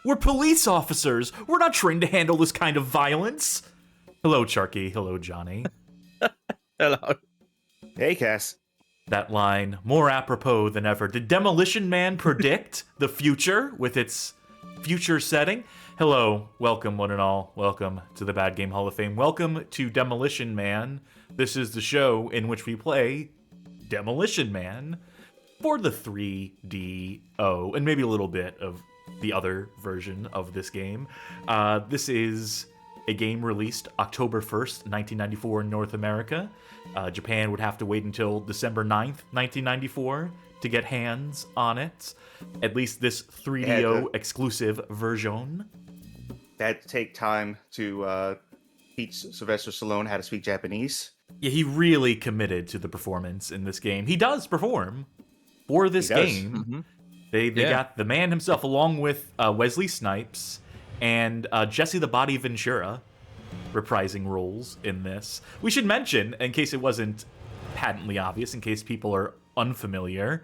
We're police officers. We're not trained to handle this kind of violence. Hello, Charky. Hello, Johnny. Hello. Hey, Cass. That line, more apropos than ever. Did Demolition Man predict the future with its future setting? Hello, welcome one and all. Welcome to the Bad Game Hall of Fame. Welcome to Demolition Man. This is the show in which we play Demolition Man for the 3DO, and maybe a little bit of the other version of this game. This is a game released October 1st, 1994 in North America. Japan would have to wait until December 9th, 1994 to get hands on it. At least this 3DO exclusive version. They had to take time to teach Sylvester Stallone how to speak Japanese. Yeah, he really committed to the performance in this game. He does perform for this game. Mm-hmm. They got the man himself along with Wesley Snipes and Jesse the Body Ventura reprising roles in this. We should mention, in case it wasn't patently obvious, in case people are unfamiliar,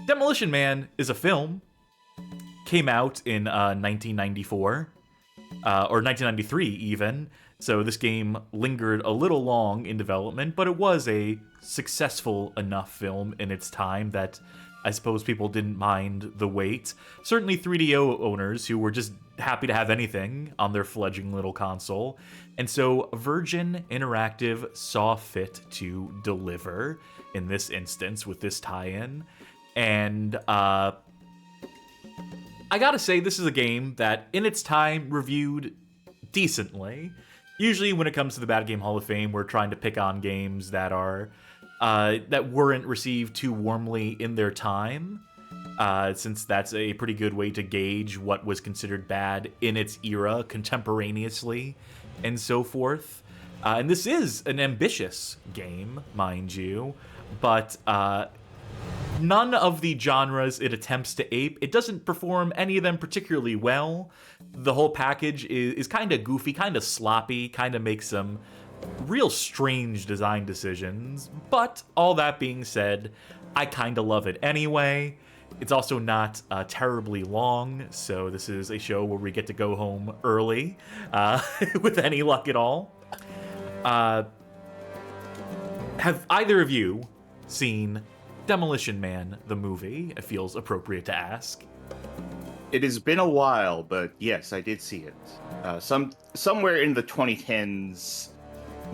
Demolition Man is a film. Came out in 1994, or 1993 even. So this game lingered a little long in development, but it was a successful enough film in its time that I suppose people didn't mind the wait. Certainly 3DO owners who were just happy to have anything on their fledgling little console. And so Virgin Interactive saw fit to deliver in this instance with this tie-in. And I gotta say, this is a game that in its time reviewed decently. Usually when it comes to the Bad Game Hall of Fame, we're trying to pick on games that are that weren't received too warmly in their time, since that's a pretty good way to gauge what was considered bad in its era contemporaneously and so forth. And this is an ambitious game, mind you, but none of the genres it attempts to ape, it doesn't perform any of them particularly well. The whole package is kind of goofy, kind of sloppy, kind of makes some real strange design decisions. But all that being said, I kind of love it anyway. It's also not terribly long, so this is a show where we get to go home early, with any luck at all. Have either of you seen Demolition Man, the movie? It feels appropriate to ask. It has been a while, but yes, I did see it. Somewhere in the 2010s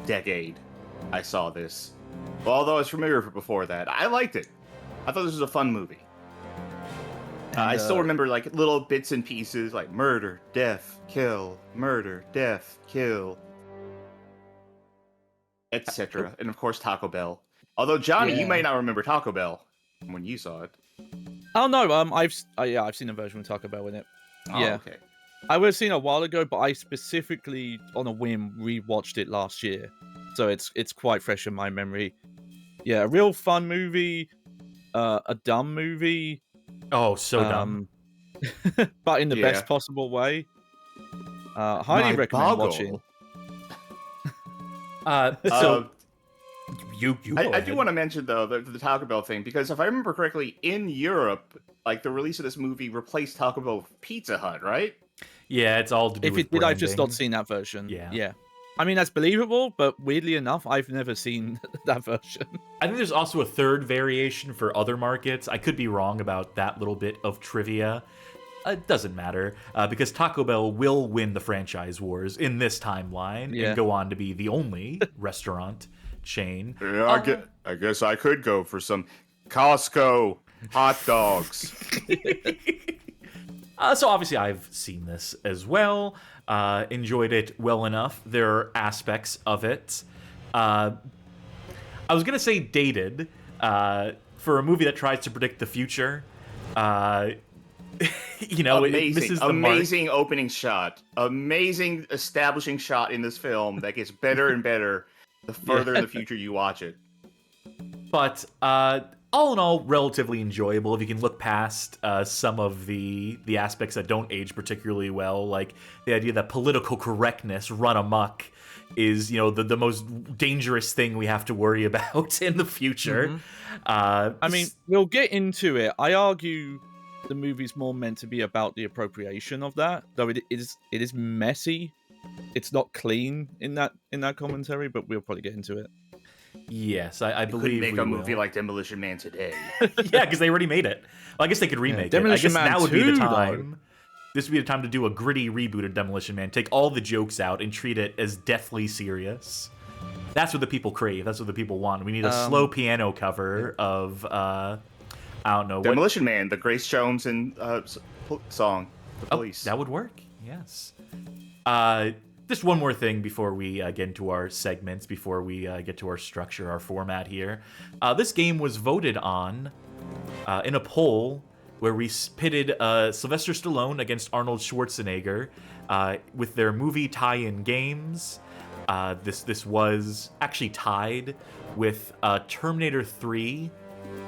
decade, I saw this. Well, although I was familiar with it before that, I liked it. I thought this was a fun movie. I still remember like little bits and pieces, like murder, death, kill, murder, death, kill, etc. And of course, Taco Bell. Although Johnny, you may not remember Taco Bell when you saw it. Oh no, I've seen a version with Taco Bell in it. Oh, yeah, okay. I would have seen it a while ago, but I specifically, on a whim, rewatched it last year, so it's quite fresh in my memory. Yeah, a real fun movie, a dumb movie. Oh, so dumb. But in the best possible way. Highly recommend watching. You I do want to mention though the Taco Bell thing, because if I remember correctly, in Europe, like the release of this movie replaced Taco Bell with Pizza Hut, right? Yeah, it's all to do if with it did, I've just branding. not seen that version. Yeah. I mean, that's believable, but weirdly enough, I've never seen that version. I think there's also a third variation for other markets. I could be wrong about that little bit of trivia. It doesn't matter, because Taco Bell will win the franchise wars in this timeline and go on to be the only restaurant chain. Yeah, I guess I could go for some Costco hot dogs. So obviously I've seen this as well, enjoyed it well enough. There are aspects of it. I was going to say dated, for a movie that tries to predict the future. You know, it misses the mark. Amazing opening shot. Amazing establishing shot in this film that gets better and better the further in the future you watch it. But all in all, relatively enjoyable if you can look past some of the aspects that don't age particularly well, like the idea that political correctness run amok is, you know, the most dangerous thing we have to worry about in the future. I mean, we'll get into it. I argue the movie's more meant to be about the appropriation of that, though it is messy. It's not clean in that commentary, but we'll probably get into it. Yes, I Couldn't believe make we a movie will. like Demolition Man today. Yeah, because they already made it. Well, I guess they could remake it. I Demolition guess Man now would be the 2, time. This would be the time to do a gritty reboot of Demolition Man. Take all the jokes out and treat it as deathly serious. That's what the people crave. That's what the people want. We need a slow piano cover of I don't know. Demolition Man, the Grace Jones and song, The Police. That would work. Yes. Just one more thing before we get into our segments, before we get to our structure, our format here. This game was voted on in a poll where we pitted Sylvester Stallone against Arnold Schwarzenegger with their movie tie-in games. This was actually tied with Terminator 3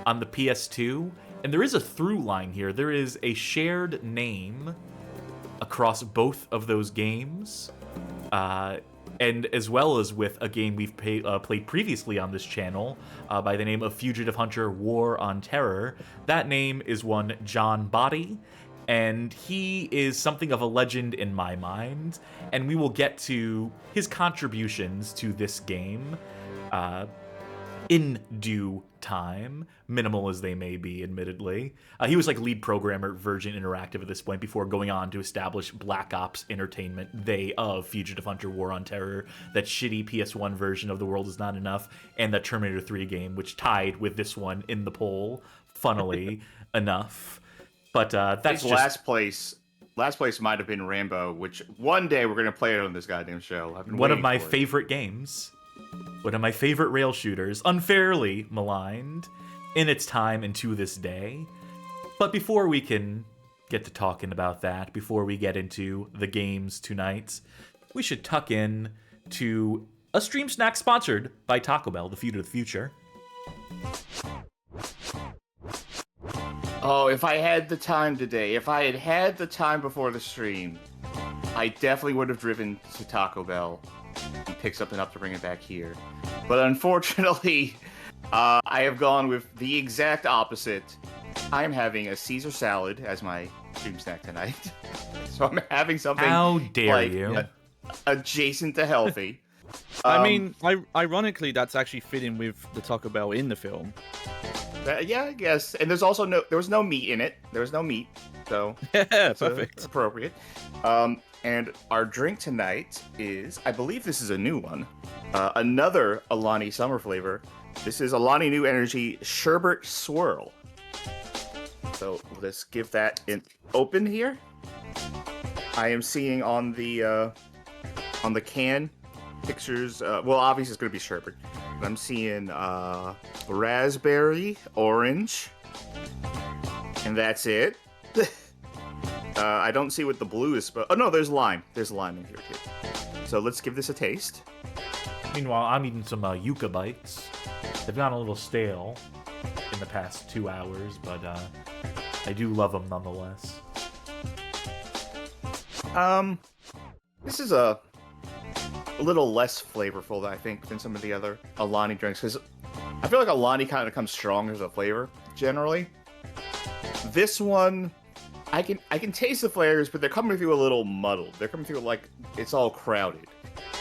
on the PS2, and there is a through line here. There is a shared name across both of those games, and as well as with a game we've played previously on this channel by the name of Fugitive Hunter War on Terror. That name is one John Body, and he is something of a legend in my mind, and we will get to his contributions to this game in due time, minimal as they may be, admittedly. He was like lead programmer at Virgin Interactive at this point before going on to establish Black Ops Entertainment, they of Fugitive Hunter War on Terror, that shitty PS1 version of The World Is Not Enough, and the Terminator 3 game, which tied with this one in the poll, funnily enough. But that's just... Last place might have been Rambo, which one day we're going to play it on this goddamn show. I've been one of waiting my for it. favorite games. One of my favorite rail shooters, unfairly maligned in its time and to this day. But before we can get to talking about that, before we get into the games tonight, we should tuck in to a stream snack sponsored by Taco Bell, the food of the future. Oh, if I had the time today, if I had the time before the stream, I definitely would have driven to Taco Bell and picked something up to bring it back here. But unfortunately, I have gone with the exact opposite. I'm having a Caesar salad as my stream snack tonight. So I'm having something How dare like, you? Adjacent to healthy. I mean, ironically, that's actually fitting with the Taco Bell in the film. Yeah, I guess. And there was no meat in it. There was no meat, so Yeah, perfect. It's appropriate. And our drink tonight is, I believe this is a new one, another Alani summer flavor. This is Alani New Energy Sherbet Swirl. So let's give that an open here. I am seeing on the can pictures. Well, obviously it's going to be sherbet. But I'm seeing raspberry, orange, and that's it. I don't see what the blue is. Oh no, there's lime. There's lime in here too. So let's give this a taste. Meanwhile, I'm eating some Yucca bites. They've gone a little stale in the past 2 hours, but I do love them nonetheless. This is a little less flavorful, I think, than some of the other Alani drinks, because I feel like Alani kind of comes strong as a flavor generally. This one, I can taste the flavors, but they're coming through a little muddled. They're coming through like it's all crowded,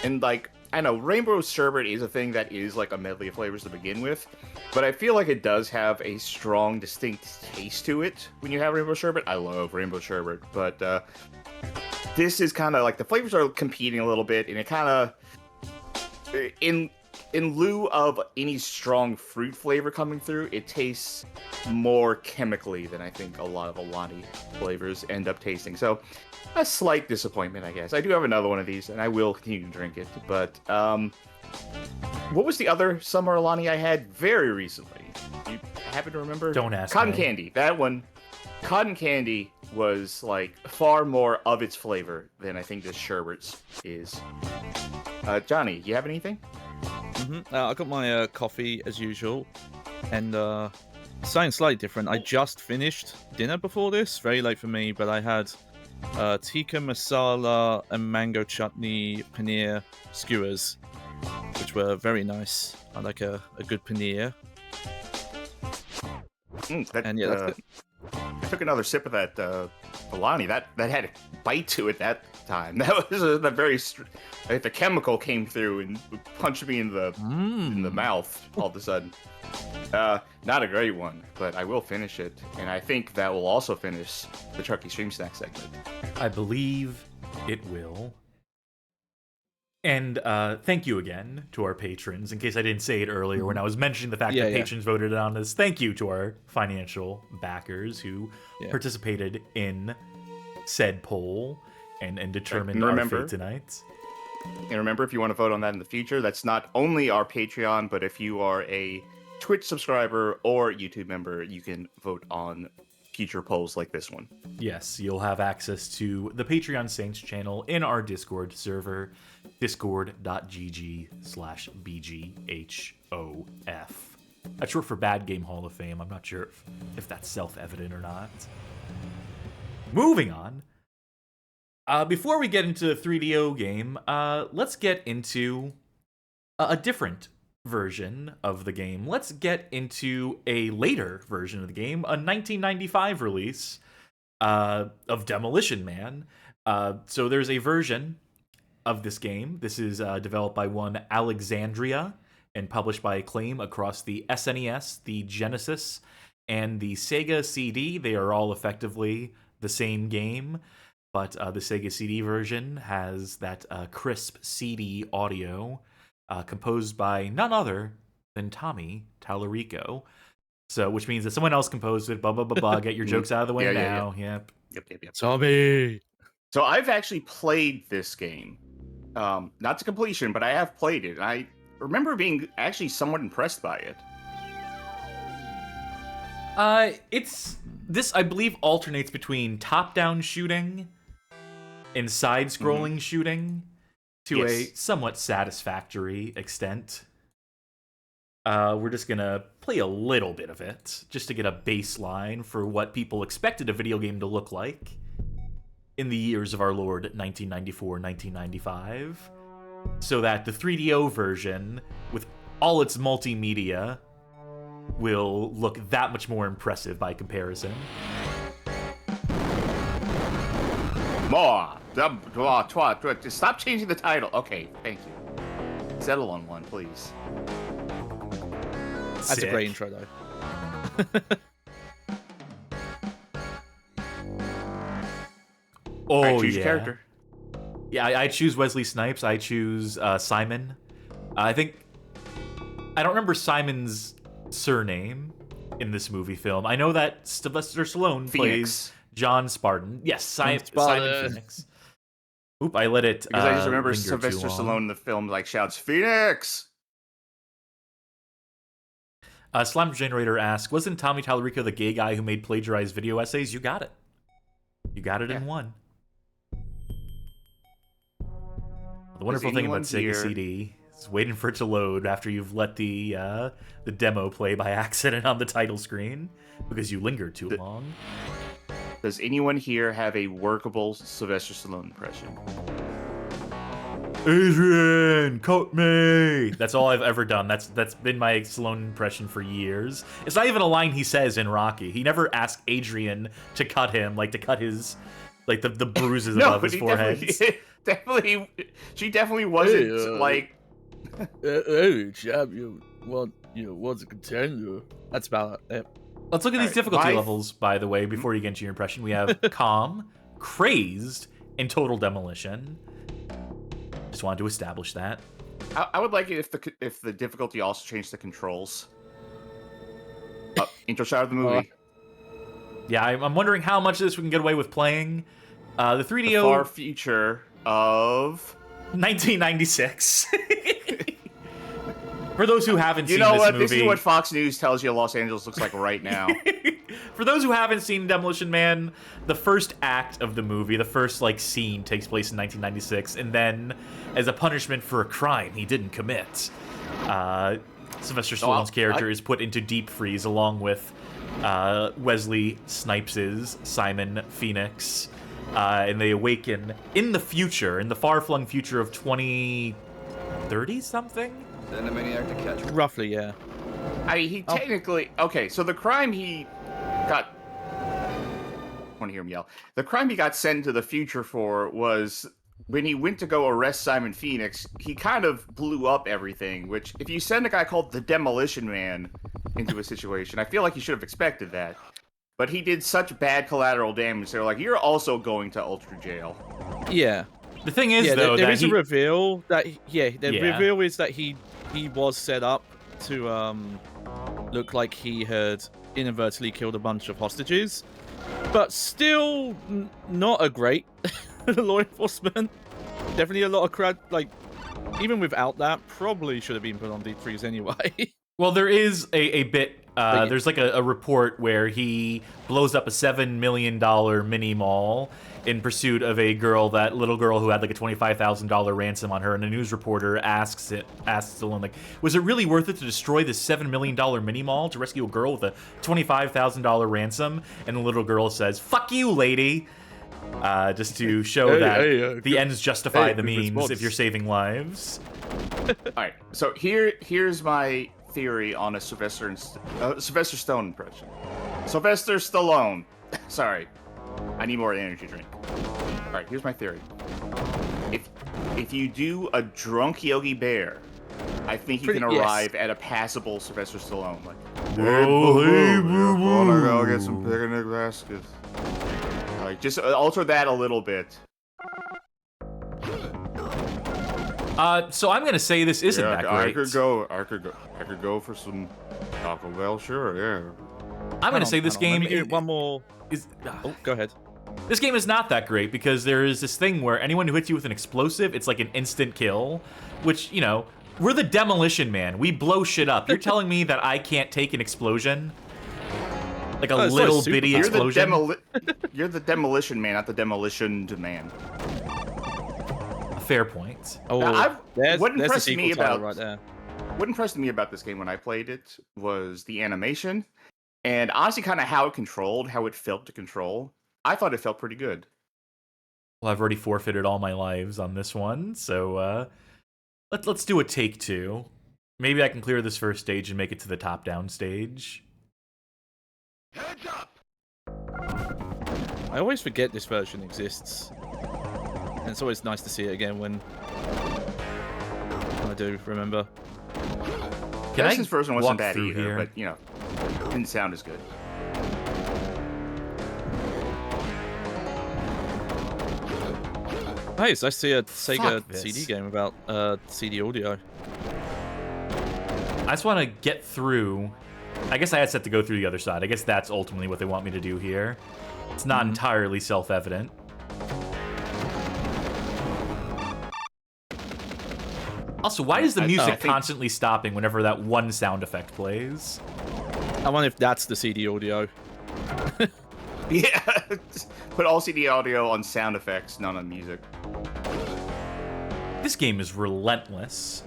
and like I know rainbow sherbet is a thing that is like a medley of flavors to begin with, but I feel like it does have a strong, distinct taste to it when you have rainbow sherbet. I love rainbow sherbet, but this is kind of like the flavors are competing a little bit, and it kind of in lieu of any strong fruit flavor coming through, it tastes more chemically than I think a lot of Alani flavors end up tasting. So a slight disappointment, I guess. I do have another one of these, and I will continue to drink it. But what was the other summer Alani I had very recently? You happen to remember? Don't ask Cotton me. candy. That one. Cotton candy was like far more of its flavor than I think this sherbet's is. Johnny, you have anything? I got my coffee as usual, and something slightly different. I just finished dinner before this, very late for me, but I had tikka masala and mango chutney paneer skewers, which were very nice. I like a good paneer. That, And yeah, that's it. That took another sip of that Alani. That had a bite to it that time. That was a very like the chemical came through and punched me in the mouth all of a sudden. Not a great one, but I will finish it, and I think that will also finish the Chucky Stream Snack segment. I believe it will. And thank you again to our patrons. In case I didn't say it earlier when I was mentioning the fact that patrons voted on this, thank you to our financial backers who participated in said poll and determined our fate tonight. And remember, if you want to vote on that in the future, that's not only our Patreon, but if you are a Twitch subscriber or YouTube member, you can vote on future polls like this one. Yes, you'll have access to the Patreon Saints channel in our Discord server, discord.gg/BGHOF. That's short for Bad Game Hall of Fame. I'm not sure if that's self-evident or not. Moving on. Before we get into the 3DO game, let's get into a different version of the game. Let's get into a later version of the game, a 1995 release of Demolition Man. So there's a version of this game. This is developed by one Alexandria and published by Acclaim across the SNES, the Genesis, and the Sega CD. They are all effectively the same game, but the Sega CD version has that crisp CD audio composed by none other than Tommy Tallarico. So, which means that someone else composed it. Blah, blah, blah, blah. Get your jokes out of the way now. Yep. Tommy! So I've actually played this game. Not to completion, but I have played it. I remember being actually somewhat impressed by it. This, I believe, alternates between top-down shooting and side-scrolling shooting to a somewhat satisfactory extent. We're just gonna play a little bit of it, just to get a baseline for what people expected a video game to look like in the years of our Lord 1994-1995, so that the 3DO version, with all its multimedia, will look that much more impressive by comparison. More! Stop changing the title. Okay, thank you. Settle on one, please. That's a great intro, though. Oh, I choose your character. Yeah, I choose Wesley Snipes. I choose Simon. I don't remember Simon's surname in this movie film. I know that Sylvester Stallone plays John Spartan. Yes, Simon Phoenix. Oop, I let it because I just remember Sylvester Stallone in the film like shouts, "Phoenix!" Slime Generator asks, wasn't Tommy Tallarico the gay guy who made plagiarized video essays? You got it. You got it in one. The wonderful thing about Sega CD is waiting for it to load after you've let the demo play by accident on the title screen because you lingered too long. Does anyone here have a workable Sylvester Stallone impression? Adrian, cut me! That's all I've ever done. That's been my Stallone impression for years. It's not even a line he says in Rocky. He never asked Adrian to cut him, like to cut his, like the bruises above his forehead. She definitely wasn't like. Hey, chap, what's a contender? That's about it. Let's look at these difficulty levels, by the way, before you get into your impression. We have Calm, Crazed, and Total Demolition. Just wanted to establish that. I would like it if the difficulty also changed the controls. Intro shot of the movie. Yeah, I'm wondering how much of this we can get away with playing. The 3DO... The far future of... 1996. For those who haven't seen this movie... You know what? This is what Fox News tells you Los Angeles looks like right now. For those who haven't seen Demolition Man, the first act of the movie, the first scene takes place in 1996, and then, as a punishment for a crime he didn't commit, Sylvester Stallone's character is put into deep freeze along with Wesley Snipes' Simon Phoenix, and they awaken in the future, in the far-flung future of 2030 something. Send a maniac to catch. Roughly, yeah. I mean, he technically... Okay, so the crime he got want to hear him yell. The crime he got sent into the future for was when he went to go arrest Simon Phoenix, he kind of blew up everything, which if you send a guy called the Demolition Man into a situation, I feel like you should have expected that. But he did such bad collateral damage, they're like, you're also going to Ultra Jail. Yeah. The thing is, Yeah, though, there that is a reveal that the Yeah. reveal is that he was set up to look like he had inadvertently killed a bunch of hostages, but still not a great law enforcement. Definitely a lot of crowd, like, even without that, probably should have been put on deep freeze anyway. Well, there is a bit. There's like a report where he blows up a $7 million mini mall in pursuit of a girl, that little girl who had like a $25,000 ransom on her, and a news reporter asks Stallone, like, was it really worth it to destroy this $7 million mini mall to rescue a girl with a $25,000 ransom? And the little girl says, "Fuck you, lady," just to show that the ends justify the means if you're saving lives. All right, so here's my theory on a Sylvester Stallone impression. Sylvester Stallone. Sorry, I need more energy drink. All right, here's my theory. If you do a drunk Yogi Bear, I think you can arrive at a passable Sylvester Stallone. Like, wanna go get some picnic baskets? Like, just alter that a little bit. So I'm gonna say this isn't that great. I could go for some Taco Bell. Sure, yeah. I'm gonna say this game Let me get one more. Oh, go ahead. This game is not that great because there is this thing where anyone who hits you with an explosive, it's like an instant kill, which, you know, we're the Demolition Man. We blow shit up. You're telling me that I can't take an explosion? Like a little bitty explosion? You're the Demolition Man, not the Demolition Man. A fair point. Oh, what impressed me about right there. What impressed me about this game when I played it was the animation, and honestly kind of how it felt to control. I thought it felt pretty good. Well, I've already forfeited all my lives on this one, so let's do a take two. Maybe I can clear this first stage and make it to the top-down stage. Heads up! I always forget this version exists. And it's always nice to see it again when I do remember. This version wasn't bad through either, here? but, you know, didn't sound as good. Nice, I see a Sega this. CD game about CD audio. I just want to get through. I guess I had set to go through the other side. I guess that's ultimately what they want me to do here. It's not entirely self-evident. Also, why is the music constantly stopping whenever that one sound effect plays? I wonder if that's the CD audio. Yeah, put all CD audio on sound effects, none on music. This game is relentless.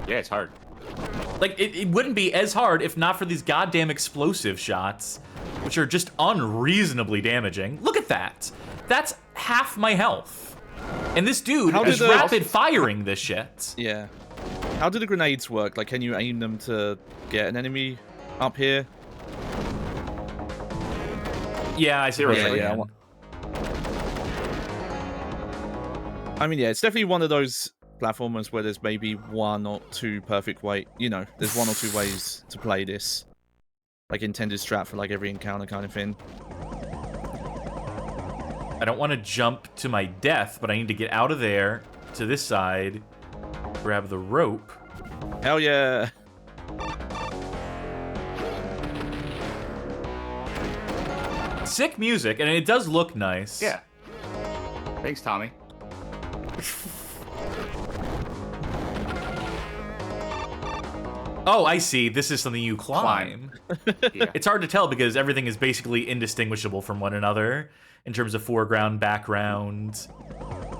Yeah, it's hard. Like, it wouldn't be as hard if not for these goddamn explosive shots, which are just unreasonably damaging. Look at that. That's half my health. And this dude is rapid firing this shit. Yeah. How do the grenades work? Like, can you aim them to get an enemy up here? Yeah, I see what you're saying. I mean, yeah, it's definitely one of those platformers where there's maybe one or two perfect there's one or two ways to play this. Like intended strat for like every encounter kind of thing. I don't want to jump to my death, but I need to get out of there to this side, grab the rope. Hell yeah! Sick music, and it does look nice. Yeah. Thanks, Tommy. Oh, I see. This is something you climb. Yeah. It's hard to tell because everything is basically indistinguishable from one another in terms of foreground, background,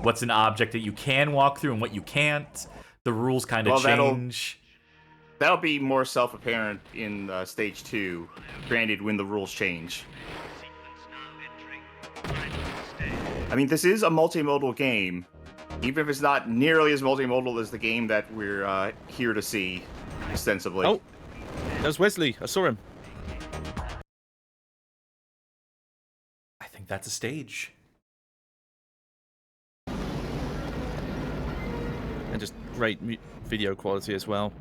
what's an object that you can walk through and what you can't. The rules kind of change. That'll be more self-apparent in stage 2, granted when the rules change. I mean, this is a multimodal game, even if it's not nearly as multimodal as the game that we're here to see, ostensibly. Oh, there's Wesley. I saw him. That's a stage. And just great video quality as well.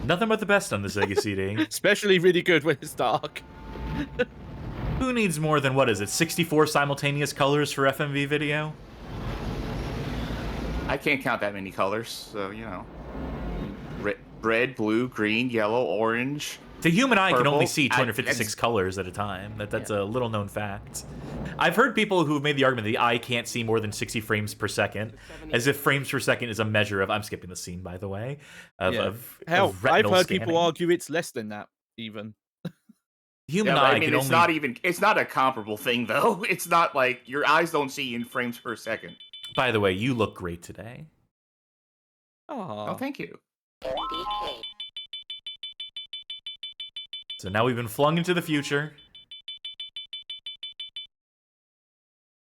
Nothing but the best on the Sega CD. Especially really good when it's dark. Who needs more than, what is it, 64 simultaneous colors for FMV video? I can't count that many colors, so, you know. Red, blue, green, yellow, orange. The human eye can Purple. only see 256 colors at a time. That's a little known fact. I've heard people who've made the argument the eye can't see more than 60 frames per second, as if frames per second is a measure of, I'm skipping the scene, by the way, of Hell, retinal I've heard scanning. people argue it's less than that, even. Human Yeah, eye I mean, can it's only... it's not a comparable thing, though. It's not like your eyes don't see in frames per second. By the way, you look great today. Oh, thank you. So now we've been flung into the future.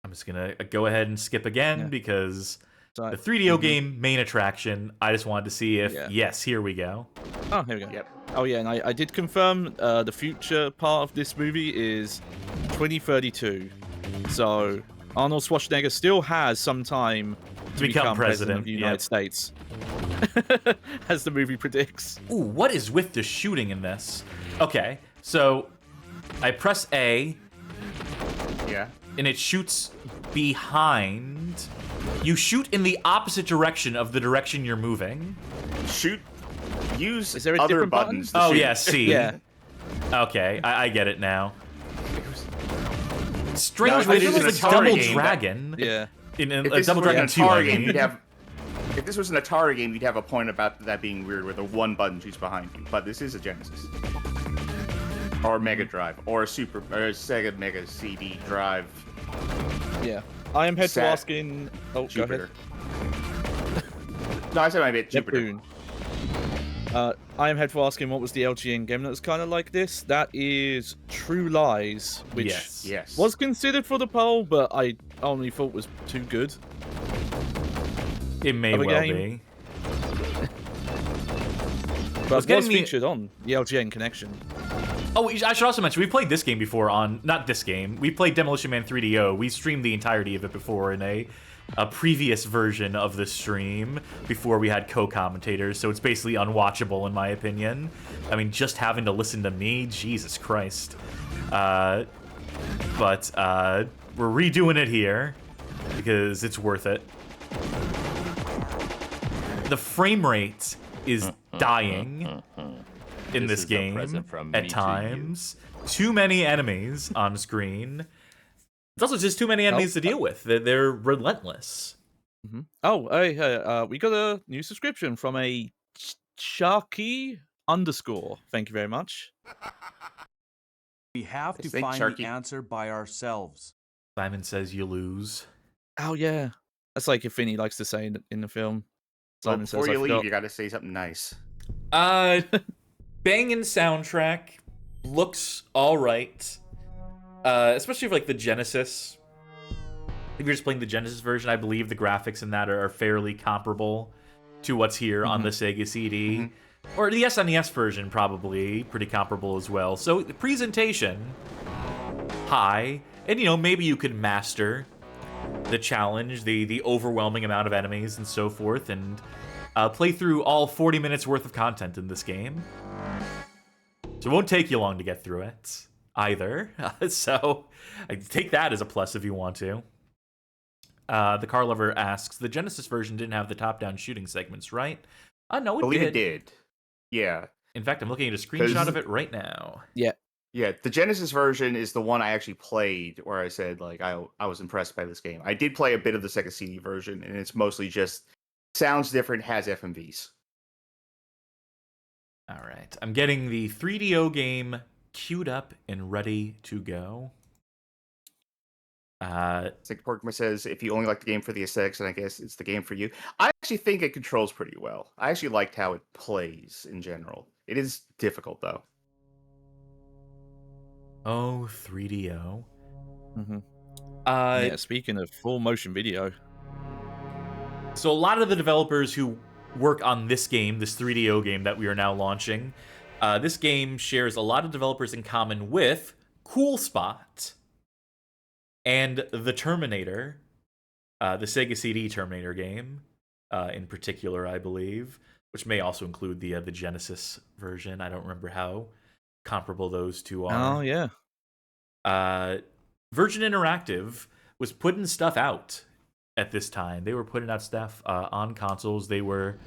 I'm just gonna go ahead and skip again because So, the 3DO game main attraction, I just wanted to see if, yes, here we go. Oh, here we go. Yep. Oh, yeah, and I did confirm the future part of this movie is 2032. So Arnold Schwarzenegger still has some time to become president of the United States. As the movie predicts. Ooh, what is with the shooting in this? Okay, so I press A, Yeah. and it shoots behind. You shoot in the opposite direction of the direction you're moving. Use Is there a other different button? buttons to Oh, shoot. yeah, C. Yeah. Okay, I get it now. No, Strange if way this to was use an a Atari double game, dragon. Yeah. In If a this double was an dragon 2, I Atari game, mean. you'd have. If this was an Atari game, you'd have a point about that being weird, where the one button shoots behind you. But this is a Genesis, or a Mega Drive, or a Sega Mega CD drive. Yeah. I am head to Sat- asking... Oh, Jupiter. go ahead. No, I said my bit. Jupiter. Neptune. I am head for asking what was the LGN game that was kind of like this. That is True Lies, which Yes. was considered for the poll, but I only thought was too good. It may of a well game. be. But was getting the- featured on the LGN Connection. Oh, I should also mention, we played this game before on... Not this game. We played Demolition Man 3DO. We streamed the entirety of it before in a previous version of the stream before we had co-commentators, so it's basically unwatchable in my opinion. I mean, just having to listen to me, Jesus Christ. But we're redoing it here because it's worth it. The frame rate is dying in this game at times. Too many enemies on screen. It's also just too many enemies to deal with. They're relentless. Mm-hmm. Oh, hey, we got a new subscription from a Sharky _ Thank you very much. We have to Thank find Sharky. the answer by ourselves. Simon says you lose. Oh, yeah. That's like if Finney likes to say in the film. Well, Simon before says, you I leave, forgot. you got to say something nice. Banging soundtrack. Looks all right. Especially for like the Genesis. If you're just playing the Genesis version, I believe the graphics in that are fairly comparable to what's here on the Sega CD. Or the SNES version, probably pretty comparable as well. So the presentation, high, and you know, maybe you could master the challenge, the overwhelming amount of enemies and so forth, and play through all 40 minutes worth of content in this game. So it won't take you long to get through it either. So I take that as a plus if you want to. The Car Lover asks, the Genesis version didn't have the top-down shooting segments, right? No, I believe it it did. Yeah. In fact, I'm looking at a screenshot of it right now. Yeah, the Genesis version is the one I actually played, where I said, like, I was impressed by this game. I did play a bit of the Sega CD version, and it's mostly just sounds different, has FMVs. All right. I'm getting the 3DO queued up and ready to go. Sick Porkman says, if you only like the game for the aesthetics, then I guess it's the game for you. I actually think it controls pretty well. I actually liked how it plays in general. It is difficult, though. Oh, 3DO. Yeah, speaking of full motion video. So a lot of the developers who work on this game, this 3DO game that we are now launching, this game shares a lot of developers in common with Cool Spot. and the Terminator, the Sega CD Terminator game, in particular, I believe, which may also include the Genesis version. I don't remember how comparable those two are. Oh yeah. Virgin Interactive was putting stuff out at this time. They were putting out stuff on consoles. They were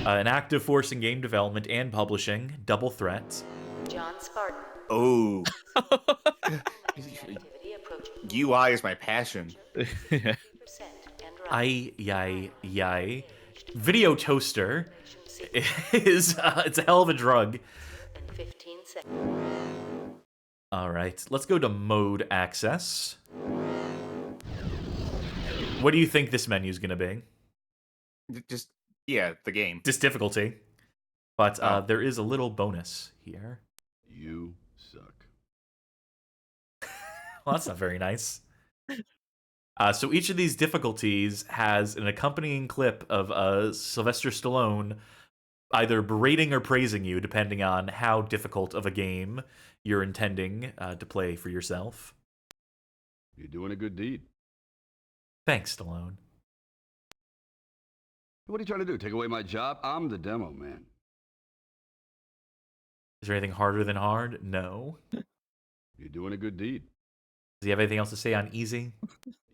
an active force in game development and publishing. Double threat. John Spartan. Oh, Activity approaching UI is my passion. Yeah. 50% and rising. Yay. Video Toaster is it's a hell of a drug. In 15 seconds. All right, let's go to mode access. What do you think this menu is going to be? Just, yeah, the game. Just difficulty. But there is a little bonus here. You suck. Well, that's not very nice. So each of these difficulties has an accompanying clip of Sylvester Stallone either berating or praising you, depending on how difficult of a game you're intending to play for yourself. You're doing a good deed. Thanks, Stallone. What are you trying to do? Take away my job? I'm the demo man. Is there anything harder than hard? No. You're doing a good deed. Does he have anything else to say on easy?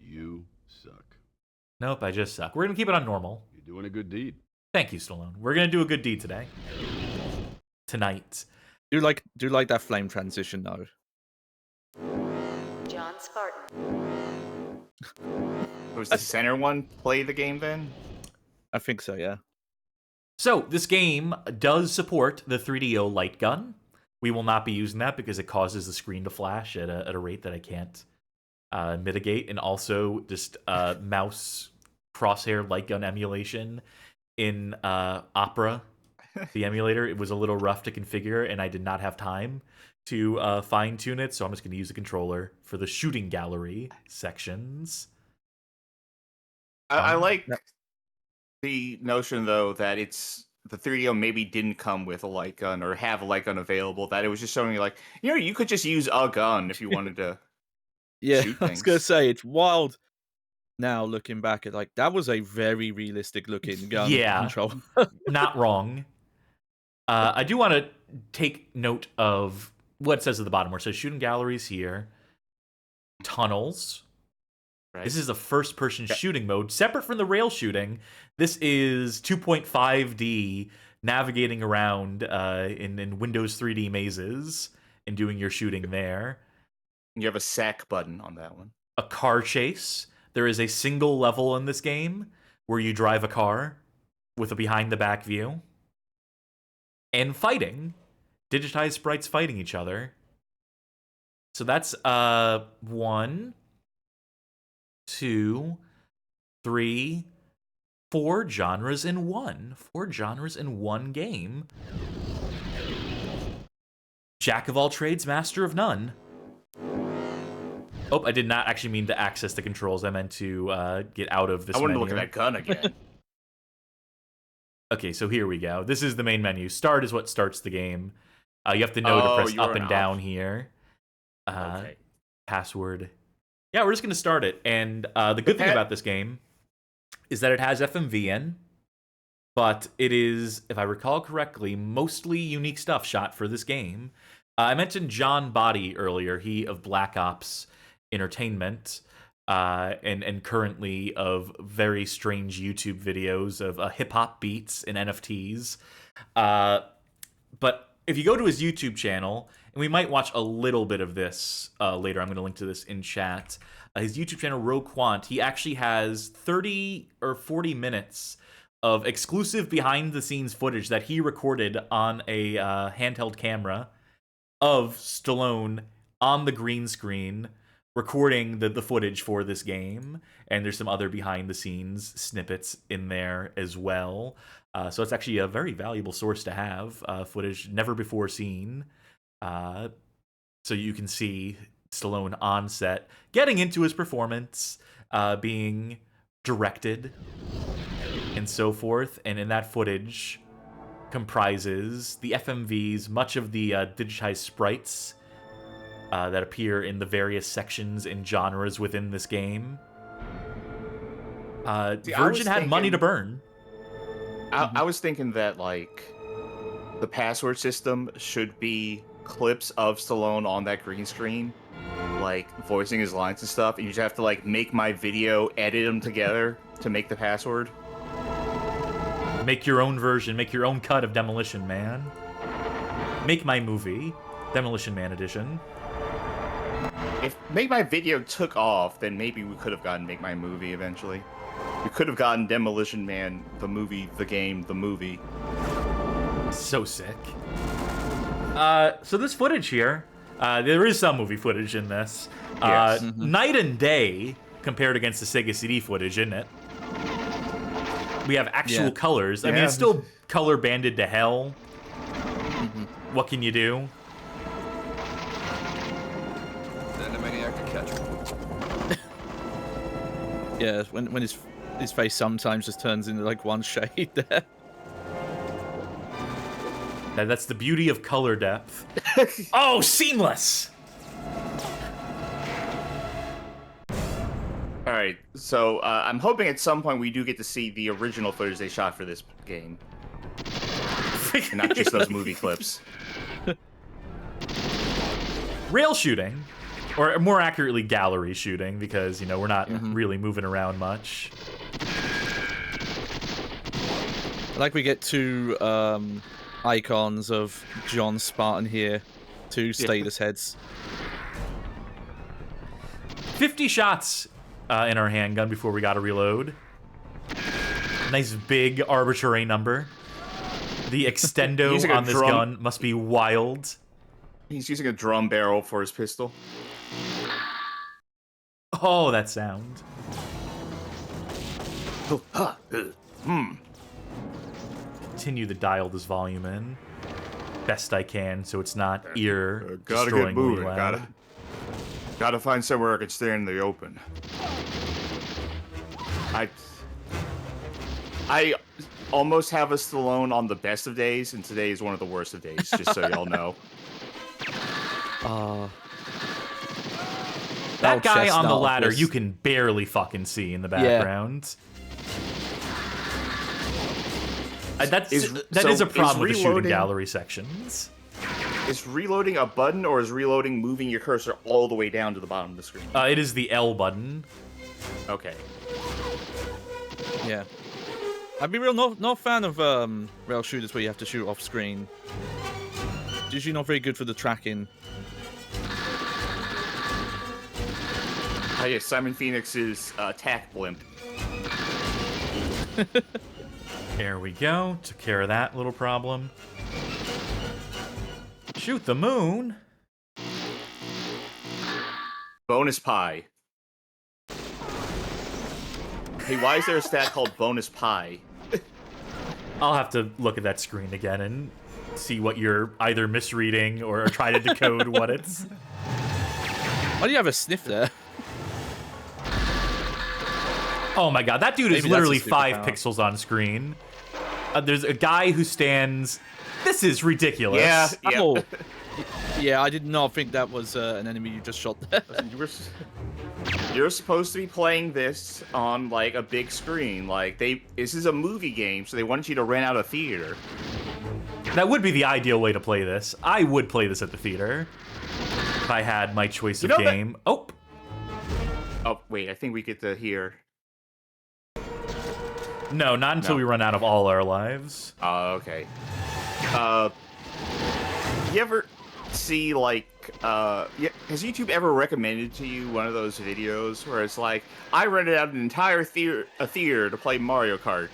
You suck. Nope, I just suck. We're going to keep it on normal. You're doing a good deed. Thank you, Stallone. We're going to do a good deed today. Tonight. Do you like that flame transition though? John Spartan. Was the center one play the game then? I think so, yeah. So, this game does support the 3DO light gun. We will not be using that because it causes the screen to flash at a rate that I can't mitigate. And also, just mouse crosshair light gun emulation in Opera, the emulator. It was a little rough to configure, and I did not have time to fine-tune it, so I'm just going to use a controller for the shooting gallery sections. I like the notion, though, that the 3DO maybe didn't come with a light gun or have a light gun available, that it was just showing you, like, you could just use a gun if you wanted to Yeah, shoot I was things. gonna say it's wild. Now looking back at that was a very realistic looking gun Yeah. control. Not wrong. I do want to take note of what it says at the bottom where it says shooting galleries here. Tunnels. Right? This is a first-person shooting mode, separate from the rail shooting. This is 2.5D navigating around in Windows 3D mazes and doing your shooting there. You have a sack button on that one. A car chase. There is a single level in this game where you drive a car with a behind-the-back view. And fighting. Digitized sprites fighting each other. So that's 1, 2, 3, 4 genres in one. 4 genres in one game. Jack of all trades, master of none. Oh, I did not actually mean to access the controls. I meant to get out of this I wanted menu. to look at that gun again. Okay, so here we go. This is the main menu. Start is what starts the game. You have to know to press you're up and an down option. here. Okay. Password. Yeah, we're just going to start it. And the good thing about this game is that it has FMV in, but it is, if I recall correctly, mostly unique stuff shot for this game. I mentioned John Body earlier, he of Black Ops Entertainment, and currently of very strange YouTube videos of hip-hop beats and NFTs. But if you go to his YouTube channel, and we might watch a little bit of this later, I'm going to link to this in chat. His YouTube channel, Roquant, he actually has 30 or 40 minutes of exclusive behind-the-scenes footage that he recorded on a handheld camera of Stallone on the green screen recording the footage for this game. And there's some other behind-the-scenes snippets in there as well. So it's actually a very valuable source to have, footage never before seen. So you can see Stallone on set, getting into his performance, being directed, and so forth. And in that footage comprises the FMVs, much of the digitized sprites that appear in the various sections and genres within this game. Virgin had money to burn. I was thinking that, like, the password system should be clips of Stallone on that green screen, like, voicing his lines and stuff, and you just have to, like, make my video, edit them together to make the password. Make your own version, make your own cut of Demolition Man. Make my movie, Demolition Man edition. If Make My Video took off, then maybe we could have gotten Make My Movie eventually. We could have gotten Demolition Man, the movie, the game, the movie. So sick. So this footage here, there is some movie footage in this. Yes. Night and day compared against the Sega CD footage, isn't it? We have actual colors. I mean, it's still color banded to hell. What can you do? Then the maniac to catch him. Yeah, when his face sometimes just turns into like one shade there. That's the beauty of color depth. Oh, seamless! All right, so I'm hoping at some point we do get to see the original footage they shot for this game, and not just those movie clips. Rail shooting, or more accurately, gallery shooting, because, you know, we're not really moving around much. Like we get two icons of John Spartan here, two status heads. 50 shots in our handgun before we got to reload. Nice big arbitrary number. The extendo Using a on this drum. gun must be wild. He's using a drum barrel for his pistol. Oh, that sound. Continue to dial this volume in best I can so it's not ear Gotta get destroyingly moving. loud. Gotta find somewhere I can stay in the open. I almost have a Stallone on the best of days, and today is one of the worst of days, just so y'all know. That guy on the chestnut ladder, was- you can barely fucking see in the background. That is a problem with the shooting reloading- gallery sections. Is reloading a button, or is reloading moving your cursor all the way down to the bottom of the screen? It is the L button. Okay. Yeah. I'd be not fan of rail shooters where you have to shoot off screen. It's usually not very good for the tracking. Oh, yeah, Simon Phoenix's attack blimp. There we go. Took care of that little problem. Shoot the moon. Bonus pie. Hey, why is there a stat called bonus pie? I'll have to look at that screen again and see what you're either misreading or try to decode what it's. Why do you have a sniff there? Oh my god, that dude is Maybe that's literally a 5 superpower. pixels on screen. There's a guy who stands... This is ridiculous. Yeah. Oh. Yeah, I did not think that was an enemy you just shot there. You're supposed to be playing this on, like, a big screen. Like, this is a movie game, so they want you to rent out a theater. That would be the ideal way to play this. I would play this at the theater if I had my choice of You know that- game. Oh, Oh, wait, I think we get to hear. no, not until No. we run out of all our lives. Oh, okay. You ever see, like, has YouTube ever recommended to you one of those videos where it's like, I rented out an entire theater to play Mario Kart?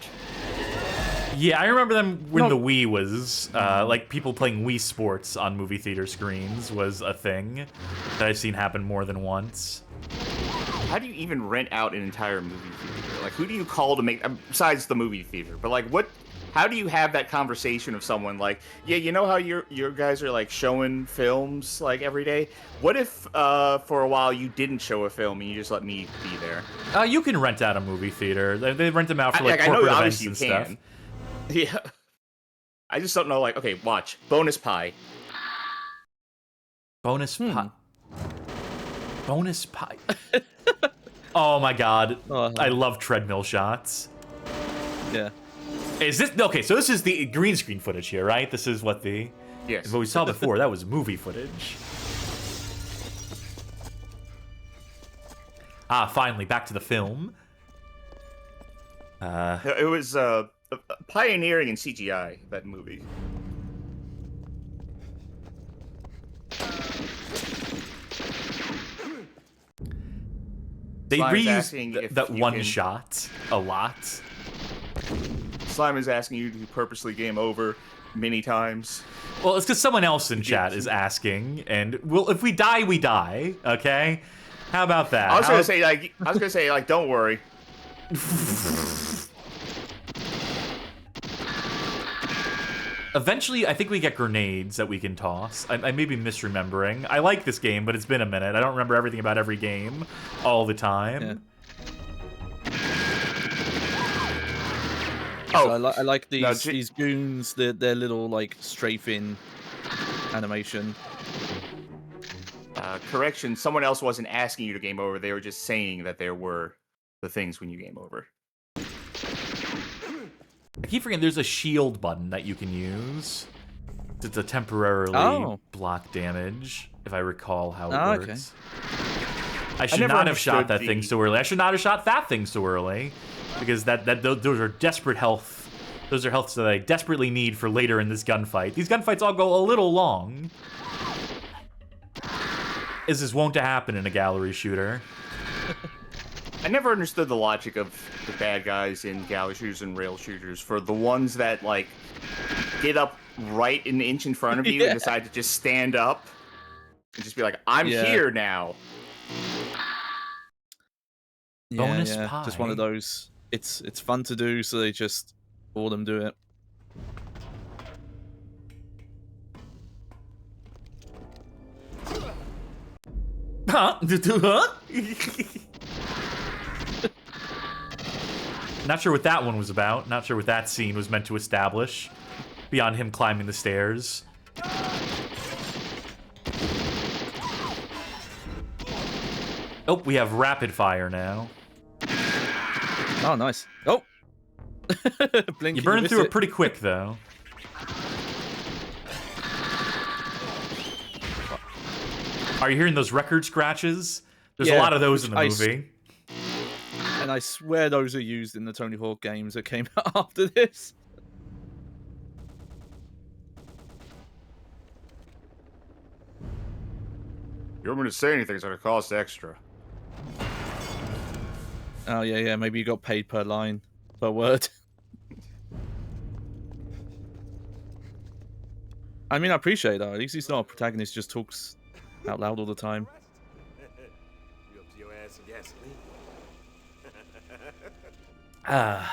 Yeah, I remember them when the Wii was, like, people playing Wii Sports on movie theater screens was a thing that I've seen happen more than once. How do you even rent out an entire movie theater? Like, who do you call to make, besides the movie theater, but, like, how do you have that conversation with someone like, yeah, you know how your guys are, like, showing films, like, every day? What if, for a while you didn't show a film and you just let me be there? You can rent out a movie theater. They rent them out for, like, I know corporate events obviously you and can. stuff. Yeah. I just don't know, like, okay, watch. Bonus pie. Bonus pot. Bonus pie. Oh my god. I love treadmill shots. Yeah. Is this okay? So this is the green screen footage here, right? This is what Yes. what we saw before. That was movie footage. Ah, finally back to the film. It was pioneering in CGI, that movie. They Slime's asking reused if that you one can- shot a lot. Slime is asking you to purposely game over many times. Well, it's because someone else in chat is asking, and well, if we die, we die. Okay, how about that? I was gonna say like, don't worry. Eventually, I think we get grenades that we can toss. I may be misremembering. I like this game, but it's been a minute. I don't remember everything about every game all the time. Yeah. Oh, So I like these no, these goons, their little like strafing animation. correction, someone else wasn't asking you to game over. They were just saying that there were the things when you game over. I keep forgetting there's a shield button that you can use. It's a temporarily block damage, if I recall how it works. I should never not have shot understood that thing so early. I should not have shot that thing so early. Because those are desperate health. Those are healths that I desperately need for later in this gunfight. These gunfights all go a little long. Is this wont to happen in a gallery shooter? I never understood the logic of the bad guys in gallery shooters and rail shooters for the ones that like get up right an inch in front of you and decide to just stand up and just be like, I'm here now. Bonus pie. Just one of those. It's fun to do, so they just all of them do it. Huh? Not sure what that one was about. Not sure what that scene was meant to establish. Beyond him climbing the stairs. Oh, we have rapid fire now. Oh, nice. Oh! You burned through it pretty quick, though. Are you hearing those record scratches? There's a lot of those in the movie. And I swear those are used in the Tony Hawk games that came out after this. You want me to say anything, it's gonna cost extra. Oh, yeah, maybe you got paid per line, per word. I mean, I appreciate that. At least he's not a protagonist who just talks out loud all the time. You up to your ass in gasoline?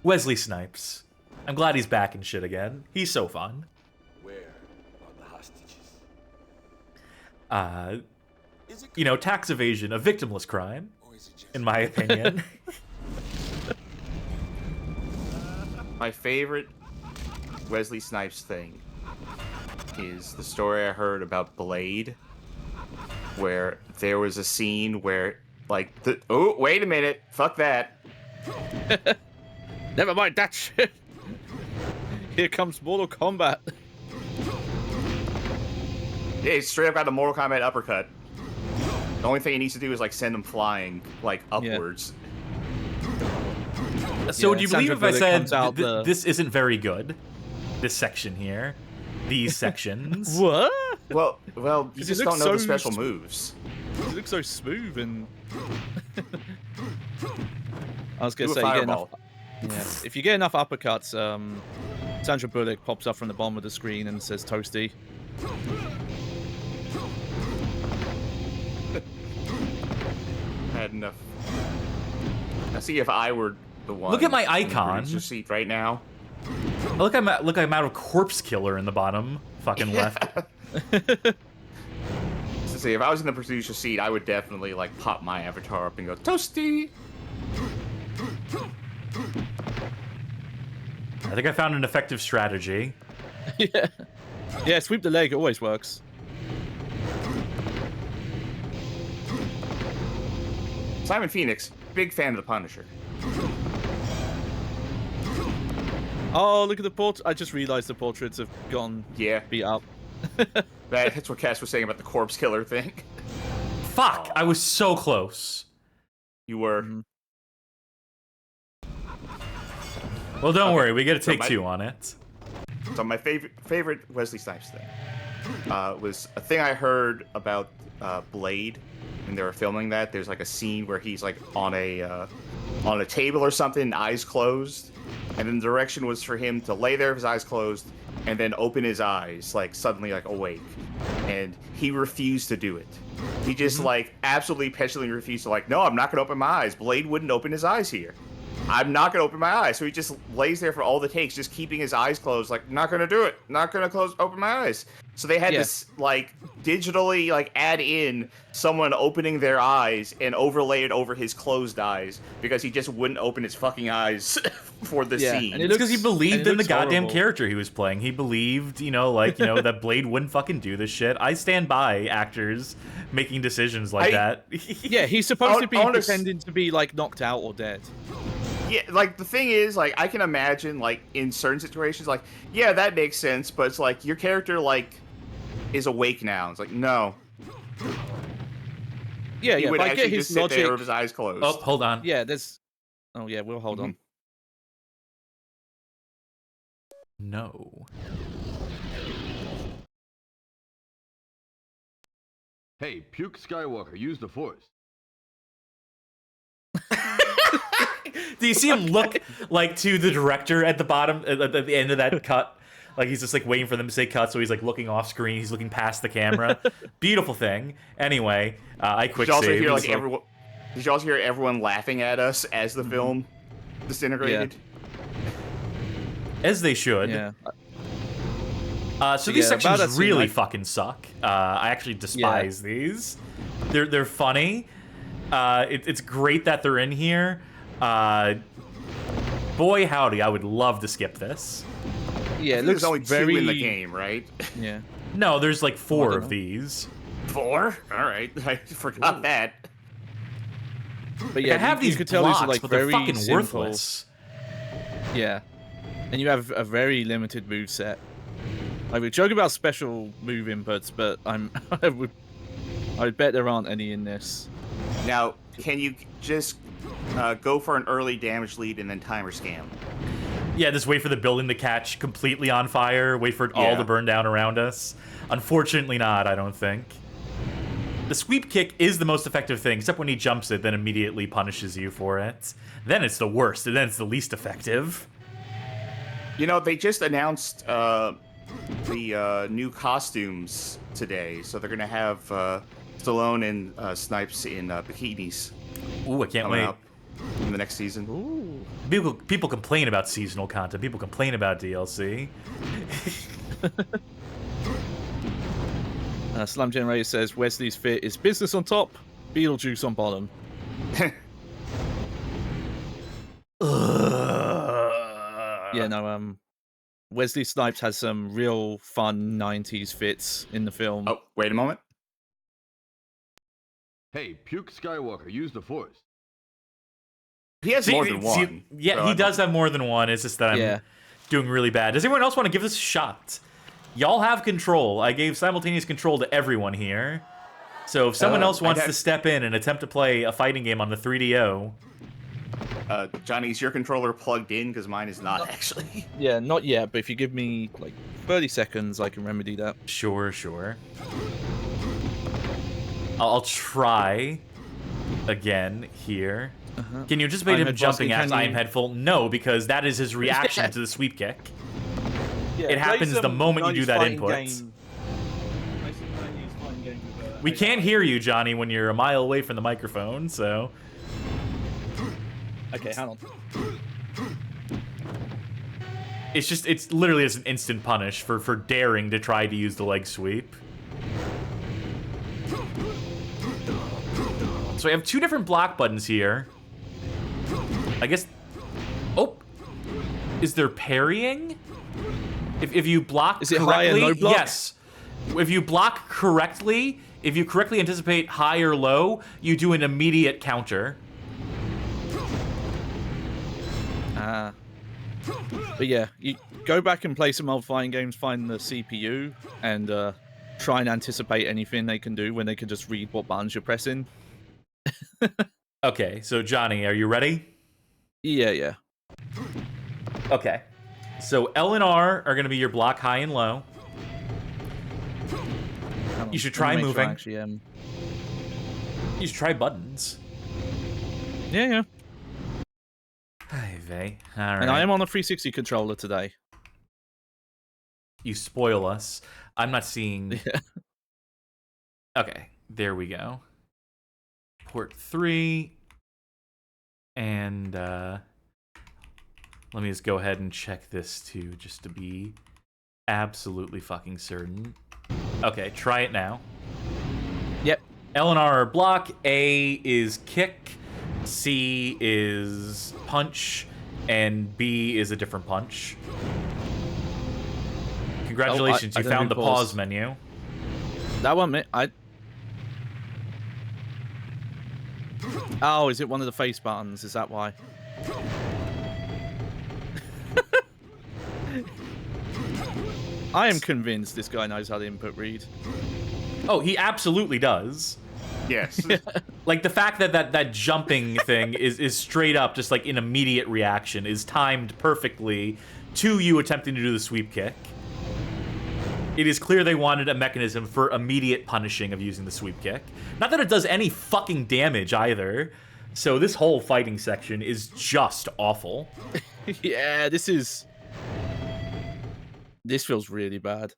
Wesley Snipes. I'm glad he's back and shit again. He's so fun. Where are the hostages? You know, tax evasion, a victimless crime, Or is it just in my opinion. My favorite Wesley Snipes thing is the story I heard about Blade, where there was a scene where, like, oh, wait a minute, fuck that. Never mind that shit. Here comes Mortal Kombat. Yeah, he straight up got a Mortal Kombat uppercut. The only thing he needs to do is, like, send him flying, like, upwards. So would you believe Sandra if I Bullock said comes out this isn't very good? This section here. These sections. What? Well, you he just looks don't know the so special moves. It looks so smooth and. I was gonna Do a say, you get enough. fireball. Yeah. If you get enough uppercuts, Sandra Bullock pops up from the bottom of the screen and says "Toasty." Had enough. Now see if I were the one. Look at my in the icon. producer seat right now. Look, I'm out of corpse killer in the bottom fucking left. So see, if I was in the producer seat, I would definitely like pop my avatar up and go toasty. I think I found an effective strategy. Yeah. Yeah, sweep the leg. It always works. Simon Phoenix, big fan of the Punisher. Oh, look at the portrait. I just realized the portraits have gone Yeah, beat up. that's what Cass was saying about the corpse killer thing. Fuck! I was so close. You were. Mm-hmm. Well, don't worry. We get a So take my- 2 on it. So my favorite Wesley Snipes thing was a thing I heard about Blade when they were filming that. There's like a scene where he's like on a table or something, eyes closed, and then the direction was for him to lay there with his eyes closed and then open his eyes, like suddenly like awake, and he refused to do it. He just like absolutely petulantly refused to, like, no, I'm not gonna open my eyes. Blade wouldn't open his eyes here. I'm not gonna open my eyes. So he just lays there for all the takes, just keeping his eyes closed, like, not gonna do it. Not gonna open my eyes. So they had this like digitally like add in someone opening their eyes and overlay it over his closed eyes because he just wouldn't open his fucking eyes for the scene. and it It's because he looks- believed and it in the looks goddamn horrible. character he was playing. He believed, that Blade wouldn't fucking do this shit. I stand by actors making decisions like that. Yeah, he's supposed to be Honest- pretending to be like knocked out or dead. Yeah, like the thing is, like I can imagine, like in certain situations, like yeah, that makes sense, but it's like your character like is awake now. It's like no, Yeah, he yeah. would But I actually get his just sit there logic. with his eyes closed. Oh, hold on. Yeah, there's. Oh yeah, we'll hold on. No. Hey, Puke Skywalker, use the Force. Do you see him look like to the director at the bottom, at the end of that cut? Like he's just like waiting for them to say cut, so he's like looking off screen. He's looking past the camera. Beautiful thing. Anyway, I quick Did you also saved. hear like so- everyone? Did you also hear everyone laughing at us as Mm-hmm. the film disintegrated? As they should. Yeah. So these Yeah, about that sections scene, really like- fucking suck. I actually despise these. They're funny. It's great that they're in here. Boy howdy, I would love to skip this. Yeah, I it think looks there's only very. two in the game, right? Yeah. No, there's like 4 don't of know. these. 4? All right, I forgot that. But Yeah, yeah, I have you these could tell blocks, these are like but they're very fucking simple. worthless. Yeah, and you have a very limited move set. Like we joke about special move inputs, but I bet there aren't any in this. Now, can you just go for an early damage lead and then timer scam? Yeah, just wait for the building to catch completely on fire, wait for it all Yeah. to burn down around us. Unfortunately not, I don't think. The sweep kick is the most effective thing, except when he jumps it, then immediately punishes you for it. Then it's the worst, and then it's the least effective. You know, they just announced the new costumes today, so they're gonna have Stallone and Snipes in bikinis Ooh, I can't coming wait. up in the next season. People complain about seasonal content. People complain about DLC. Slum Generator says Wesley's fit is business on top, Beetlejuice on bottom. Yeah, no, Wesley Snipes has some real fun 90s fits in the film. Oh, wait a moment. Hey, Puke Skywalker, use the Force. He has more than one. so Yeah, I he does have more than one. It's just that I'm Yeah. doing really bad. Does anyone else want to give this a shot? Y'all have control. I gave simultaneous control to everyone here. So if someone else wants I'd to have- step in and attempt to play a fighting game on the 3DO, Johnny, is your controller plugged in? Because mine is not actually. Yeah, not yet, but if you give me like 30 seconds, I can remedy that. sure. I'll try again here. Can you anticipate I'm him head jumping bossing, as can I am you- head full? No, because that is his reaction to the sweep kick. It happens the moment you do that input. We can't hear you, Johnny, when you're a mile away from the microphone, so... Okay, hang on. It's literally just an instant punish for daring to try to use the leg sweep. So I have 2 different block buttons here. I guess... Oh! Is there parrying? If you block Is it correctly... high and low block? Yes. If you block correctly, if you correctly anticipate high or low, you do an immediate counter. But yeah, you go back and play some old fighting games, find the CPU, and try and anticipate anything they can do when they can just read what buttons you're pressing. Okay, so Johnny, are you ready? Yeah. Okay. So L and R are going to be your block high and low. You should try moving. Actually, You should try buttons. yeah. Hey, Vey. All right. And I am on a 360 controller today. You spoil us. I'm not seeing... Yeah. Okay, there we go. Port 3. And, let me just go ahead and check this, too, just to be absolutely fucking certain. Okay, try it now. Yep. L and R are block, A is kick, C is punch, and B is a different punch. Congratulations, I you don't found do the pause. pause menu. That one, Oh, is it one of the face buttons? Is that why? I am convinced this guy knows how to input read. Oh, he absolutely does. Yes. Like, the fact that that jumping thing is straight up just like an immediate reaction is timed perfectly to you attempting to do the sweep kick. It is clear they wanted a mechanism for immediate punishing of using the sweep kick. Not that it does any fucking damage either. So this whole fighting section is just awful. Yeah, this feels really bad.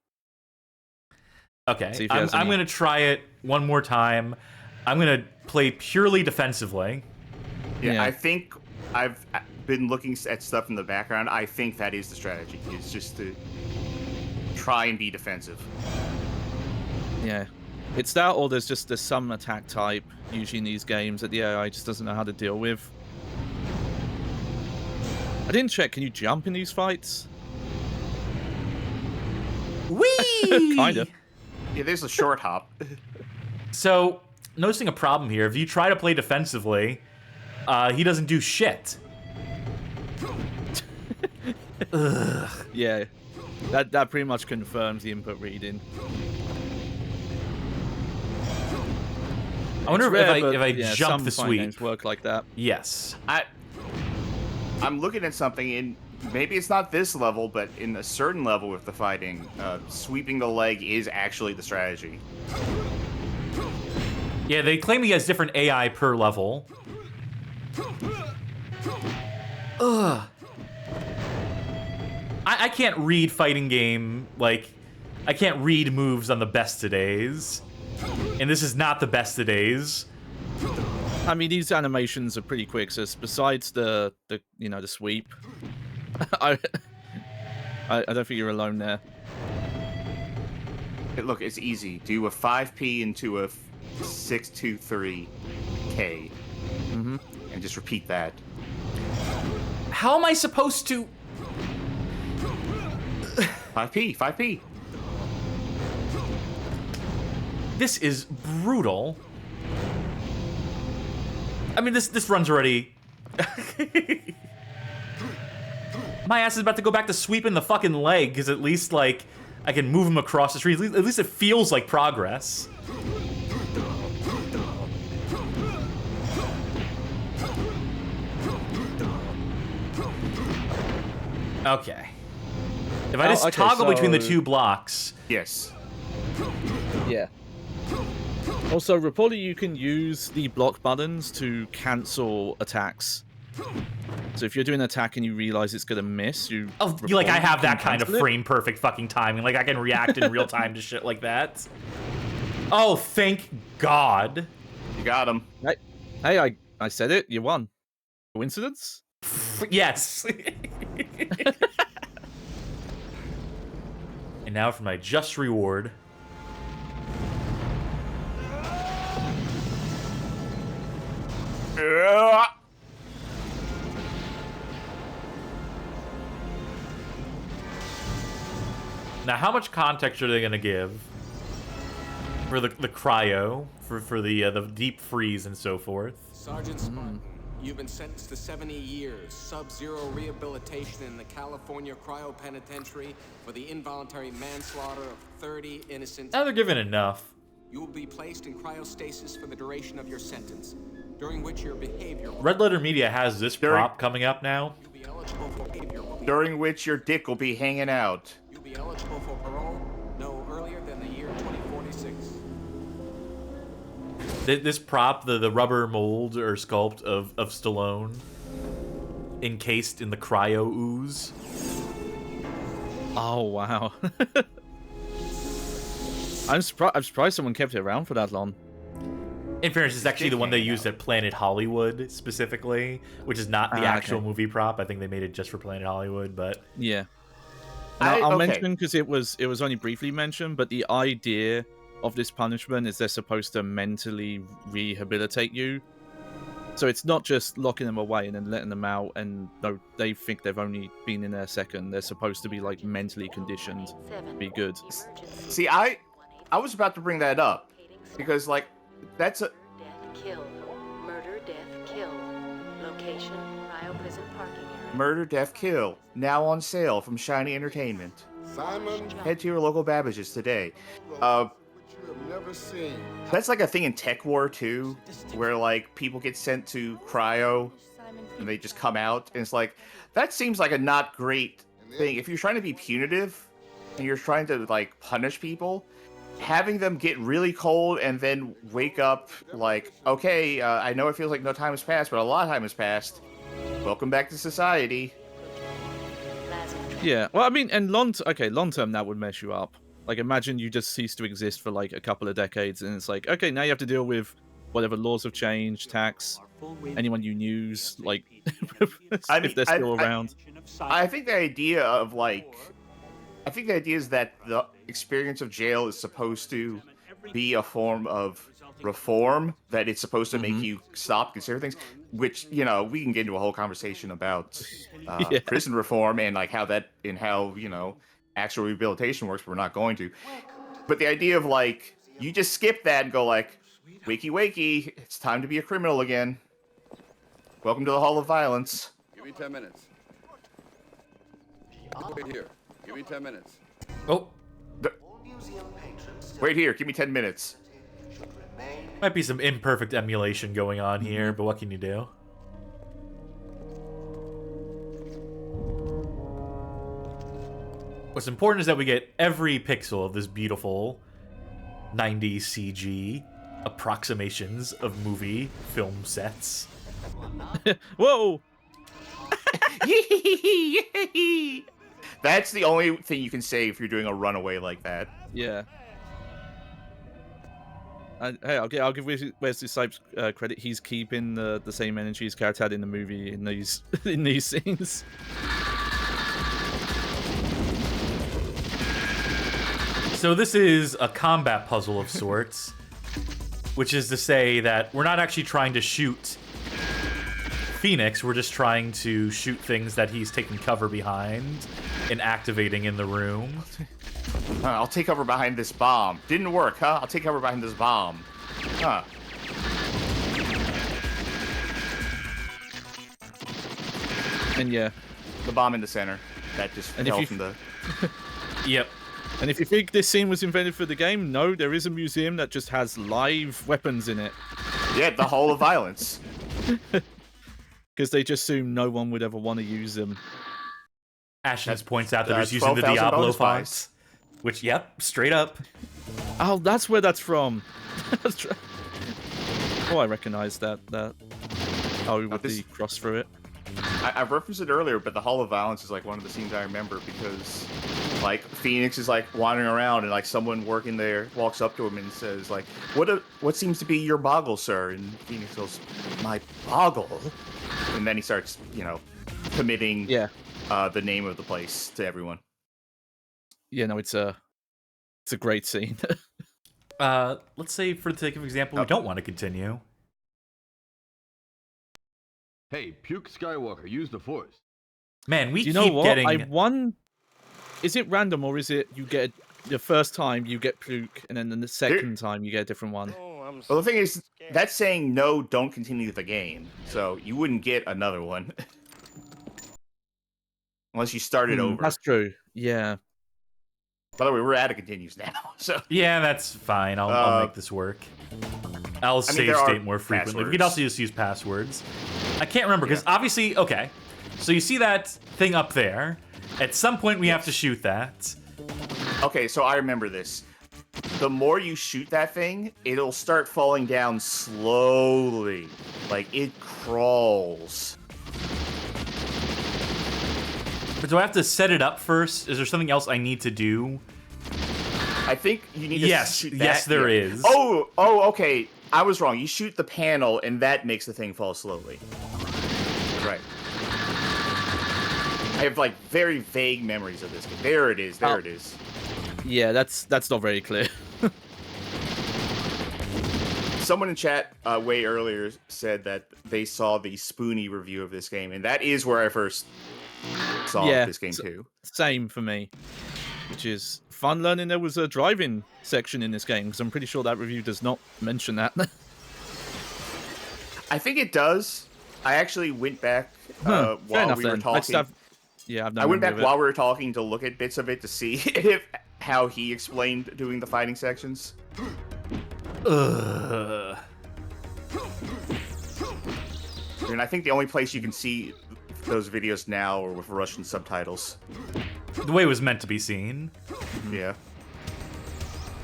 Okay, I'm going to try it one more time. I'm going to play purely defensively. Yeah, I think I've been looking at stuff in the background. I think that is the strategy. It's just to try and be defensive. Yeah. It's that, or there's some attack type, usually in these games, that the AI just doesn't know how to deal with. I didn't check, can you jump in these fights? Whee! Kind of. Yeah, there's a short hop. So, noticing a problem here. If you try to play defensively, he doesn't do shit. Ugh. Yeah. That pretty much confirms the input reading. I wonder if I jump some the fighting sweep. games work like that. Yes. I'm looking at something in, maybe it's not this level, but in a certain level with the fighting, sweeping the leg is actually the strategy. Yeah, they claim he has different AI per level. Ugh. I can't read fighting game, like, I can't read moves on the best of days. And this is not the best of days. I mean, these animations are pretty quick, so besides the sweep, I don't think you're alone there. Hey, look, it's easy. Do a 5P into a 623K. Mm-hmm. And just repeat that. How am I supposed to... 5P. This is brutal. I mean, this run's already... My ass is about to go back to sweeping the fucking leg, because at least, like, I can move him across the street. At least it feels like progress. Okay. If I just toggle between the two blocks... Yes. Yeah. Also, reportedly you can use the block buttons to cancel attacks. So if you're doing an attack and you realize it's gonna miss, you... Oh, like I have that kind of frame-perfect fucking timing. Like, I can react in real time to shit like that. Oh, thank God. You got him. Hey, I said it. You won. Coincidence? Yes. And now for my just reward. Now, how much context are they going to give? For the cryo, for the deep freeze and so forth. Sergeant Spartan, you've been sentenced to 70 years, sub-zero rehabilitation in the California Cryo-Penitentiary for the involuntary manslaughter of 30 innocent... Now they're given enough. You will be placed in cryostasis for the duration of your sentence, during which your behavior... Red Letter Media has this prop coming up now. You'll be eligible for behavior... During which your dick will be hanging out. You'll be eligible for parole no earlier than the year 2046. This prop, the rubber mold or sculpt of Stallone, encased in the cryo ooze. Oh wow! I'm surprised someone kept it around for that long. In fairness, it's actually the one they used at Planet Hollywood specifically, which is not the actual movie prop. I think they made it just for Planet Hollywood, but yeah. I'll mention because it was only briefly mentioned, but the idea of this punishment is they're supposed to mentally rehabilitate you. So it's not just locking them away and then letting them out and they think they've only been in there a second. They're supposed to be like mentally conditioned to be good. See, I was about to bring that up because like that's a Death, kill. Murder, death, kill. Location, Cryo-Prison parking area. Murder, Death, Kill, now on sale from Shiny Entertainment. Simon, Head to your local Babbage's today. which you have never seen. That's like a thing in Tech War too, where like people get sent to cryo and they just come out, and it's like that seems like a not great thing. If you're trying to be punitive and you're trying to like punish people, having them get really cold and then wake up like, okay, I know it feels like no time has passed, but a lot of time has passed. Welcome back to society. Yeah, well, I mean, and long term that would mess you up. Like, imagine you just cease to exist for like a couple of decades, and it's like, okay, now you have to deal with whatever laws have changed, tax, anyone you use, like, if they're still around. I think the idea of like, I think the idea is that the experience of jail is supposed to be a form of reform, that it's supposed to make you stop, consider things, which, you know, we can get into a whole conversation about prison reform and like how that, and how, you know, actual rehabilitation works, but we're not going to. But the idea of like, you just skip that and go like, wakey wakey, it's time to be a criminal again. Welcome to the Hall of Violence. Give me 10 minutes. Wait here. Give me 10 minutes. oh, Wait here, give me 10 minutes. might be some imperfect emulation going on here, but what can you do? What's important is that we get every pixel of this beautiful 90s CG approximations of movie film sets. Whoa! That's the only thing you can say if you're doing a runaway like that. Yeah. Hey, I'll give Wesley Snipes credit. He's keeping the same energy his character had in the movie in these scenes. So this is a combat puzzle of sorts, which is to say that we're not actually trying to shoot Phoenix, we're just trying to shoot things that he's taking cover behind and activating in the room. I'll take cover behind this bomb. Didn't work, huh? I'll take cover behind this bomb. Huh. And yeah. The bomb in the center. That just fell from the... Yep. And if you think this scene was invented for the game, no, there is a museum that just has live weapons in it. Yeah, the Hall of Violence. Because they just assume no one would ever want to use them. Ashens points out that he's using the 12,000 Diablo bonus font. buys. Which, yep, straight up. Oh, that's where that's from. Oh, I recognize that. Oh, with the cross through it. I've referenced it earlier, but the Hall of Violence is like one of the scenes I remember because, like, Phoenix is like wandering around and like someone working there walks up to him and says like, "What seems to be your boggle, sir?" And Phoenix goes, "My boggle," and then he starts, you know, committing the name of the place to everyone. Yeah, no, it's a great scene. Let's say, for the sake of example, we don't want to continue. Hey, Puke Skywalker, use the Force. Man, we Do you keep know what? getting... Is it random or is it you get the first time you get Puke, and then the second time you get a different one. Well, the thing is, that's saying no, don't continue the game. So you wouldn't get another one. Unless you started over. That's true. Yeah. By the way, we're out of continues now. So Yeah, that's fine. I'll make this work. I'll save state more frequently. We could also just use passwords. I can't remember, because obviously, okay. So you see that thing up there. At some point, we have to shoot that. Okay, so I remember this. The more you shoot that thing, it'll start falling down slowly. Like, it crawls. But do I have to set it up first? Is there something else I need to do? I think you need to shoot that. Yes, there is. Oh, okay. I was wrong. You shoot the panel, and that makes the thing fall slowly. Right. I have, like, very vague memories of this game. There it is. There it is. Yeah, that's not very clear. Someone in chat way earlier said that they saw the Spoony review of this game, and that is where I first saw this game too. Same for me. Which is fun learning there was a driving section in this game, because I'm pretty sure that review does not mention that. I think it does. I actually went back while we were talking. I went back while we were talking to look at bits of it to see how he explained doing the fighting sections. Ugh. And I think the only place you can see those videos now are with Russian subtitles. The way it was meant to be seen. Yeah.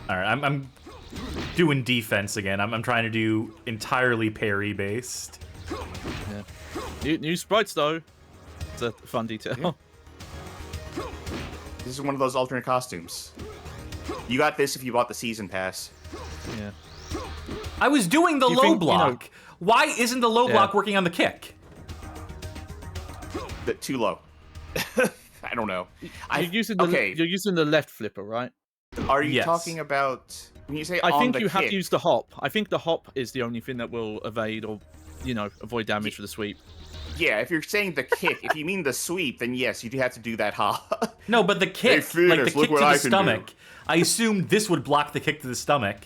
All right, I'm doing defense again. I'm trying to do entirely parry based. Yeah. New sprites though. It's a fun detail. Yeah. This is one of those alternate costumes. You got this if you bought the season pass. Yeah. I was doing the low block. Why isn't the low block working on the kick? Too low. I don't know. You're using the left flipper, right? Are you talking about when you say I on think the you kick? have to use the hop. I think the hop is the only thing that will evade or, avoid damage for the sweep. Yeah, if you're saying the kick, if you mean the sweep, then yes, you do have to do that hop. No, but the kick, Hey, like the Phoenix, look kick to what the I can stomach. do. I assumed this would block the kick to the stomach.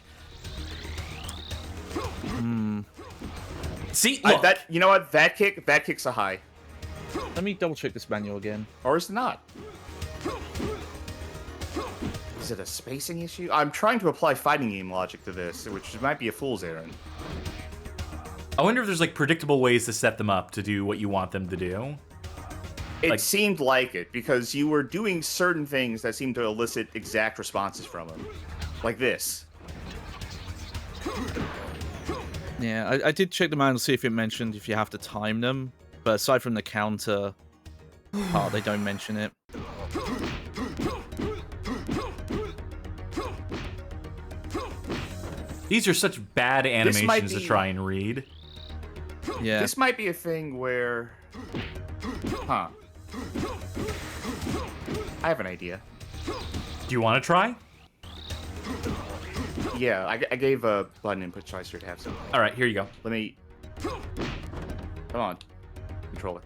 See, look. You know what? That kick's a high. Let me double check this manual again. Or is it not? Is it a spacing issue? I'm trying to apply fighting game logic to this, which might be a fool's errand. I wonder if there's like predictable ways to set them up to do what you want them to do. It seemed like it, because you were doing certain things that seemed to elicit exact responses from him. Like this. Yeah, I did check the manual to see if it mentioned if you have to time them, but aside from the counter part, they don't mention it. These are such bad animations to try and read. Yeah. This might be a thing where... Huh. I have an idea. Do you want to try? Yeah, I gave a button input choice here to have some. All right, here you go. Let me... Come on. Controller.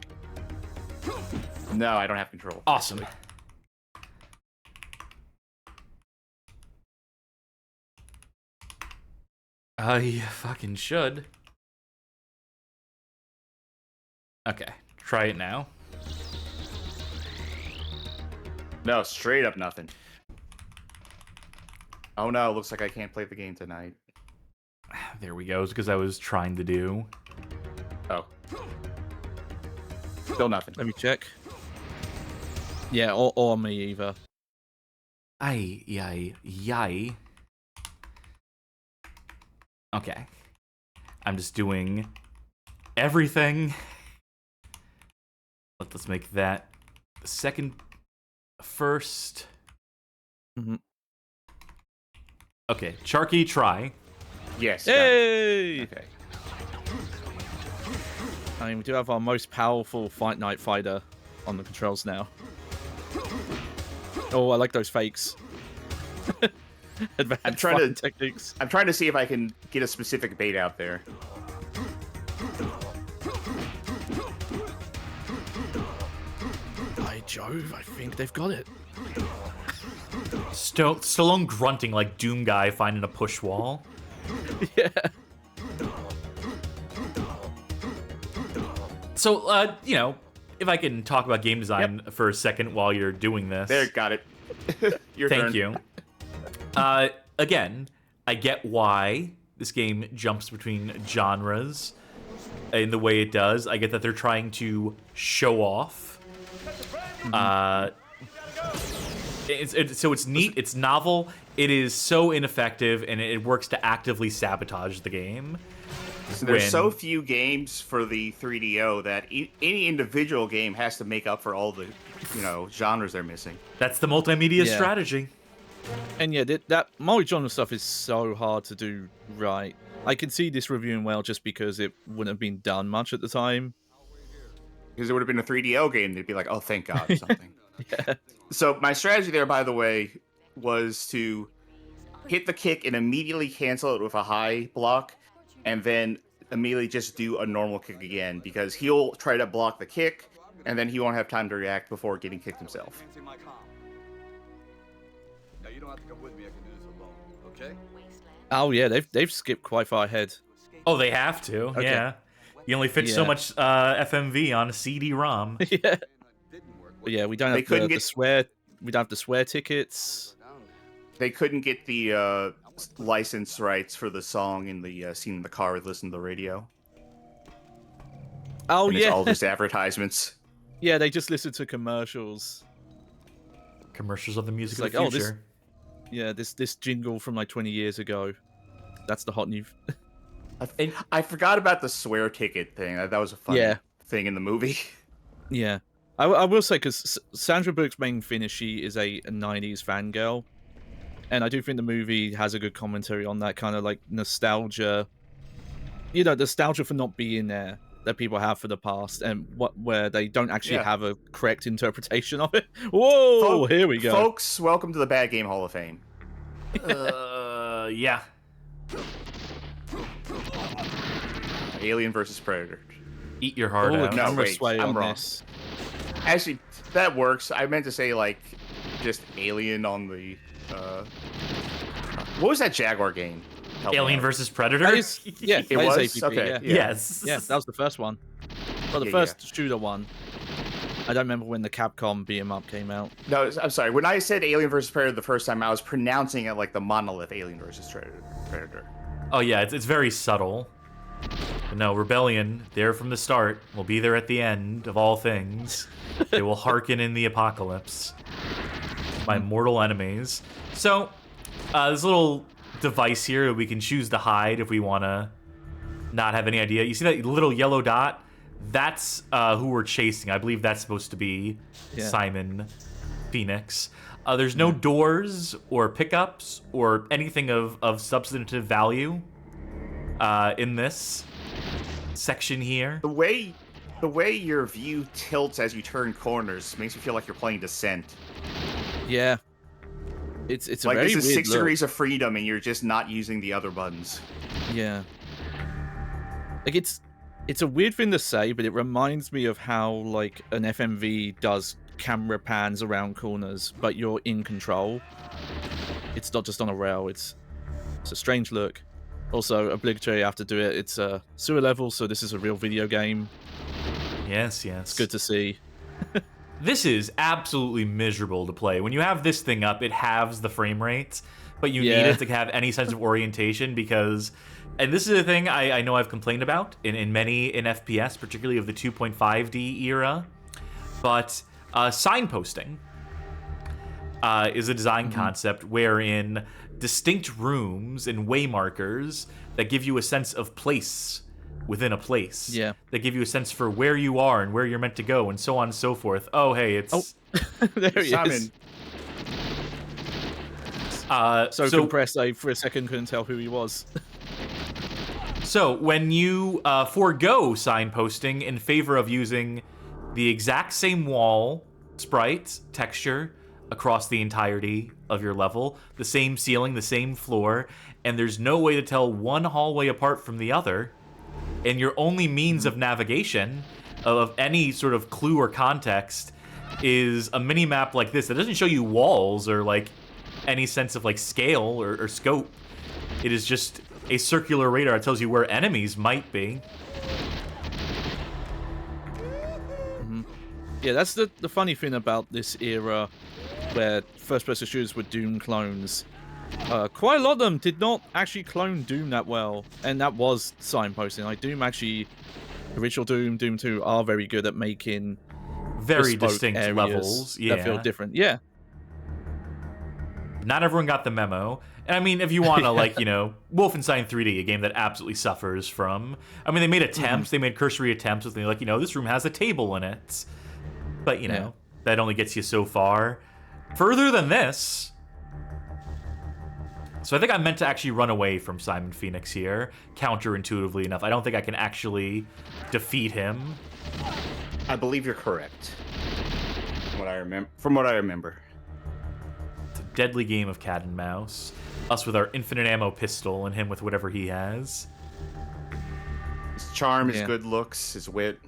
No, I don't have control. Awesome. You fucking should. Okay, try it now. No, straight up nothing. Oh no, looks like I can't play the game tonight. There we go. It's because I was trying to do. Oh. Still nothing. Let me check. Yeah, or me either. Yay. Okay. I'm just doing everything. Let's make that second first. Mm-hmm. Okay, Sharky, try. Yes. Hey! Okay. I mean, we do have our most powerful Fight Night fighter on the controls now. Oh, I like those fakes. Advanced fighting techniques. I'm trying to see if I can get a specific bait out there. By Jove, I think they've got it. Stallone grunting like Doom guy finding a push wall. Yeah. So, if I can talk about game design for a second while you're doing this. There, got it. Your Thank turn. you. Again, I get why this game jumps between genres in the way it does. I get that they're trying to show off. So it's neat, it's novel, it is so ineffective, and it works to actively sabotage the game. So there's so few games for the 3DO that any individual game has to make up for all the, genres they're missing. That's the multimedia strategy. And yeah, that multi-genre stuff is so hard to do right. I can see this reviewing well just because it wouldn't have been done much at the time. Because it would have been a 3DO game, they'd be like, oh, thank God, or something. Yeah. So my strategy there, by the way, was to hit the kick and immediately cancel it with a high block, and then immediately just do a normal kick again, because he'll try to block the kick, and then he won't have time to react before getting kicked himself. Now you don't have to come with me. I can do this alone. Okay? Oh yeah, they've skipped quite far ahead. Oh, they have to. Okay. Yeah. You only fit so much FMV on a CD-ROM. Yeah. But yeah, we don't have the swear. We don't have the swear tickets. They couldn't get the license rights for the song in the scene in the car with listen to the radio. Oh and yeah. It's all just advertisements. Yeah, they just listen to commercials. Commercials of the music It's of like, the future. This jingle from like 20 years ago. That's the hot new. I forgot about the swear ticket thing. That was a fun thing in the movie. Yeah. I will say, because Sandra Bullock's main finish, she is a 90s fangirl. And I do think the movie has a good commentary on that kind of like nostalgia. Nostalgia for not being there that people have for the past, and where they don't actually have a correct interpretation of it. Whoa, here we go. Folks, welcome to the Bad Game Hall of Fame. Yeah. Alien versus Predator. Eat your heart out. No, wait, sway I'm on wrong. this. Actually, that works. I meant to say, just Alien on the... what was that Jaguar game? Help me Alien out. versus Predator? It was was? APP, Okay, yeah. Yes. Yeah, that was the first one. Well, the first shooter one. I don't remember when the Capcom beat 'em up came out. No, I'm sorry. When I said Alien versus Predator the first time, I was pronouncing it like the monolith Alien versus Predator. Oh, yeah, it's very subtle. But no, Rebellion, there from the start, will be there at the end of all things. They will hearken in the apocalypse. My mortal enemies. So, this little device here, we can choose to hide if we want to not have any idea. You see that little yellow dot? That's who we're chasing. I believe that's supposed to be Simon Phoenix. There's no doors or pickups or anything of substantive value in this section here. The way your view tilts as you turn corners makes me feel like you're playing Descent. Yeah. It's a like very this is weird 6 look. degrees of freedom and you're just not using the other buttons. Yeah. Like it's a weird thing to say, but it reminds me of how like an FMV does camera pans around corners, but you're in control. It's not just on a rail. It's a strange look. Also, obligatory, you have to do it. It's a sewer level, so this is a real video game. Yes. It's good to see. This is absolutely miserable to play. When you have this thing up, it halves the frame rate, but you need it to have any sense of orientation because... And this is a thing I know I've complained about in FPS, particularly of the 2.5D era, but signposting is a design concept wherein distinct rooms and waymarkers that give you a sense of place within a place. Yeah. That give you a sense for where you are and where you're meant to go and so on and so forth. Oh, hey, it's... There he Simon. is. So compressed, I for a second couldn't tell who he was. So when you forego signposting in favor of using the exact same wall, sprite, texture across the entirety of your level, the same ceiling, the same floor, and there's no way to tell one hallway apart from the other, and your only means of navigation of any sort of clue or context is a mini-map like this that doesn't show you walls or like any sense of like scale or scope. It is just a circular radar that tells you where enemies might be. Yeah, that's the funny thing about this era where first-person shooters were Doom clones. Quite a lot of them did not actually clone Doom that well, and that was signposting. Like, Doom actually, original Doom, Doom 2 are very good at making Very bespoke distinct areas levels. Yeah. that feel different. Yeah. Not everyone got the memo. And I mean, if you want to, like, you know, Wolfenstein 3D, a game that absolutely suffers from... I mean, they made attempts. They made cursory attempts with, like, you know, this room has a table in it. But, you know, that only gets you so far. Further than this... So I think I meant to actually run away from Simon Phoenix here, counterintuitively enough. I don't think I can actually defeat him. I believe you're correct. From what I remember. It's a deadly game of cat and mouse. Us with our infinite ammo pistol and him with whatever he has. His charm, his good looks, his wit.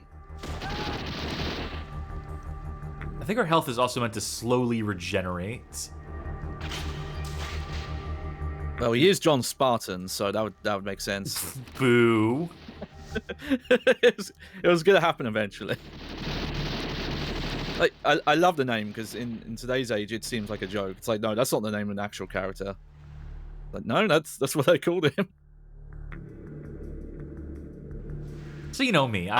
I think our health is also meant to slowly regenerate. Well, he is John Spartan, so that would make sense. Boo. it was gonna happen eventually. Like, I love the name because in today's age it seems like a joke. It's like, no, that's not the name of an actual character. But no, that's what they called him. So you know me.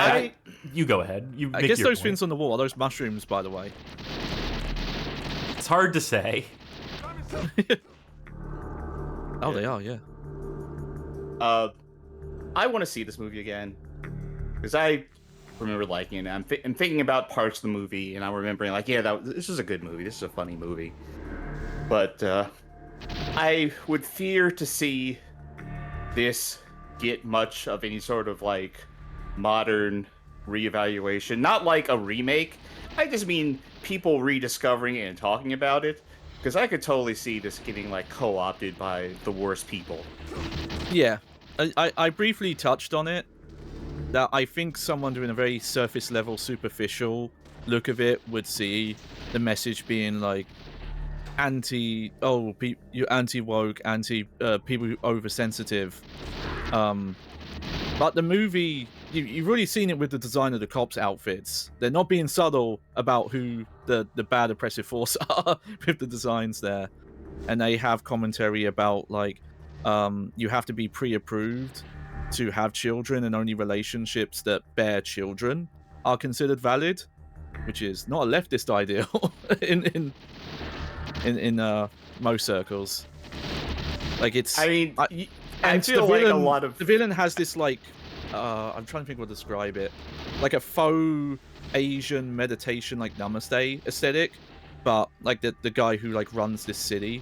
You go ahead. I guess those things on the wall are those mushrooms, by the way. It's hard to say. Oh, they are, yeah. I want to see this movie again because I remember liking it. I'm thinking about parts of the movie, and I'm remembering like, yeah, this is a good movie. This is a funny movie. But I would fear to see this get much of any sort of like modern reevaluation. Not like a remake. I just mean people rediscovering it and talking about it. Because I could totally see this getting, like, co-opted by the worst people. Yeah. I briefly touched on it. That I think someone doing a very surface-level, superficial look of it would see the message being, like, you're anti-woke, people who oversensitive. But the movie... You've really seen it with the design of the cops' outfits. They're not being subtle about who the bad oppressive force are with the designs there. And they have commentary about, like, you have to be pre-approved to have children, and only relationships that bear children are considered valid, which is not a leftist ideal in most circles. Like, it's... I mean, I and feel like a lot of... The villain has this, like... I'm trying to think what to describe it. Like a faux Asian meditation, like namaste aesthetic, but like the guy who like runs this city,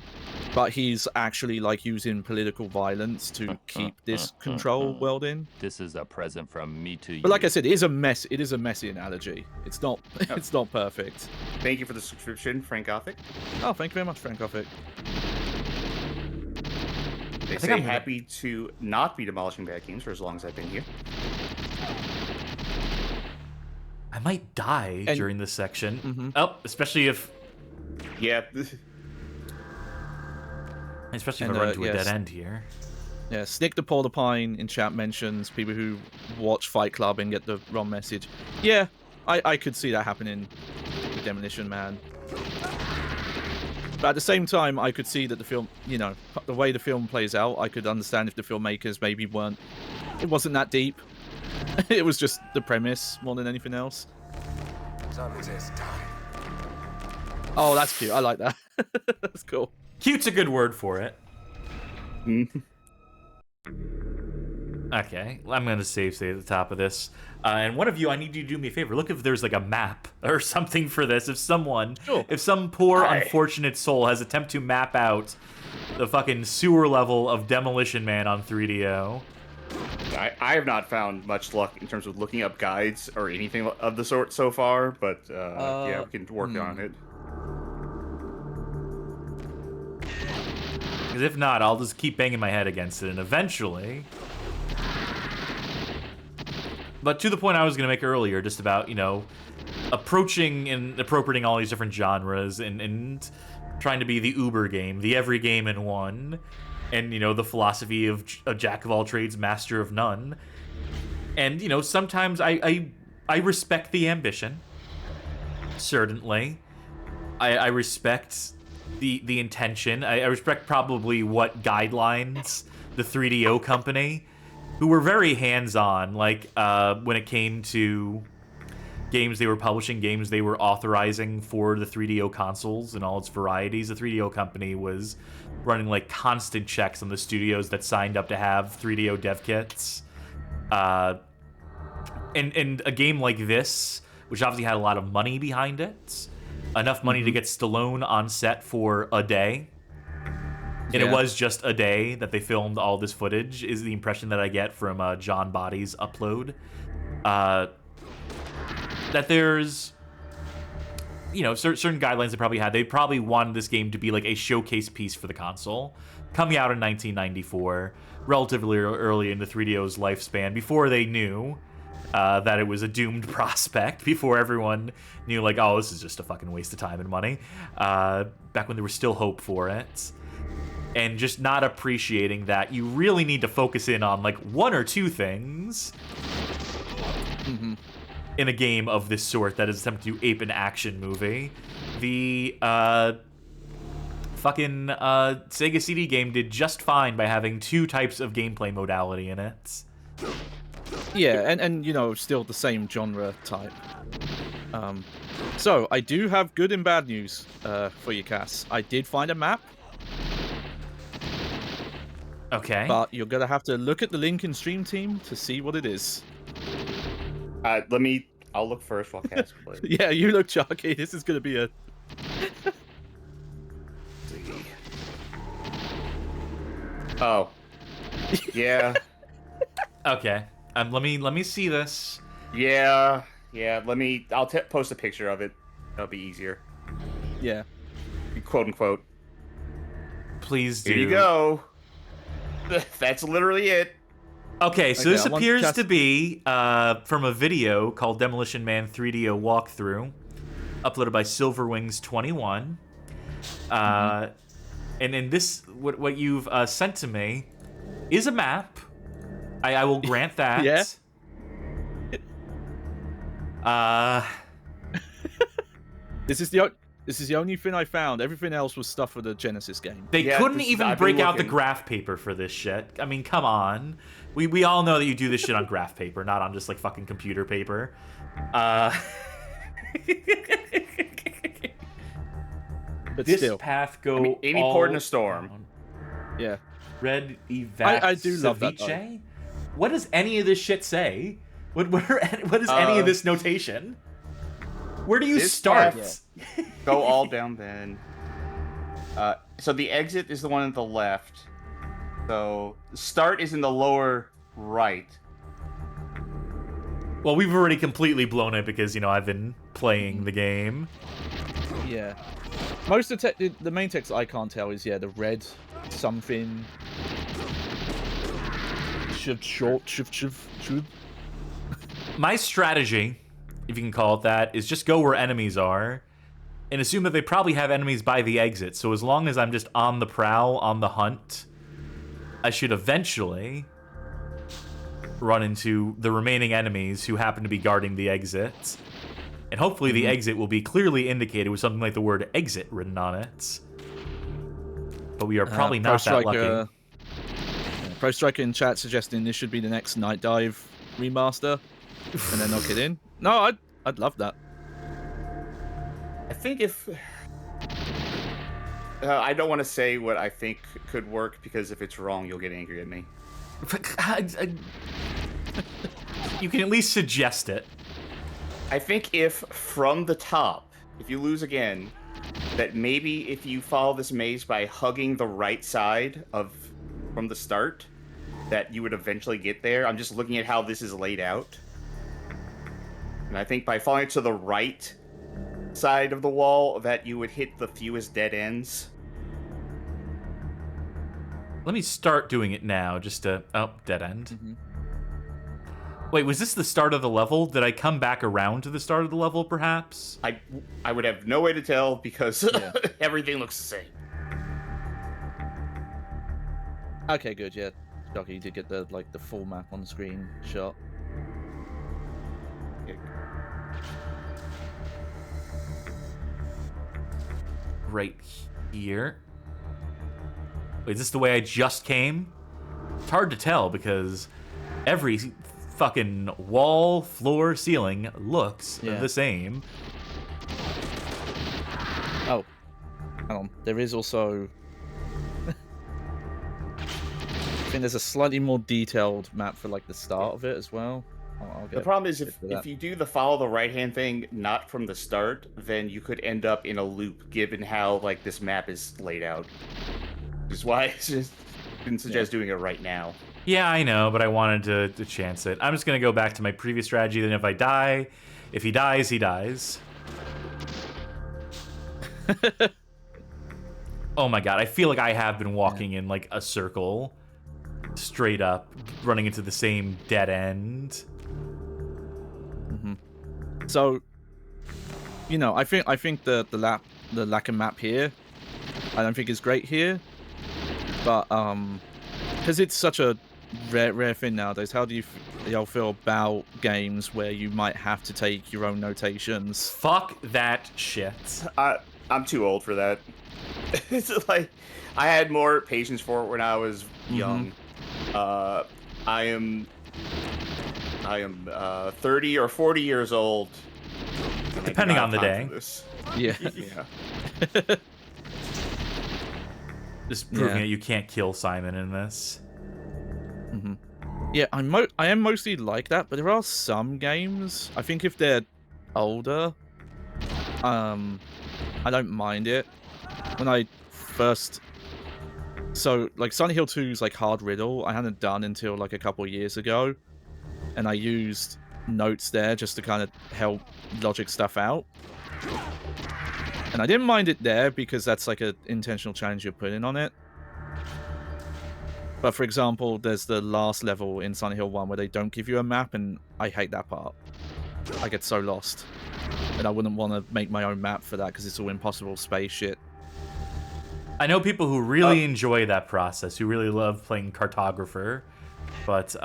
but he's actually like using political violence to keep this control world in. This is a present from me to you. But like I said, it is a mess. It is a messy analogy. It's not. It's not perfect. Thank you for the subscription, Frank Gothic. Oh, thank you very much, Frank Gothic. They say I'm happy to not be demolishing bad games for as long as I've been here. I might die during this section. Mm-hmm. Oh, especially if... Yeah. Especially if I run to a dead end here. Yeah, Snick the Porcupine in chat mentions people who watch Fight Club and get the wrong message. Yeah, I could see that happening with Demolition Man. But at the same time, I could see that the film, you know, the way the film plays out, I could understand if the filmmakers maybe it wasn't that deep. It was just the premise more than anything else. Oh, that's cute. I like that. That's cool. Cute's a good word for it. Okay, I'm going to save at the top of this. And one of you, I need you to do me a favor. Look if there's like a map or something for this. If some poor unfortunate soul has attempted to map out the fucking sewer level of Demolition Man on 3DO. I have not found much luck in terms of looking up guides or anything of the sort so far, but yeah, we can work on it. Because if not, I'll just keep banging my head against it, and eventually... But to the point I was going to make earlier, just about, you know, approaching and appropriating all these different genres and trying to be the Uber game, the every game in one, and, you know, the philosophy of a jack of all trades, master of none. And, you know, sometimes I respect the ambition, certainly. I respect the intention. I respect probably what guidelines the 3DO company, who were very hands-on, like, when it came to games they were publishing, games they were authorizing for the 3DO consoles and all its varieties. The 3DO company was running, like, constant checks on the studios that signed up to have 3DO dev kits. And a game like this, which obviously had a lot of money behind it, enough money to get Stallone on set for a day, and it was just a day that they filmed all this footage, is the impression that I get from John Body's upload. That there's, you know, certain guidelines they probably had. They probably wanted this game to be like a showcase piece for the console, coming out in 1994, relatively early in the 3DO's lifespan, before they knew that it was a doomed prospect, before everyone knew, like, oh, this is just a fucking waste of time and money, back when there was still hope for it. And just not appreciating that you really need to focus in on, like, one or two things in a game of this sort that is attempting to ape an action movie. The fucking Sega CD game did just fine by having two types of gameplay modality in it. Yeah, and you know, still the same genre type. So I do have good and bad news for you, Cass. I did find a map. Okay. But you're gonna have to look at the link in Stream Team to see what it is. I'll look first while Cass plays. Yeah, you look, Sharky. This is gonna be a... Oh. Yeah. Okay. Let me see this. Yeah. I'll post a picture of it. That'll be easier. Yeah. Quote unquote. Please do. Here you go. That's literally it. Okay, so this appears to be from a video called Demolition Man 3DO Walkthrough, uploaded by Silverwings21. And in this, what you've sent to me is a map. I will grant that. Yeah. This is the only thing I found. Everything else was stuff for the Genesis game. They couldn't even break out the graph paper for this shit. I mean, come on. We all know that you do this shit on graph paper, not on just, like, fucking computer paper. But this still. path go Amy all poured in a storm. Yeah. Red Evac I do love that, Ceviche? What does any of this shit say? What is any of this notation? Where do you start? Go all down then. So the exit is the one on the left. So start is in the lower right. Well, we've already completely blown it because, you know, I've been playing the game. Yeah. Most of the main text I can't tell is, the red something. My strategy, if you can call it that, is just go where enemies are and assume that they probably have enemies by the exit. So as long as I'm just on the prowl, on the hunt, I should eventually run into the remaining enemies who happen to be guarding the exit. And hopefully the exit will be clearly indicated with something like the word exit written on it. But we are probably not that lucky. Pro Striker in chat suggesting this should be the next Night Dive remaster. And then knock it in. No, I'd love that. I think if... I don't want to say what I think could work, because if it's wrong, you'll get angry at me. You can at least suggest it. I think if from the top, if you lose again, that maybe if you follow this maze by hugging the right side from the start, that you would eventually get there. I'm just looking at how this is laid out. And I think by following to the right side of the wall, that you would hit the fewest dead ends. Let me start doing it now, just to... Oh, dead end. Wait, was this the start of the level? Did I come back around to the start of the level, perhaps? I would have no way to tell because Yeah. everything looks the same. Okay, good. Yeah, Shocker, you did get the full map on screen shot. Right here. Wait, is this the way I just came? It's hard to tell because every fucking wall, floor, ceiling looks the same. Oh, hang on. There is also... I think there's a slightly more detailed map for like the start of it as well. The problem is if you do the follow the right hand thing not from the start, then you could end up in a loop given how like this map is laid out. Which is why I just didn't suggest doing it right now. Yeah, I know, but I wanted to chance it. I'm just gonna go back to my previous strategy. Then if I die, if he dies, he dies. Oh my god, I feel like I have been walking in like a circle, straight up, running into the same dead end. So, you know, I think the lack of map here, I don't think is great here, but because it's such a rare thing nowadays. How do y'all feel about games where you might have to take your own notations? Fuck that shit. I'm too old for that. It's like I had more patience for it when I was young. I am 30 or 40 years old. Depending on the day. Yeah. Yeah. Just proving that you can't kill Simon in this. Yeah, I am mostly like that, but there are some games, I think if they're older, I don't mind it. When I first... So, like, Silent Hill 2's, like, hard riddle, I hadn't done until, like, a couple years ago. And I used notes there just to kind of help logic stuff out. And I didn't mind it there because that's, like, an intentional challenge you're putting on it. But, for example, there's the last level in Silent Hill 1 where they don't give you a map, and I hate that part. I get so lost. And I wouldn't want to make my own map for that because it's all impossible space shit. I know people who really enjoy that process, who really love playing cartographer, but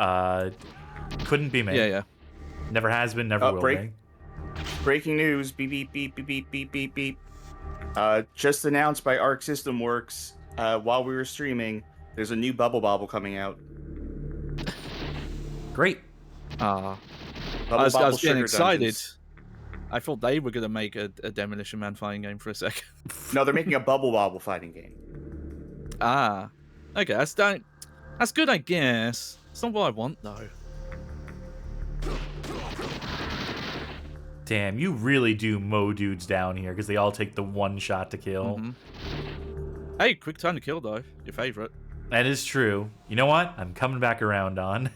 couldn't be me. Yeah. Never has been, never will be. Breaking news, beep, beep, beep, beep, beep, beep, beep, beep. Just announced by Arc System Works while we were streaming, there's a new Bubble Bobble coming out. Great. I was getting excited. Dungeons. I thought they were going to make a Demolition Man fighting game for a second. No, they're making a Bubble Bobble fighting game. Okay, that's good, I guess. It's not what I want, though. Damn, you really do mow dudes down here because they all take the one shot to kill. Hey, quick time to kill, though. Your favorite. That is true. You know what? I'm coming back around on.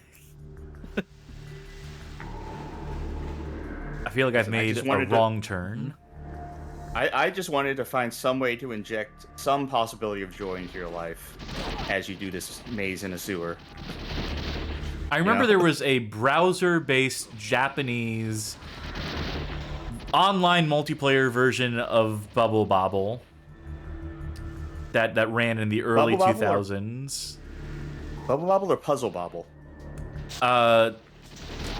I feel like I've made a wrong turn. I just wanted to find some way to inject some possibility of joy into your life as you do this maze in a sewer. I remember there was a browser-based Japanese online multiplayer version of Bubble Bobble that ran in the early 2000s. Bubble Bobble or Puzzle Bobble?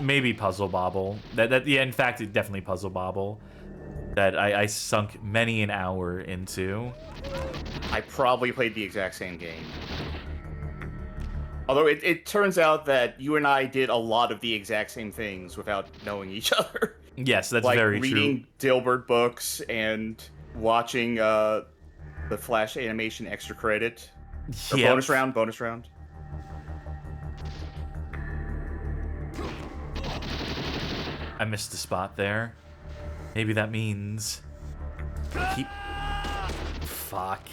Maybe Puzzle Bobble. Yeah, in fact, it's definitely Puzzle Bobble. That I sunk many an hour into. I probably played the exact same game. Although it turns out that you and I did a lot of the exact same things without knowing each other. Yes, that's like very true. Like reading Dilbert books and watching the Flash animation extra credit. Or bonus round. I missed a spot there. Maybe that means... Fuck.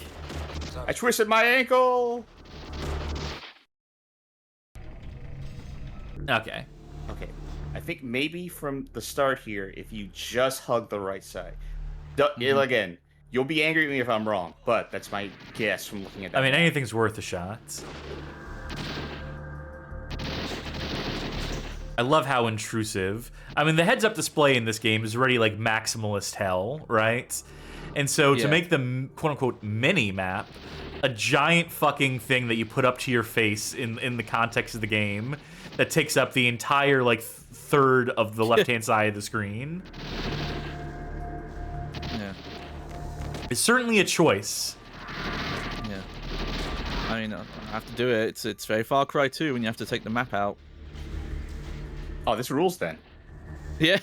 I twisted my ankle! Okay. I think maybe from the start here, if you just hug the right side. Again, you'll be angry at me if I'm wrong, but that's my guess from looking at that. I mean, anything's worth a shot. I love how intrusive. I mean, the heads-up display in this game is already like maximalist hell, right? And so to make the quote-unquote mini-map a giant fucking thing that you put up to your face in the context of the game that takes up the entire like third of the left-hand side of the screen. Yeah. It's certainly a choice. Yeah. I mean, I have to do it. It's very Far Cry 2 when you have to take the map out. Oh, this rules then. Yeah.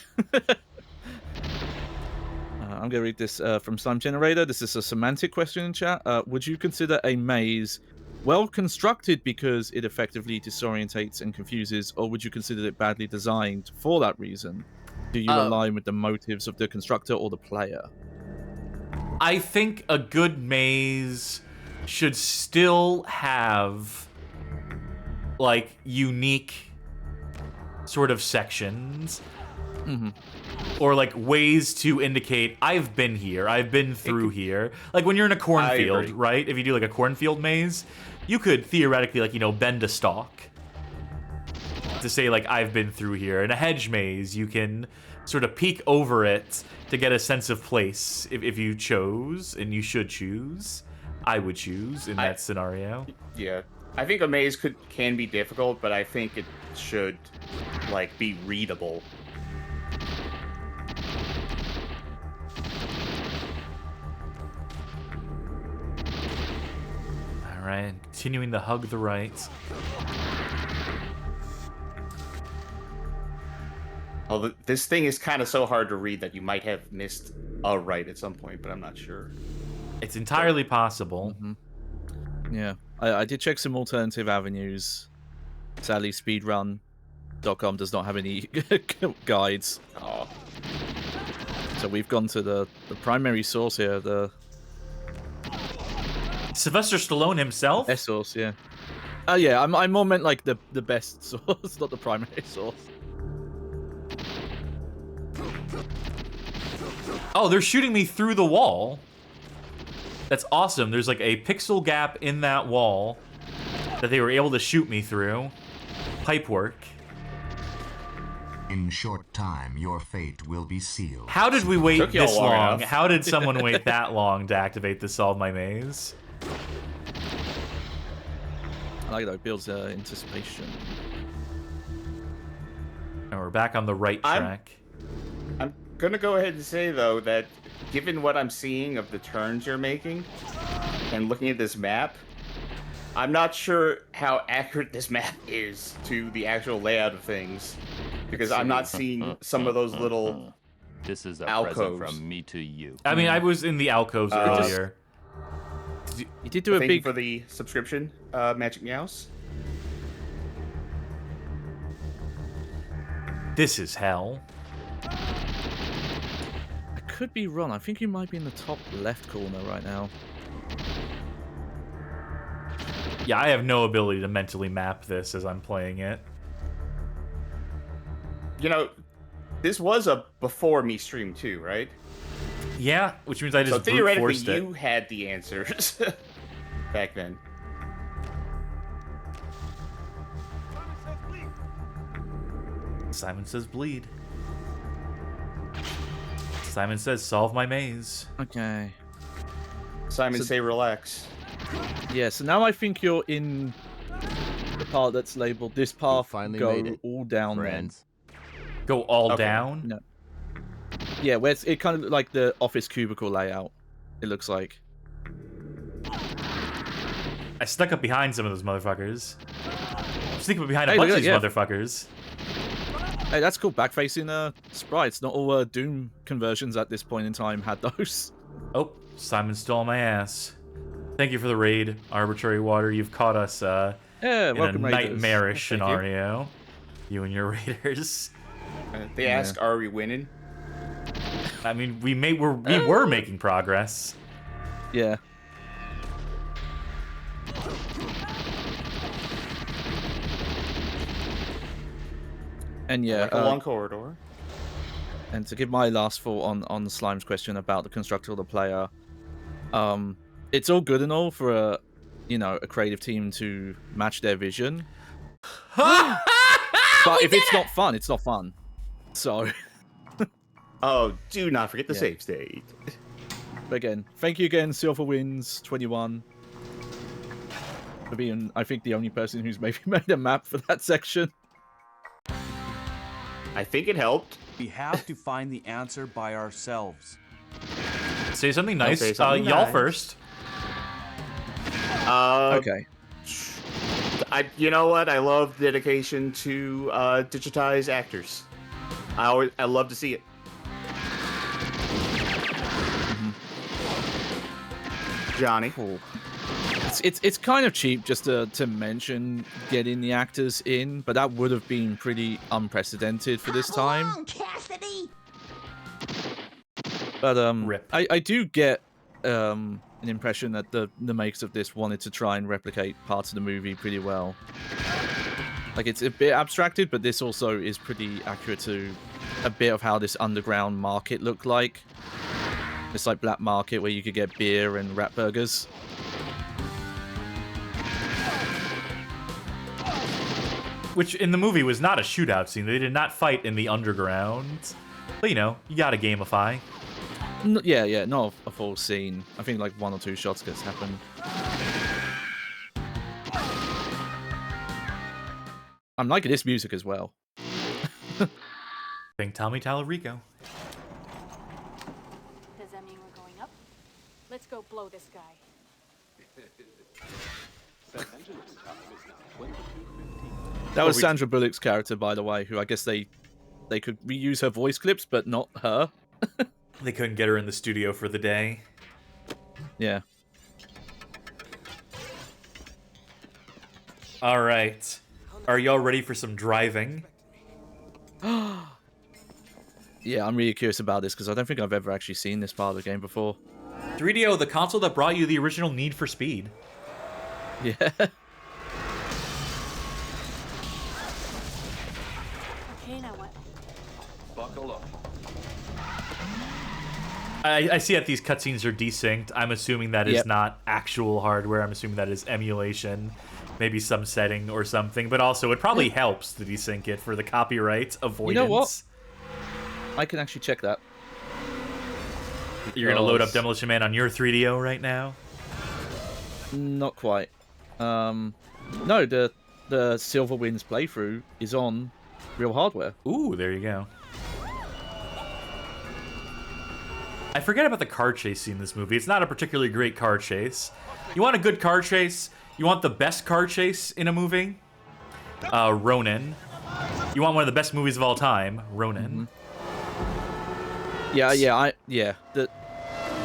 I'm going to read this from Slime Generator. This is a semantic question in chat. Would you consider a maze well constructed because it effectively disorientates and confuses, or would you consider it badly designed for that reason? Do you align with the motives of the constructor or the player? I think a good maze should still have like unique sort of sections. Or like ways to indicate I've been here, I've been through here. Like when you're in a cornfield, right? If you do like a cornfield maze, you could theoretically like, you know, bend a stalk to say like I've been through here. In a hedge maze, you can sort of peek over it to get a sense of place if you chose, and you should choose. I would choose in that scenario. Yeah. I think a maze can be difficult, but I think it should like be readable. Alright, continuing to hug the right. Although this thing is kind of so hard to read that you might have missed a right at some point, but I'm not sure. It's entirely possible. Yeah, I did check some alternative avenues. Sadly, speedrun.com does not have any guides. Oh. So we've gone to the primary source here, the Sylvester Stallone himself? best source, yeah. Yeah, I more meant like the best source, not the primary source. Oh, they're shooting me through the wall. That's awesome. There's like a pixel gap in that wall that they were able to shoot me through. Pipe work. In short time, your fate will be sealed. How did we wait Took y'all this long long? enough. How did someone wait that long to activate the Solve My Maze? I like that it builds anticipation. And we're back on the right track. I'm gonna go ahead and say though that given what I'm seeing of the turns you're making and looking at this map, I'm not sure how accurate this map is to the actual layout of things, because I'm not seeing some of those little This is a alcoves. present from me to you. I mean, I was in the alcoves earlier. You did do a Thank big you for the subscription, Magic Meows. This is hell. I could be wrong. I think you might be in the top left corner right now. Yeah, I have no ability to mentally map this as I'm playing it. You know, this was a before me stream too, right? Yeah, which means I So just brute theoretically, forced it. you had the answers back then. Simon says bleed. Simon says solve my maze. Okay. Simon, So- say relax. Yeah, so now I think you're in the part that's labeled this path finally go made it, all down friends. Go all Okay. down? No. then. Yeah, where it kind of like the office cubicle layout, it looks like. I stuck up behind some of those motherfuckers. Sneak up behind a Hey, bunch look of at these that, motherfuckers. Hey, that's cool. Back-facing sprites. Not all Doom conversions at this point in time had those. Oh, Simon stole my ass. Thank you for the raid, Arbitrary Water. You've caught us Yeah, in a welcome, Raiders. nightmarish Thank you. scenario. You and your raiders. They ask, "Are we winning?" I mean, we were making progress. Yeah. And yeah, Like a long corridor. and to give my last thought on Slime's question about the constructor or the player, it's all good and all for a creative team to match their vision. But if it's not fun, it's not fun. So. Oh, do not forget the Yeah. save state. But again, thank you again, SilverWinds21, for being, I think, the only person who's maybe made a map for that section. I think it helped. We have to find the answer by ourselves. Say something nice. Say something Y'all nice. first. Okay. You know what? I love dedication to digitized actors. I love to see it. Johnny. Cool. It's kind of cheap just to mention getting the actors in, but that would have been pretty unprecedented for this time. Come on, Cassidy! But Rip. I do get an impression that the makers of this wanted to try and replicate parts of the movie pretty well. Like, it's a bit abstracted, but this also is pretty accurate to a bit of how this underground market looked like. It's like black market where you could get beer and rat burgers. Which in the movie was not a shootout scene. They did not fight in the underground. But you know, you gotta gamify. Yeah, not a full scene. I think like 1 or 2 shots gets happened. I'm liking this music as well. Think Tommy Tallarico. Does that mean we're going up? Let's go blow this guy. That was Sandra Bullock's character, by the way, who I guess they could reuse her voice clips, but not her. They couldn't get her in the studio for the day. Yeah. All right. Are y'all ready for some driving? Yeah, I'm really curious about this because I don't think I've ever actually seen this part of the game before. 3DO, the console that brought you the original Need for Speed. Yeah. Okay, now what? Buckle up. I see that these cutscenes are desynced. I'm assuming that is Yep. not actual hardware. I'm assuming that is emulation. Maybe some setting or something. But also, it probably helps to desync it for the copyright avoidance. You know what? I can actually check that. You're going to load up Because- Demolition Man on your 3DO right now? Not quite. No, the SilverWinds playthrough is on real hardware. Ooh, there you go. I forget about the car chase scene in this movie. It's not a particularly great car chase. You want a good car chase? You want the best car chase in a movie? Ronin. You want one of the best movies of all time? Ronin. Yeah. The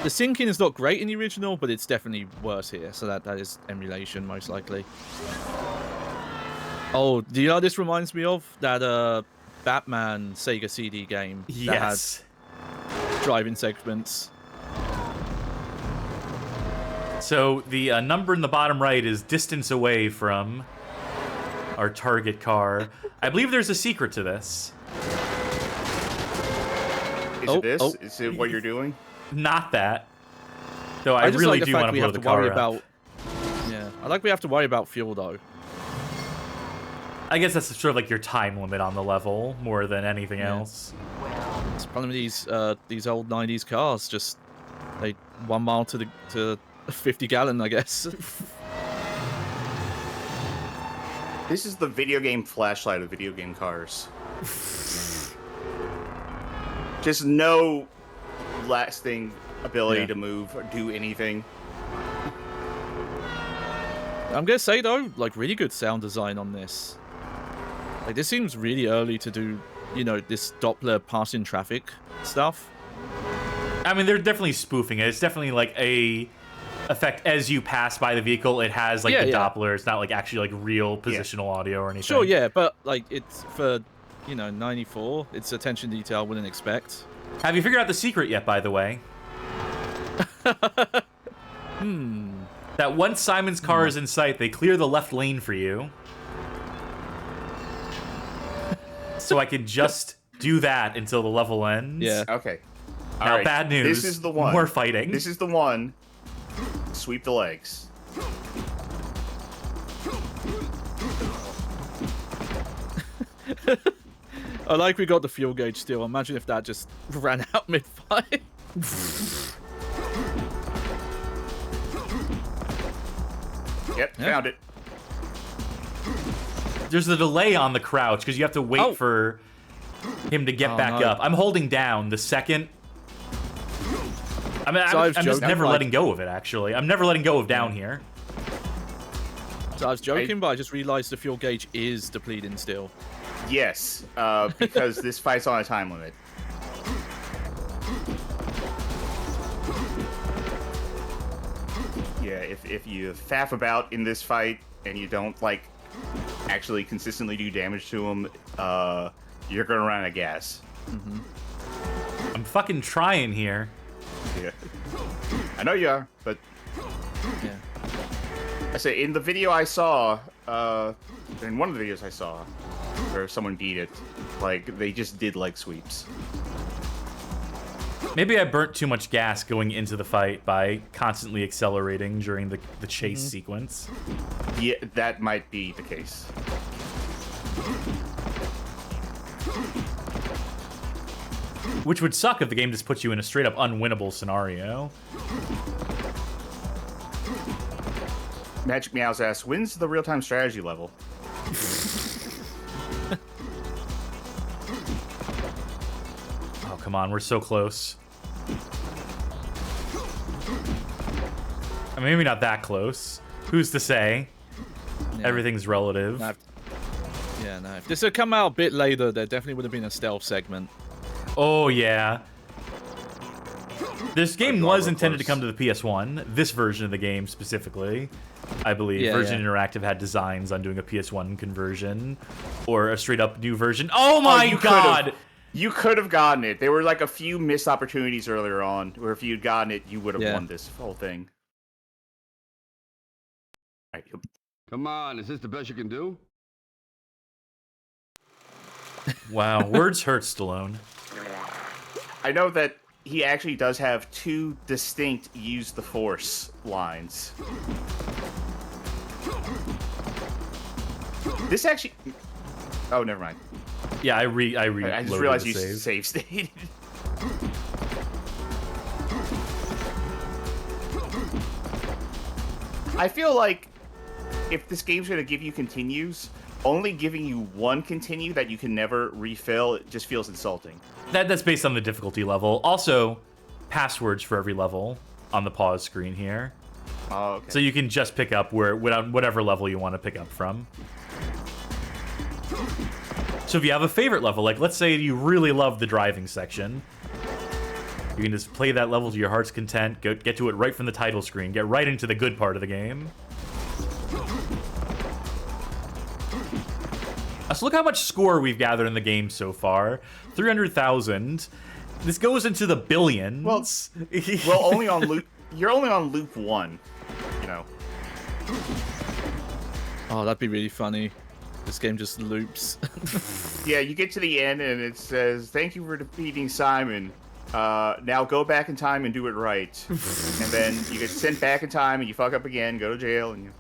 syncing is not great in the original, but it's definitely worse here. So that is emulation, most likely. Oh, do you know what this reminds me of? That Batman Sega CD game that Yes. had driving segments. So the number in the bottom right is distance away from our target car. I believe there's a secret to this. Is it this? Is it what you're doing? Not that. Though I just really like the do fact want to we blow have the to worry car up. about. Yeah, I like we have to worry about fuel though. I guess that's sort of like your time limit on the level more than anything else. It's problem with these old '90s cars. Just 1 mile to 50 gallon, I guess. This is the video game flashlight of video game cars. Just no lasting ability to move or do anything. I'm gonna say though, like really good sound design on this. Like this seems really early to do, this Doppler passing traffic stuff. I mean, they're definitely spoofing it. It's definitely like a effect as you pass by the vehicle. It has like the Doppler. It's not like actually like real positional audio or anything. Sure, yeah, but like it's for 94. It's attention to detail I wouldn't expect. Have you figured out the secret yet, by the way? That once Simon's car is in sight, they clear the left lane for you. So I could just do that until the level ends. Yeah. Okay. Now, All right. bad news. This is the one. More fighting. This is the one. Sweep the legs. I like we got the fuel gauge still. Imagine if that just ran out mid-fight. Yep, found it. There's a delay on the crouch because you have to wait for him to get back up. I'm holding down the second. I mean, I'm just never letting go of it, actually. I'm never letting go of down here. So I was joking, but I just realized the fuel gauge is depleting still. Yes, because this fight's on a time limit. Yeah, if you faff about in this fight and you don't, like, actually consistently do damage to him, you're gonna run out of gas. I'm fucking trying here. Yeah. I know you are, but... Yeah. I say, in the video I saw, in one of the videos I saw, where someone beat it, like, they just did leg sweeps. Maybe I burnt too much gas going into the fight by constantly accelerating during the chase sequence. Yeah, that might be the case. Which would suck if the game just puts you in a straight up unwinnable scenario. Magic Meow's asks, when's the real-time strategy level? Oh, come on, we're so close. I mean, maybe not that close. Who's to say? Yeah. Everything's relative. Yeah, no. If this had come out a bit later, there definitely would have been a stealth segment. Oh, yeah. This game was intended to come to the PS1. This version of the game specifically, I believe. Yeah, Virgin Interactive had designs on doing a PS1 conversion or a straight up new version. Oh my god! You could have gotten it. There were like a few missed opportunities earlier on where if you'd gotten it, you would have won this whole thing. All right. Come on, is this the best you can do? Wow, words hurt, Stallone. I know that he actually does have two distinct use the force lines. This actually... Oh, never mind. Yeah, I just realized you save state. I feel like if this game's going to give you continues, only giving you one continue that you can never refill, it just feels insulting. That's based on the difficulty level. Also, passwords for every level on the pause screen here. Oh, okay. So you can just pick up whatever level you want to pick up from. So if you have a favorite level, like let's say you really love the driving section, you can just play that level to your heart's content, get to it right from the title screen, get right into the good part of the game. So look how much score we've gathered in the game so far. 300,000. This goes into the billions. Well, only on loop. You're only on loop 1. You know. Oh, that'd be really funny. This game just loops. Yeah, you get to the end and it says, "Thank you for defeating Simon. Now go back in time and do it right." And then you get sent back in time and you fuck up again, go to jail, and you.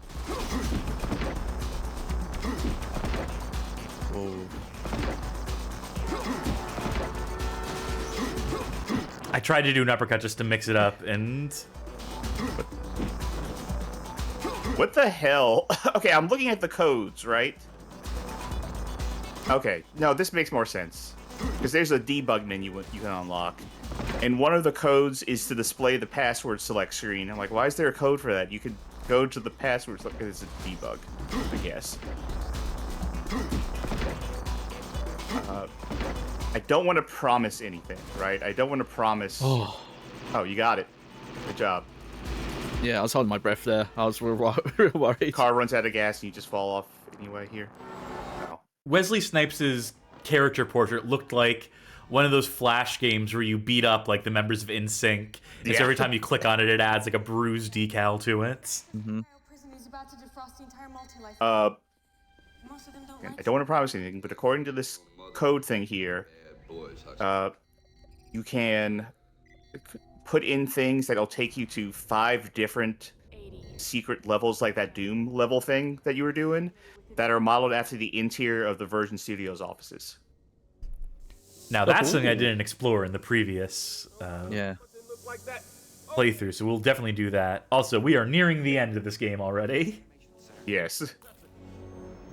I tried to do an uppercut just to mix it up, and... What the hell? Okay, I'm looking at the codes, right? Okay, no, this makes more sense. Because there's a debug menu you can unlock. And one of the codes is to display the password select screen. I'm like, why is there a code for that? You could go to the password select, because it's a debug, I guess. I don't want to promise anything, right? I don't want to promise... Oh, you got it. Good job. Yeah, I was holding my breath there. I was real worried. Car runs out of gas and you just fall off anyway here. Oh. Wesley Snipes' character portrait looked like one of those Flash games where you beat up like the members of NSYNC. And so every time you click on it, it adds like a bruised decal to it. Mm-hmm. I don't want to promise anything, but according to this code thing here, you can put in things that'll take you to 5 different secret levels like that Doom level thing that you were doing that are modeled after the interior of the Virgin Studios offices. Now that's something I didn't explore in the previous playthrough, so we'll definitely do that. Also, we are nearing the end of this game already. Yes.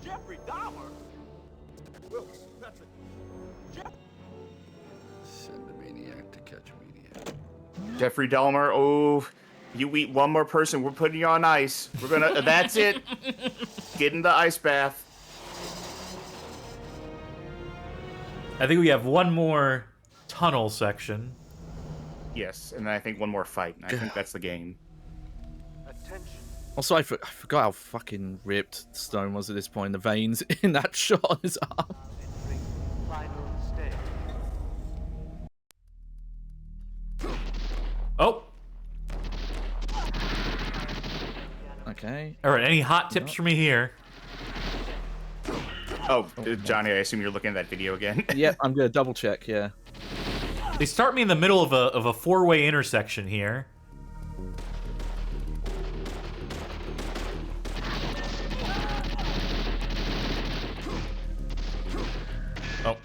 Jeffrey Dahmer? Wilkes, that's it. Send a maniac to catch a maniac. Jeffrey Dahmer, oh, you eat one more person, we're putting you on ice. We're gonna, that's it. Get in the ice bath. I think we have one more tunnel section. Yes, and then I think one more fight, and I think that's the game. Also, I forgot how fucking ripped Stone was at this point. The veins in that shot on his arm. Oh. Okay. All right. Any hot tips for me here? Oh, Johnny, I assume you're looking at that video again. Yeah, I'm gonna double check. Yeah. They start me in the middle of a four-way intersection here. Oh.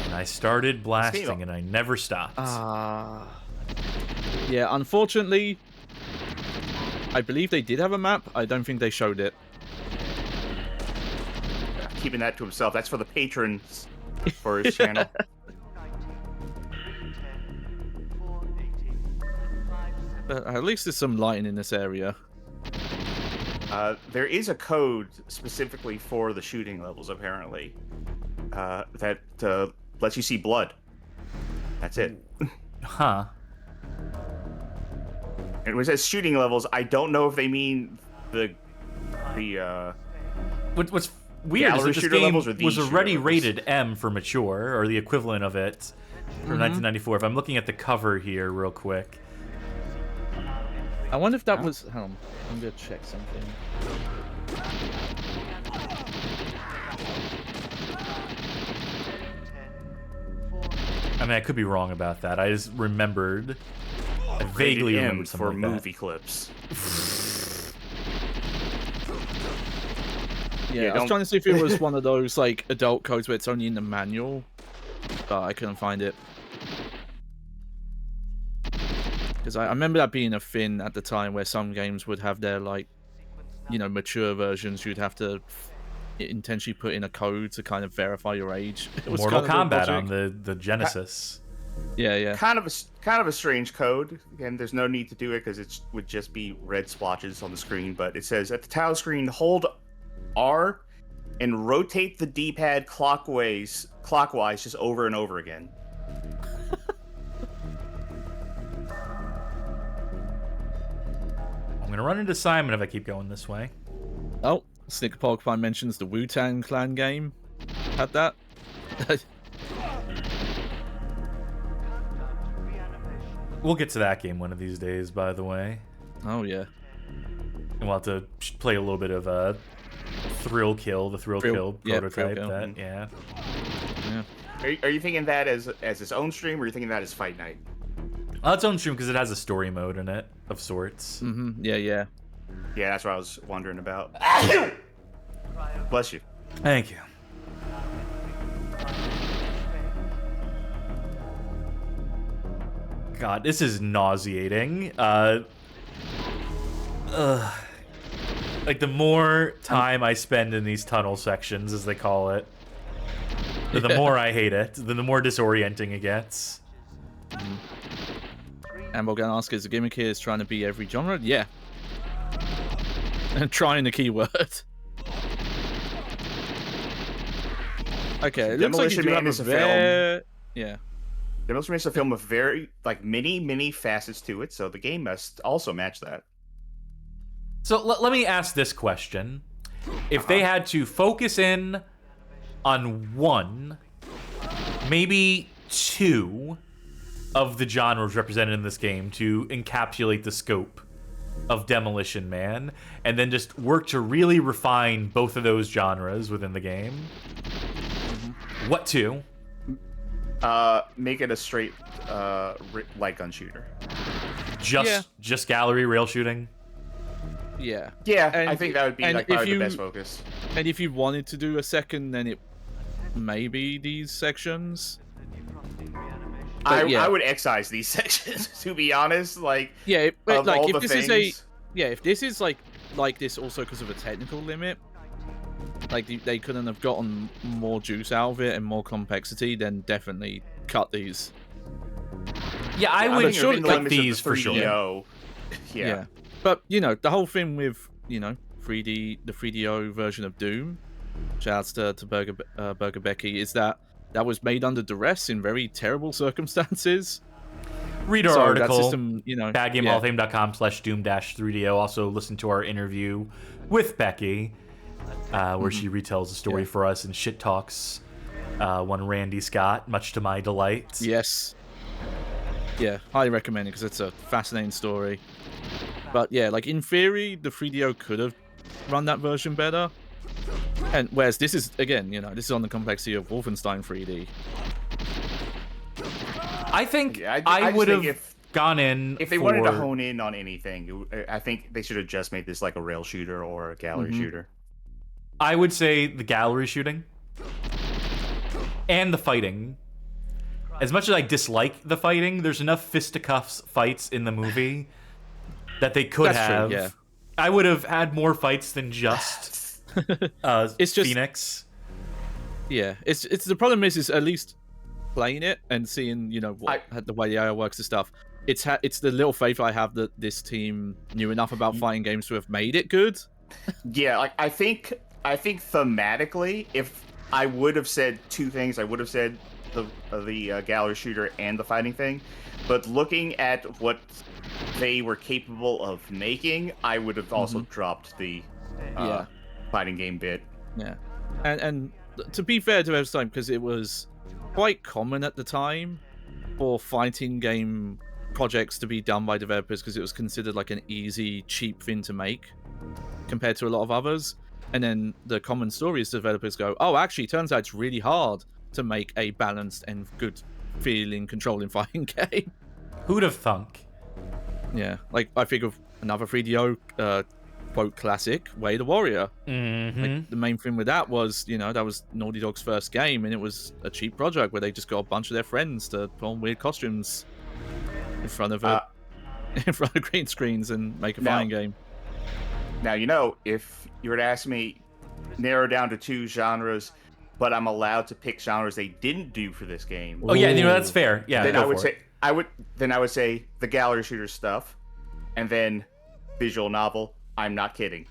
And I started blasting and I never stopped. Yeah, unfortunately, I believe they did have a map. I don't think they showed it. Keeping that to himself. That's for the patrons for his channel. But at least there's some lighting in this area. There is a code specifically for the shooting levels, apparently, that lets you see blood. That's it. Huh. And when it says shooting levels, I don't know if they mean the What's weird is that this game was already levels. rated M for mature, or the equivalent of it, from 1994. If I'm looking at the cover here real quick. I wonder if that was... Hold on. I'm gonna check something. I mean, I could be wrong about that. I just remembered. I vaguely Rated M remembered something for like movie clips. Yeah, I was trying to see if it was one of those like adult codes where it's only in the manual, but I couldn't find it. Because I remember that being a thing at the time where some games would have their like, you know, mature versions. You'd have to intentionally put in a code to kind of verify your age. It was Mortal kind of Kombat on the Genesis. Yeah. Kind of a strange code. Again, there's no need to do it because it would just be red splotches on the screen. But it says at the title screen, hold R and rotate the D-pad clockwise just over and over again. I'm gonna run into Simon if I keep going this way. Oh, Snicker Porcupine mentions the Wu-Tang Clan game. Had that. We'll get to that game one of these days, by the way. Oh yeah. And we'll have to play a little bit of the Thrill Kill prototype. Thrill Kill. Yeah. Are you thinking that as its own stream, or are you thinking that as Fight Night? It's own stream because it has a story mode in it of sorts. Mm-hmm. Yeah. Yeah, that's what I was wondering about. Bless you. Thank you. God, this is nauseating. Like, the more time I spend in these tunnel sections, as they call it, the more I hate it, the more disorienting it gets. And we're going to ask, is the gimmick here is trying to be every genre? Yeah. And trying the keyword. Okay, it looks like you do have a film. Yeah. Demolition Man is a film with very, many facets to it, so the game must also match that. So let me ask this question. If they had to focus in on one, maybe two of the genres represented in this game to encapsulate the scope of Demolition Man, and then just work to really refine both of those genres within the game, what two? Make it a straight light gun shooter. Just gallery rail shooting. Yeah. Yeah, And- I think that would be and like probably if the best you- focus. And if you wanted to do a second, then it may be these sections. But yeah. I would excise these sections, to be honest. Like, Yeah, but of like all if the this things, is if this is like this also because of a technical limit, like they couldn't have gotten more juice out of it and more complexity, then definitely cut these. Yeah, I I would think within the like limits of the these for sure. 3DO. Yeah. But you know, the whole thing with the 3DO version of Doom, shouts to Burger Becky, is that was made under duress in very terrible circumstances. Read our So that article, system, badgamehallofame.com/doom-3do. Also listen to our interview with Becky, where she retells the story for us and shit talks one Randy Scott, much to my delight. Yes. Yeah, highly recommend it because it's a fascinating story. But yeah, like in theory, the 3DO could have run that version better. And whereas this is, again, this is on the complexity of Wolfenstein 3D. I think Yeah, I just would think have gone in if they wanted to hone in on anything, I think they should have just made this like a rail shooter or a gallery shooter. I would say the gallery shooting and the fighting. As much as I dislike the fighting, there's enough fisticuffs fights in the movie that they could That's true, have. yeah. I would have had more fights than just It's just- Phoenix. Yeah, it's the problem is at least playing it and seeing the way the AI works and stuff. It's the little faith I have that this team knew enough about fighting games to have made it good. Yeah, like I think thematically, if I would have said two things, I would have said the gallery shooter and the fighting thing. But looking at what they were capable of making, I would have also dropped the fighting game bit. Yeah, and to be fair to Ev's time, because it was quite common at the time for fighting game projects to be done by developers because it was considered like an easy, cheap thing to make compared to a lot of others. And then the common story is developers go, oh, actually, it turns out it's really hard to make a balanced and good feeling, controlling fighting game. Who'd have thunk? Yeah, like I think of another 3DO quote classic, Way the Warrior. Like, the main thing with that was, that was Naughty Dog's first game, and it was a cheap project where they just got a bunch of their friends to put on weird costumes in front of green screens and make a fighting game. Now, if you were to ask me, narrow down to two genres, but I'm allowed to pick genres they didn't do for this game. Oh yeah, that's fair. Yeah, then go I would for say it. I would say the gallery shooter stuff, and then visual novel. I'm not kidding,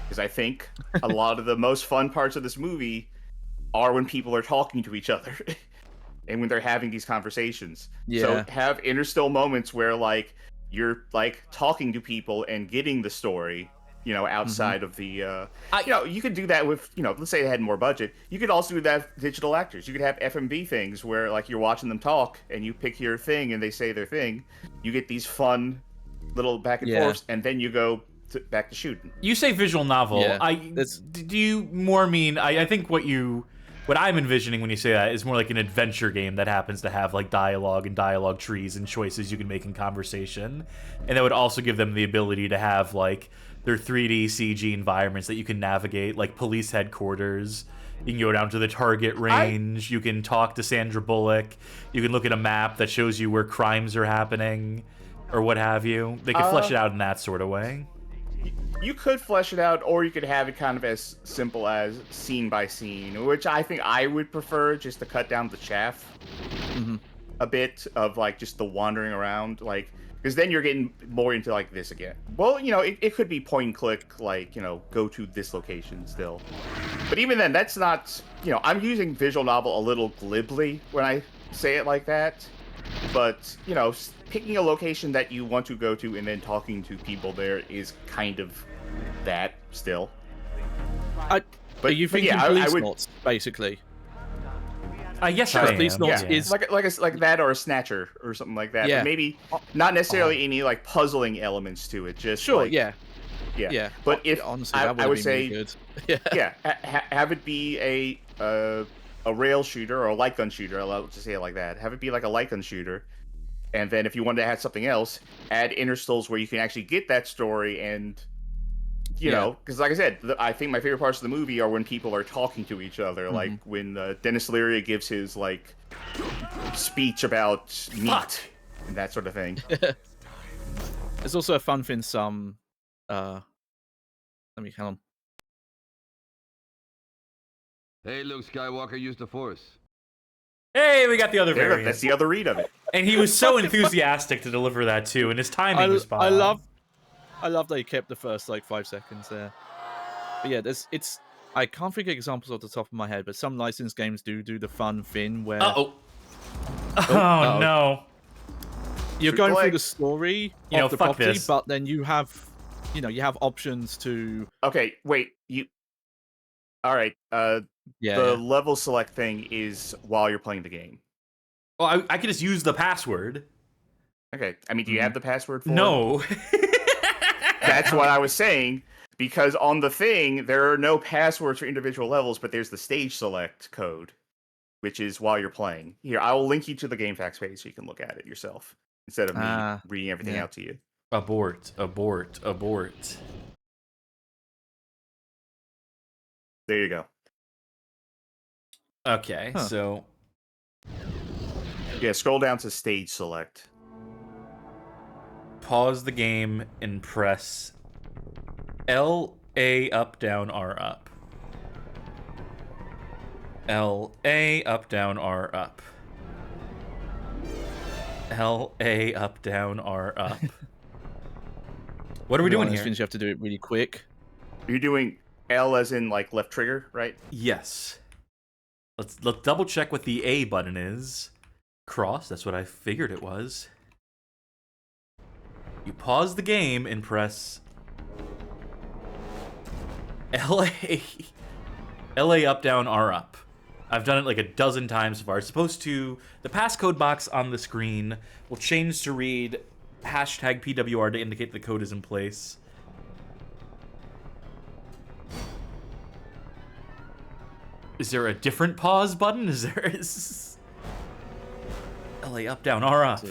because I think a lot of the most fun parts of this movie are when people are talking to each other, and when they're having these conversations. Yeah. So have interstill moments where like you're like talking to people and getting the story. Outside of the, you could do that with, let's say they had more budget. You could also do that with digital actors. You could have FMV things where, like, you're watching them talk and you pick your thing and they say their thing. You get these fun little back and forths, and then you go back to shooting. You say visual novel. Yeah, Do you more mean? I think what I'm envisioning when you say that is more like an adventure game that happens to have like dialogue and dialogue trees and choices you can make in conversation, and that would also give them the ability to have like their 3D CG environments that you can navigate, like police headquarters. You can go down to the target range. You can talk to Sandra Bullock. You can look at a map that shows you where crimes are happening, or what have you. They could flesh it out in that sort of way. You could flesh it out, or you could have it kind of as simple as scene by scene, which I think I would prefer, just to cut down the chaff a bit of like just the wandering around, like. Because then you're getting more into like this again. Well, it could be point and click, like, go to this location still. But even then, that's not, I'm using visual novel a little glibly when I say it like that. But, picking a location that you want to go to and then talking to people there is kind of that still. Are you thinking police knots, basically? Yes, I am. Police knots is like that, or a snatcher or something like that. Yeah. But maybe not necessarily any like puzzling elements to it. Just yeah. But if honestly, I that would be say, really good. have it be a a rail shooter or a light gun shooter. I'll just say it like that. Have it be like a light gun shooter, and then if you wanted to add something else, add interstitials where you can actually get that story and. You know, because like I said, I think my favorite parts of the movie are when people are talking to each other, like when Dennis Leary gives his like speech about meat and that sort of thing. There's also a fun thing. Some, let me hang on. Hey, Luke Skywalker used the Force. Hey, we got the other variant. That's the other read of it. And he was so enthusiastic to deliver that too, and his timing was spot on. I love that he kept the first like 5 seconds there. But yeah, I can't think of examples off the top of my head, but some licensed games do the fun thing where Oh no. You're going through the story of the fuck property, this. but then you have options to. Okay, wait. All right. The level select thing is while you're playing the game. Well, I could just use the password. Okay. I mean, do you have the password for No. it? That's what I was saying. Because on the thing, there are no passwords for individual levels, but there's the stage select code, which is while you're playing. Here, I will link you to the GameFAQs page so you can look at it yourself instead of me reading everything out to you. Abort. There you go. Okay, so... Yeah, scroll down to stage select. Pause the game and press L, A, up, down, R, up. L, A, up, down, R, up. L, A, up, down, R, up. What are we doing here? You have to do it really quick. You're doing L as in like left trigger, right? Yes. Let's double check what the A button is. Cross, that's what I figured it was. You pause the game and press LA up, down, R up. I've done it like a dozen times so far. It's supposed to, the passcode box on the screen will change to read hashtag PWR to indicate the code is in place. Is there a different pause button? LA up, down, R up.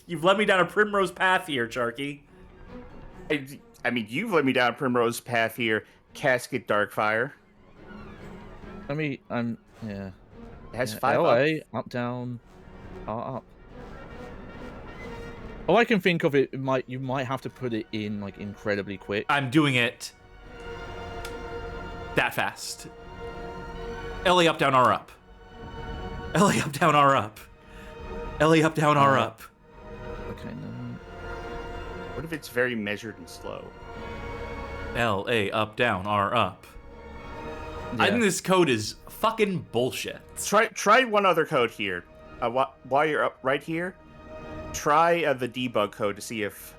You've led me down a primrose path here, Charky. I mean, you've led me down a primrose path here. Casket Darkfire. Yeah. It has 5 LA, up, down, R up. All I can think of you might have to put it in like incredibly quick. I'm doing it that fast. LA up, down, R up. LA up, down, R up. LA up, down, R up. Okay, no. What if it's very measured and slow? LA up, down, R up. Yeah. I think this code is fucking bullshit. Try one other code here. While you're up right here, try the debug code to see if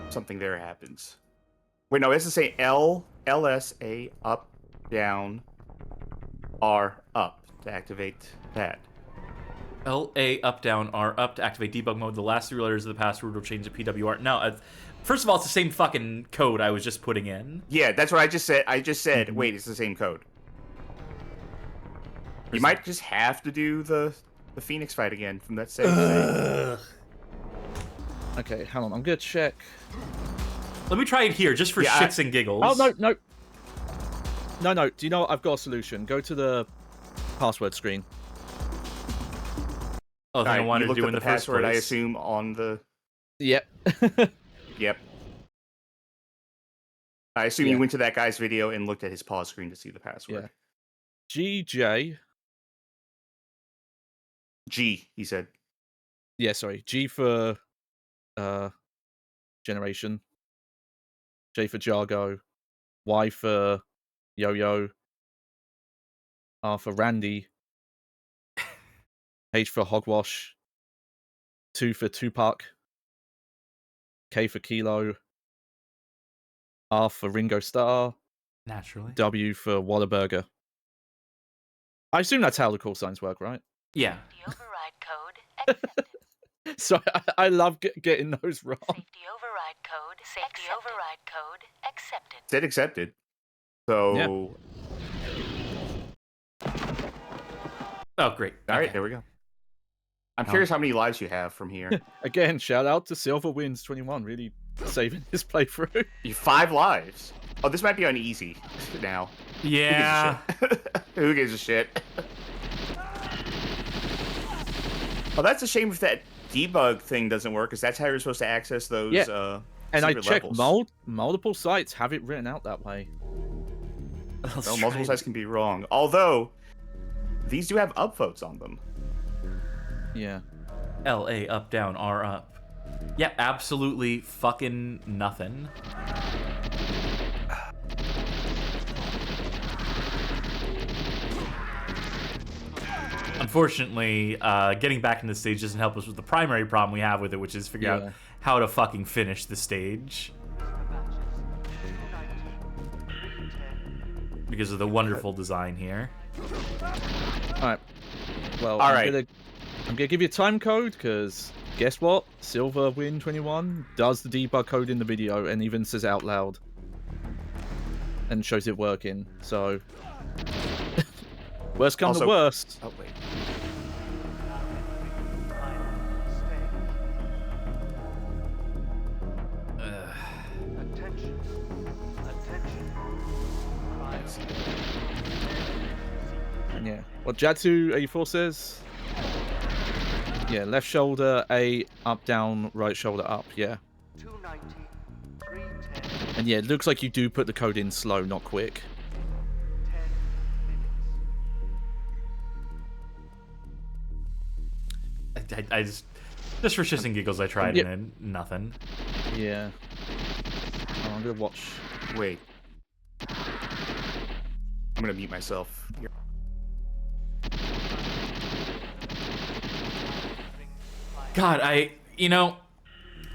something there happens. Wait, no, it's to say LSA up, down, R up to activate that. LA up, down, R up to activate debug mode. The last 3 letters of the password will change to PWR. No, first of all, it's the same fucking code I was just putting in. Yeah, that's what I just said. I just said, wait, it's the same code. You might just have to do the Phoenix fight again from that same thing. Okay, hang on. I'm gonna check. Let me try it here, just for shits and giggles. Oh, no. No. Do you know what? I've got a solution. Go to the password screen. Oh, then I wanted to do in the first password, place. I assume, on the... Yep. Yep. I assume you went to that guy's video and looked at his pause screen to see the password. Yeah. GJ. G, he said. Yeah, sorry. G for generation. J for Jargo. Y for Yo-Yo. R for Randy. H for Hogwash. 2 for Tupac. K for Kilo. R for Ringo Starr. Naturally. W for Whataburger. I assume that's how the call signs work, right? Yeah. Safety override code accepted. So I love getting those wrong. Safety override code accepted. Said accepted. So... Oh, great. All right, Okay. there we go. I'm curious how many lives you have from here. Again, shout out to Silver Wins 21, really saving his playthrough. You 5 lives. Oh, this might be on easy now. Yeah. Who gives a shit? Oh, that's a shame if that debug thing doesn't work, because that's how you're supposed to access those. Yeah. And I secret checked levels. multiple sites have it written out that way. No, multiple sites can be wrong. Although, these do have upvotes on them. Yeah. LA up, down, R up. Yeah, absolutely fucking nothing. Unfortunately, getting back into the stage doesn't help us with the primary problem we have with it, which is figure out how to fucking finish the stage. Because of the wonderful design here. Alright. Well, All I'm right. gonna give you a time code, because guess what? Silver Win 21 does the debug code in the video and even says it out loud. And shows it working, so... worst come to worst. Oh, wait. Attention. Attention. And yeah. What Jatsu84 says? Yeah, left shoulder A, up, down, right shoulder up, yeah. 290. 310. And yeah, it looks like you do put the code in slow, not quick. 10 minutes. I just for shits and giggles, I tried it and nothing. Yeah. Oh, I'm gonna watch. Wait. I'm gonna mute myself. Here. God, you know,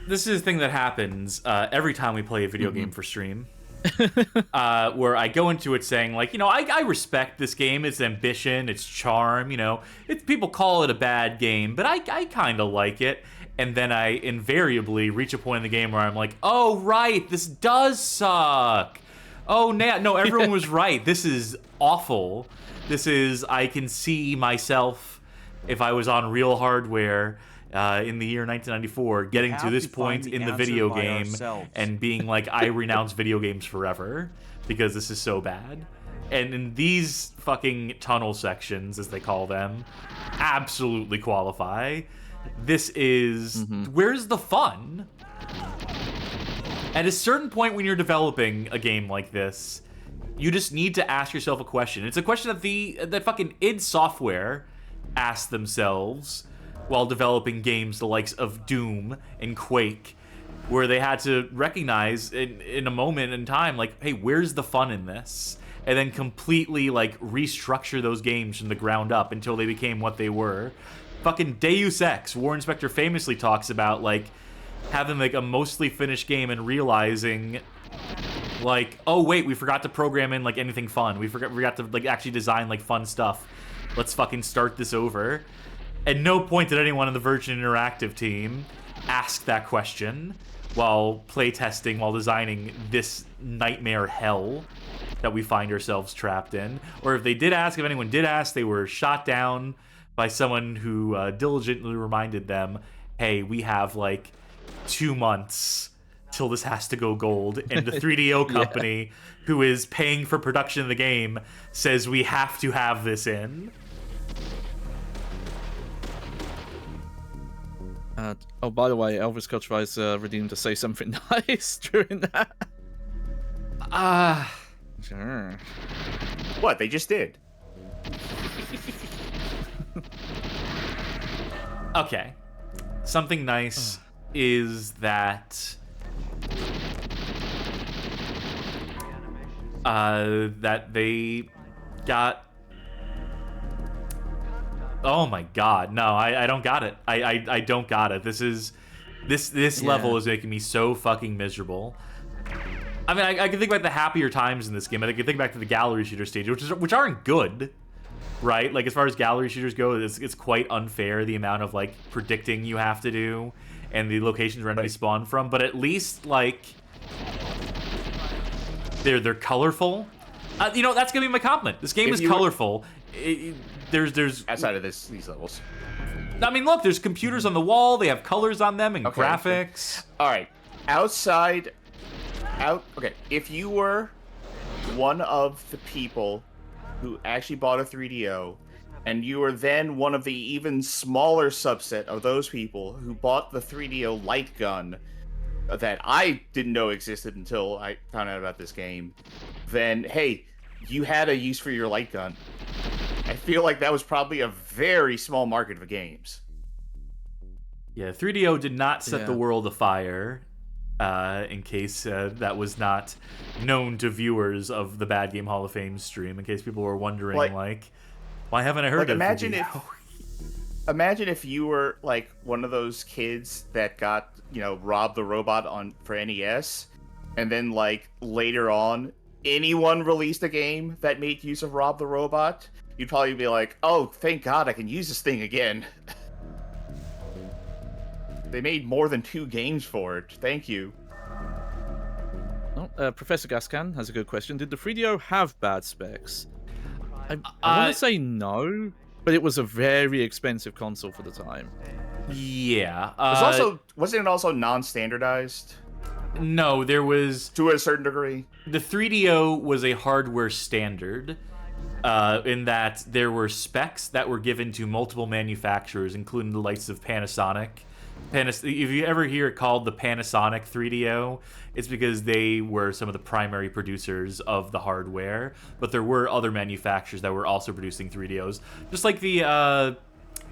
this is a thing that happens every time we play a video game for stream. Where I go into it saying, like, you know, I respect this game, its ambition, its charm, you know. People call it a bad game, but I kind of like it. And then I invariably reach a point in the game where I'm like, oh, right, this does suck. Oh, no, everyone was right. This is awful. I can see myself, if I was on real hardware in the year 1994, getting to this point in the video game and being like, I renounce video games forever because this is so bad. And in these fucking tunnel sections, as they call them, absolutely qualify. This is... Where's the fun? At a certain point when you're developing a game like this, you just need to ask yourself a question. It's a question that fucking id Software asked themselves while developing games the likes of Doom and Quake, where they had to recognize in a moment in time, like, hey, where's the fun in this? And then completely, like, restructure those games from the ground up until they became what they were. Fucking Deus Ex, Warren Spector famously talks about, like, having, like, a mostly finished game and realizing, like, oh, wait, we forgot to program in, like, anything fun. We forgot to, like, actually design, like, fun stuff. Let's fucking start this over. At no point did anyone in the Virgin Interactive team ask that question while playtesting, while designing this nightmare hell that we find ourselves trapped in. Or if they did ask, if anyone did ask, they were shot down by someone who diligently reminded them, hey, we have like 2 months till this has to go gold. And the 3DO company who is paying for production of the game says we have to have this in. Oh, by the way, Elvis Scotch tries redeemed to say something nice during that. Sure. What? They just did. Okay. Something nice is that that they got... Oh my god, no, I don't got it. I don't got it. This level is making me so fucking miserable. I mean, I can think about the happier times in this game. I can think back to the gallery shooter stage, which aren't good, right? Like, as far as gallery shooters go, it's quite unfair, the amount of, like, predicting you have to do and the locations where enemies spawn from. But at least, like, they're colorful. You know, that's gonna be my compliment. This game is colorful. there's outside of these levels. I mean, look, there's computers on the wall. They have colors on them and graphics. All right, okay. If you were one of the people who actually bought a 3DO, and you were then one of the even smaller subset of those people who bought the 3DO light gun that I didn't know existed until I found out about this game, then hey, you had a use for your light gun. I feel like that was probably a very small market of games. Yeah, 3DO did not set the world afire, in case that was not known to viewers of the Bad Game Hall of Fame stream, in case people were wondering, like why haven't I heard of 3DO? Imagine if you were like one of those kids that got, Rob the Robot for NES, and then like later on, anyone released a game that made use of Rob the Robot, you'd probably be like, oh, thank God I can use this thing again. They made more than 2 games for it. Thank you. Oh, Professor Gascan has a good question. Did the 3DO have bad specs? I want to say no, but it was a very expensive console for the time. Yeah. Wasn't it also non-standardized? No, there was... To a certain degree? The 3DO was a hardware standard, in that there were specs that were given to multiple manufacturers, including the likes of Panasonic. If you ever hear it called the Panasonic 3DO, it's because they were some of the primary producers of the hardware, but there were other manufacturers that were also producing 3DOs. Just like the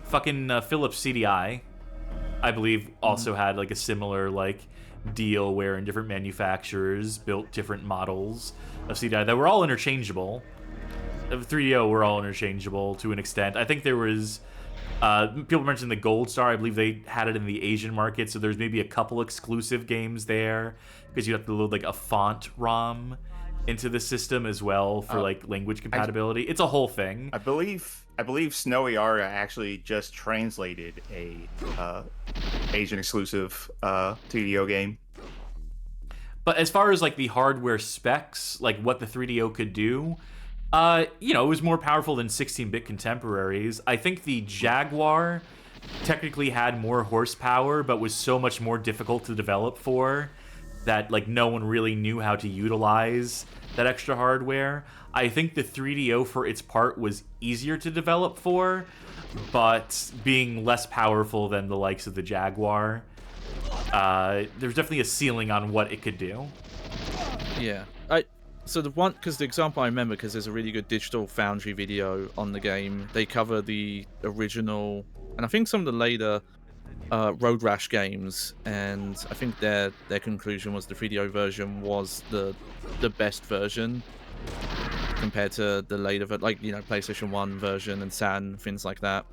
Philips CDI, I believe, also had like a similar deal where different manufacturers built different models of CDI that were all interchangeable. 3DO were all interchangeable to an extent. I think there was... people mentioned the Gold Star. I believe they had it in the Asian market, so there's maybe a couple exclusive games there because you have to load a font ROM into the system as well for language compatibility. It's a whole thing. I believe Snowy Aria actually just translated a Asian exclusive 3DO game. But as far as the hardware specs, what the 3DO could do, it was more powerful than 16-bit contemporaries. I think the Jaguar technically had more horsepower, but was so much more difficult to develop for that no one really knew how to utilize that extra hardware. I think the 3DO for its part was easier to develop for, but being less powerful than the likes of the Jaguar, there's definitely a ceiling on what it could do. Yeah. So because the example I remember, because there's a really good Digital Foundry video on the game, they cover the original, and I think some of the later Road Rash games, and I think their conclusion was the 3DO version was the best version compared to the later, PlayStation 1 version and Saturn, things like that.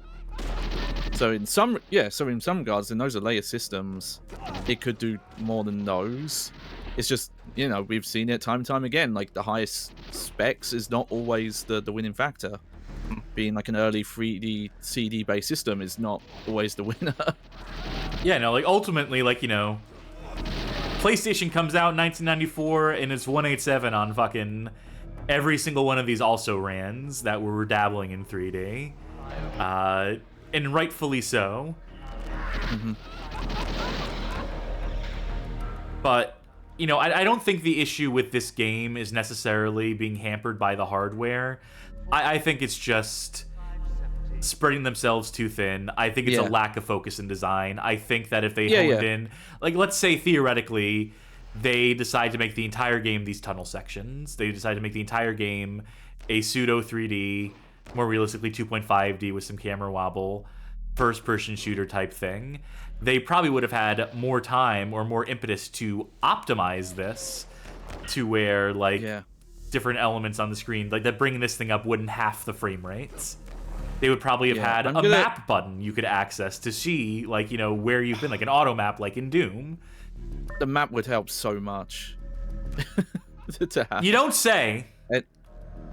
So in some regards, in those later systems, it could do more than those. It's just, we've seen it time and time again. The highest specs is not always the winning factor. Being an early 3D CD-based system is not always the winner. Yeah, no, ultimately, PlayStation comes out in 1994 and it's 187 on fucking every single one of these also-rans that were dabbling in 3D. And rightfully so. Mm-hmm. But... I don't think the issue with this game is necessarily being hampered by the hardware. I think it's just spreading themselves too thin. I think it's a lack of focus in design. I think that if they honed in... let's say, theoretically, they decide to make the entire game these tunnel sections. They decide to make the entire game a pseudo 3D, more realistically 2.5D with some camera wobble, first-person shooter type thing. They probably would have had more time or more impetus to optimize this to where, different elements on the screen, that bringing this thing up wouldn't half the frame rates. They would probably have had a map button you could access to see, where you've been, an auto map like in Doom. The map would help so much. to have. You don't say!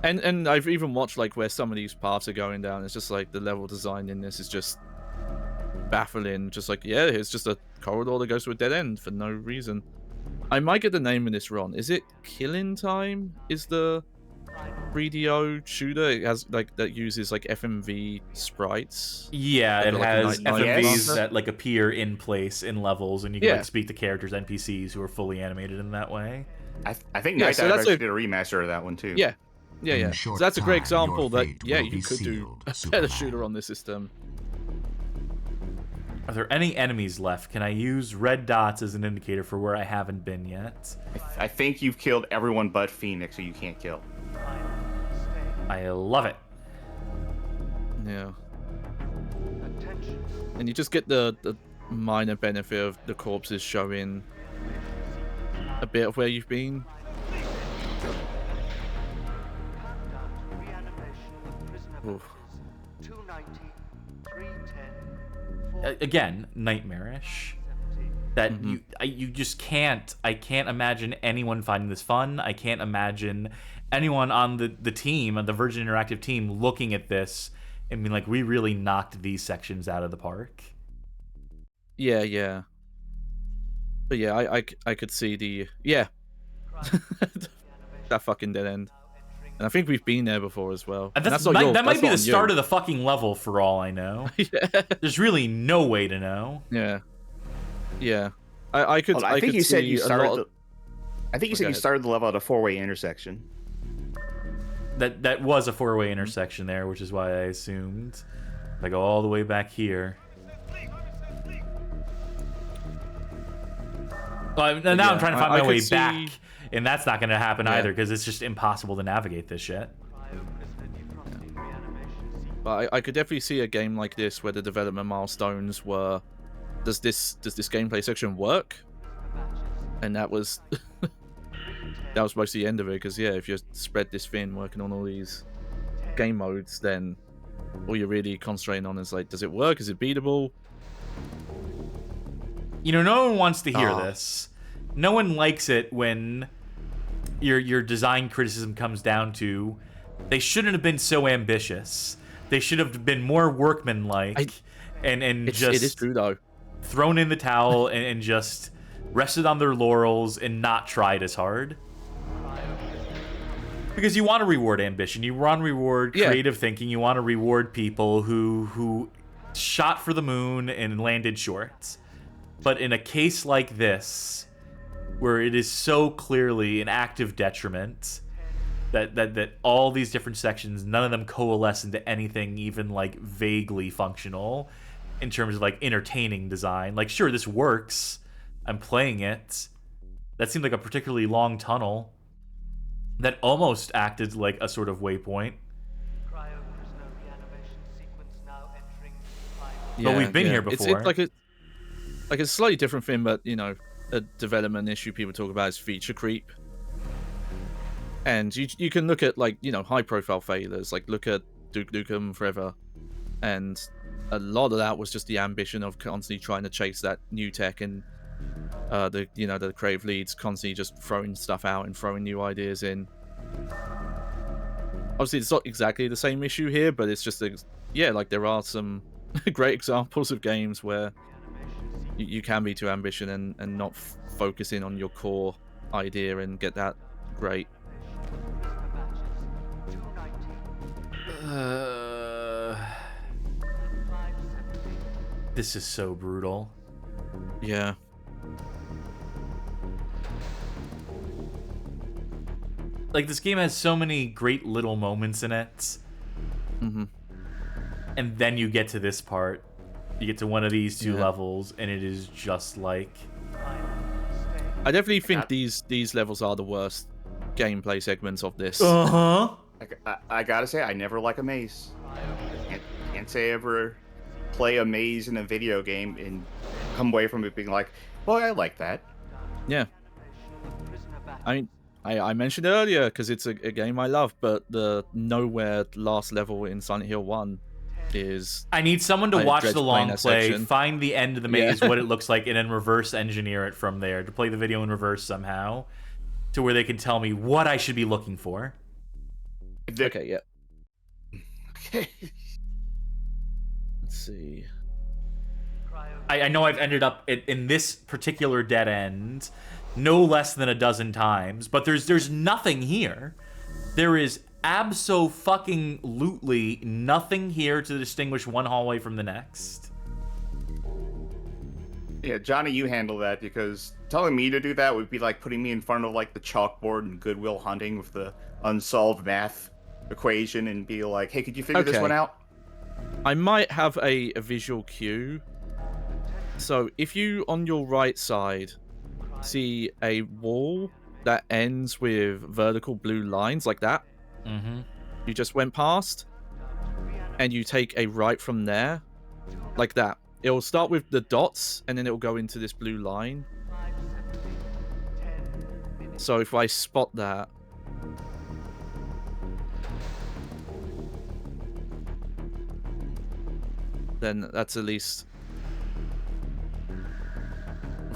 And I've even watched, where some of these paths are going down. It's just, the level design in this is just baffling. Just it's just a corridor that goes to a dead end for no reason. I might get the name of this wrong. Is it Killing Time? Is the 3DO shooter. It has like that uses like FMV sprites. Yeah, it Like a has night FMVs monster. that like appear in place in levels, and you can Yeah. like speak to characters, NPCs who are fully animated in that way. I think Yeah, Night so Dive that's actually a- did a remaster of that one too. Yeah. In So short that's a great time, your example that fate yeah, will you be could do sealed, a better Superman. shooter on this system. Are there any enemies left? Can I use red dots as an indicator for where I haven't been yet? I think you've killed everyone but Phoenix, who you can't kill. I love it. Yeah. Attention. And you just get the minor benefit of the corpses showing a bit of where you've been. Countdown to reanimation of prisoner Oof. batches. 290, 310, Again, nightmarish. That you just can't. I can't imagine anyone finding this fun. I can't imagine anyone on the team, on the Virgin Interactive team, looking at this and being like, "We really knocked these sections out of the park." Yeah. But yeah, I could see the that fucking dead end. And I think we've been there before as well. And And that not might, your- that might that's be not the on you. start of the fucking level for all I know. Yeah. There's really no way to know. Yeah. I could. Well, I think could you said see you a started. lot of- I think you said Go you ahead. started the level at a 4-way intersection. That was a 4-way intersection there, which is why I assumed. If I go all the way back here. Well, now Yeah, I'm trying to find I my could way see- back, and that's not going to happen Yeah. either because it's just impossible to navigate this shit. But I could definitely see a game like this where the development milestones were, does this gameplay section work? And that was that was mostly the end of it, because yeah, if you spread this thin working on all these game modes, then all you're really concentrating on is like, does it work? Is it beatable? You know, no one wants to hear this. No one likes it when your design criticism comes down to they shouldn't have been so ambitious. They should have been more workmanlike and It just is true though. thrown in the towel and just rested on their laurels and not tried as hard. Because you want to reward ambition, you want to reward creative thinking, you want to reward people who shot for the moon and landed short. But in a case like this, where it is so clearly an active detriment that all these different sections, none of them coalesce into anything even like vaguely functional in terms of like entertaining design. Like, sure, this works. I'm playing it. That seemed like a particularly long tunnel that almost acted like a sort of waypoint. Cryo-Prison reanimation sequence now entering But we've been here before. It's like a slightly different thing, but you know, a development issue people talk about is feature creep. And you can look at, like, you know, high profile failures, like look at Duke Nukem Forever, and a lot of that was just the ambition of constantly trying to chase that new tech, and the creative leads constantly just throwing stuff out and throwing new ideas in. Obviously, it's not exactly the same issue here, but it's just like there are some great examples of games where you can be too ambitious and not focus in on your core idea and get that great. This is so brutal. Yeah. Like, this game has so many great little moments in it. Mm-hmm. And then you get to this part. You get to one of these two levels, and it is just like... I definitely think these levels are the worst gameplay segments of this. Uh-huh. I gotta say, I never like a maze. Can't say I ever play a maze in a video game and come away from it being like, boy, I like that. Yeah. I mean, I mentioned it earlier because it's a game I love, but the nowhere last level in Silent Hill 1 is... I need someone to I watch dread the playing long that play, section. find the end of the maze, what it looks like, and then reverse engineer it from there to play the video in reverse somehow to where they can tell me what I should be looking for. Okay, yeah. Let's see. I know I've ended up in this particular dead end no less than a dozen times, but there's nothing here. There is abso-fucking-lutely nothing here to distinguish one hallway from the next. Yeah, Johnny, you handle that, because telling me to do that would be like putting me in front of like the chalkboard in Goodwill Hunting with the unsolved math equation and be like, hey, could you figure this one out? I might have a visual cue. So if you, on your right side, see a wall that ends with vertical blue lines like that, you just went past, and you take a right from there, like that. It'll start with the dots, and then it'll go into this blue line. So if I spot that... then that's at least...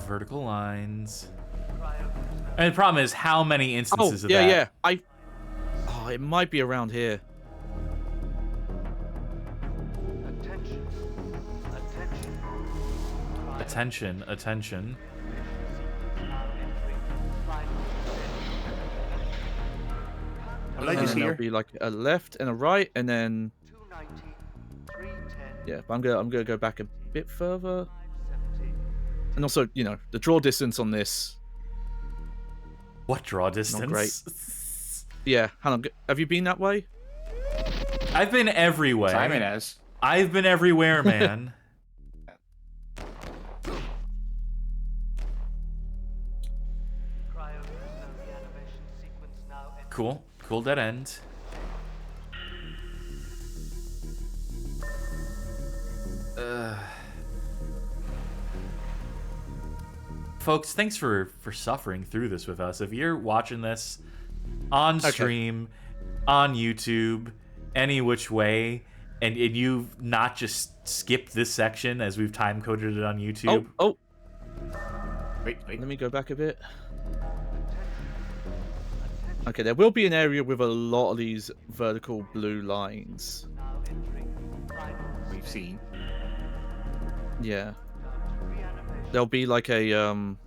vertical lines. And the problem is, how many instances of yeah, that? yeah. Oh, it might be around here. Attention, attention. What did I just hear? There'll be like a left and a right, and then... yeah, but I'm gonna go back a bit further. And also, you know, the draw distance on this... What draw distance? not great. Yeah, hang on. Have you been that way? I've been everywhere. Simon has. I've been everywhere, man. Cool. Cool dead end. Folks, thanks for suffering through this with us. If you're watching this on stream, on YouTube, any which way, and you've not just skipped this section as we've time coded it on YouTube. Oh. Wait. Let me go back a bit. Okay, there will be an area with a lot of these vertical blue lines. We've seen. Yeah. There'll be like a, Oh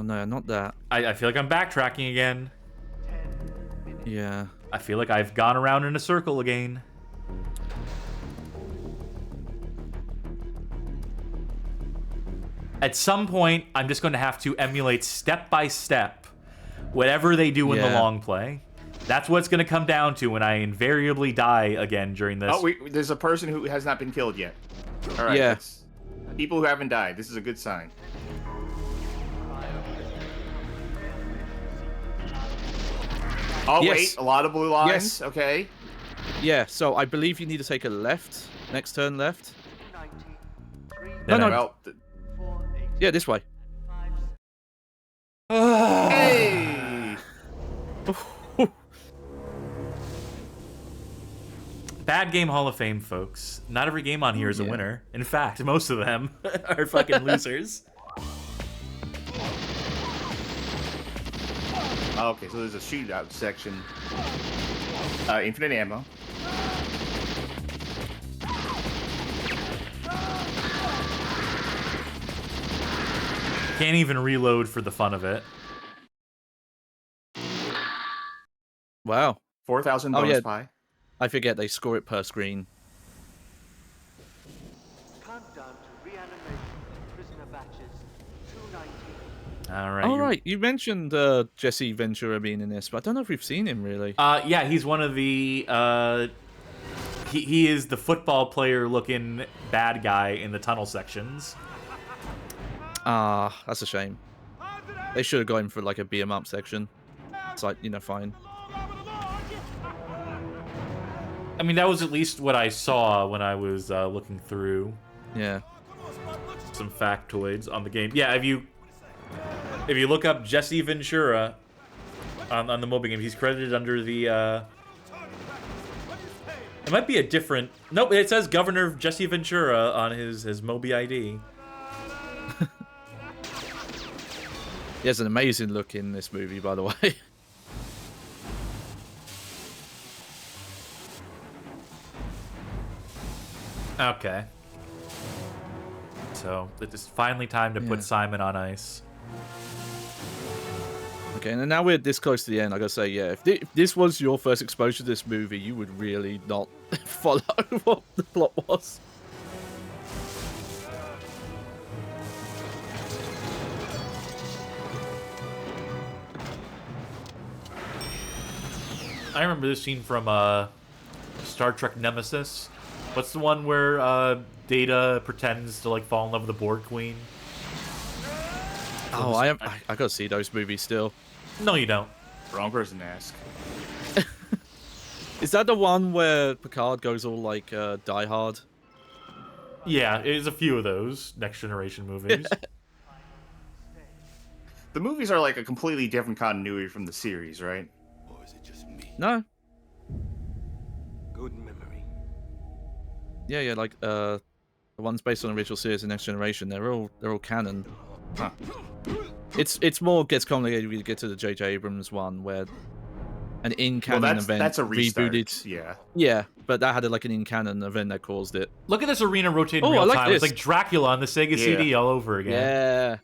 no, not that. I feel like I'm backtracking again. Yeah. I feel like I've gone around in a circle again. At some point, I'm just going to have to emulate step by step whatever they do in the long play. That's what's going to come down to when I invariably die again during this. Oh, there's a person who has not been killed yet. All right. Yeah. People who haven't died. This is a good sign. Oh, Yes. wait. A lot of blue lines. Yes. Okay. Yeah, so I believe you need to take a left. Next turn left. Then No. Well, Yeah, this way. hey! Bad Game Hall of Fame, folks. Not every game on here is a winner. In fact, most of them are fucking losers. Okay, so there's a shootout section. Infinite ammo. Can't even reload for the fun of it. Wow. 4,000 Oh, bonus yeah. pie. I forget they score it per screen. Countdown to reanimation of prisoner batches 219. All right. All right, you mentioned Jesse Ventura being in this, but I don't know if we've seen him really. Yeah, he's one of the. He is the football player looking bad guy in the tunnel sections. Ah, that's a shame. They should have got him for like a beat 'em up section. It's like, you know, fine. I mean, that was at least what I saw when I was looking through Yeah. some factoids on the game. Yeah, if you look up Jesse Ventura on the mobile game, he's credited under the. It might be a different. Nope, it says Governor Jesse Ventura on his Moby ID. He has an amazing look in this movie, by the way. Okay. So it is finally time to put Simon on ice. Okay, and now we're this close to the end. I gotta say, yeah, if this was your first exposure to this movie, you would really not follow what the plot was. I remember this scene from Star Trek Nemesis. What's the one where Data pretends to like fall in love with the Borg Queen? Oh, I gotta see those movies still. No, you don't. Wrong person to ask. Is that the one where Picard goes all like Die Hard? Yeah, there's a few of those Next Generation movies. The movies are like a completely different continuity from the series, right? Or is it just me? No. Good memory. Yeah, like the ones based on the original series and Next Generation, they're all canon. Huh. It's more gets complicated when you get to the J.J. Abrams one where an in-canon event that's a restart. rebooted. Yeah, but that had like an in-canon event that caused it. Look at this arena rotating Oh, real I like time. this. It's like Dracula on the Sega CD all over again. Yeah.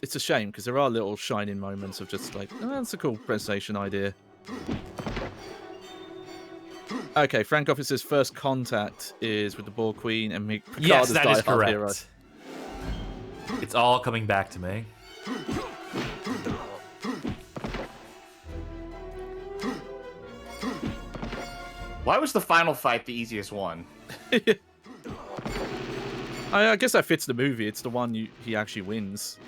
It's a shame because there are little shining moments of just like, oh, that's a cool presentation idea. Okay, Frank Officer's first contact is with the Borg Queen and Picard Yes, as that Die is Hard correct. hero. It's all coming back to me. Why was the final fight the easiest one? I guess that fits the movie. It's the one he actually wins.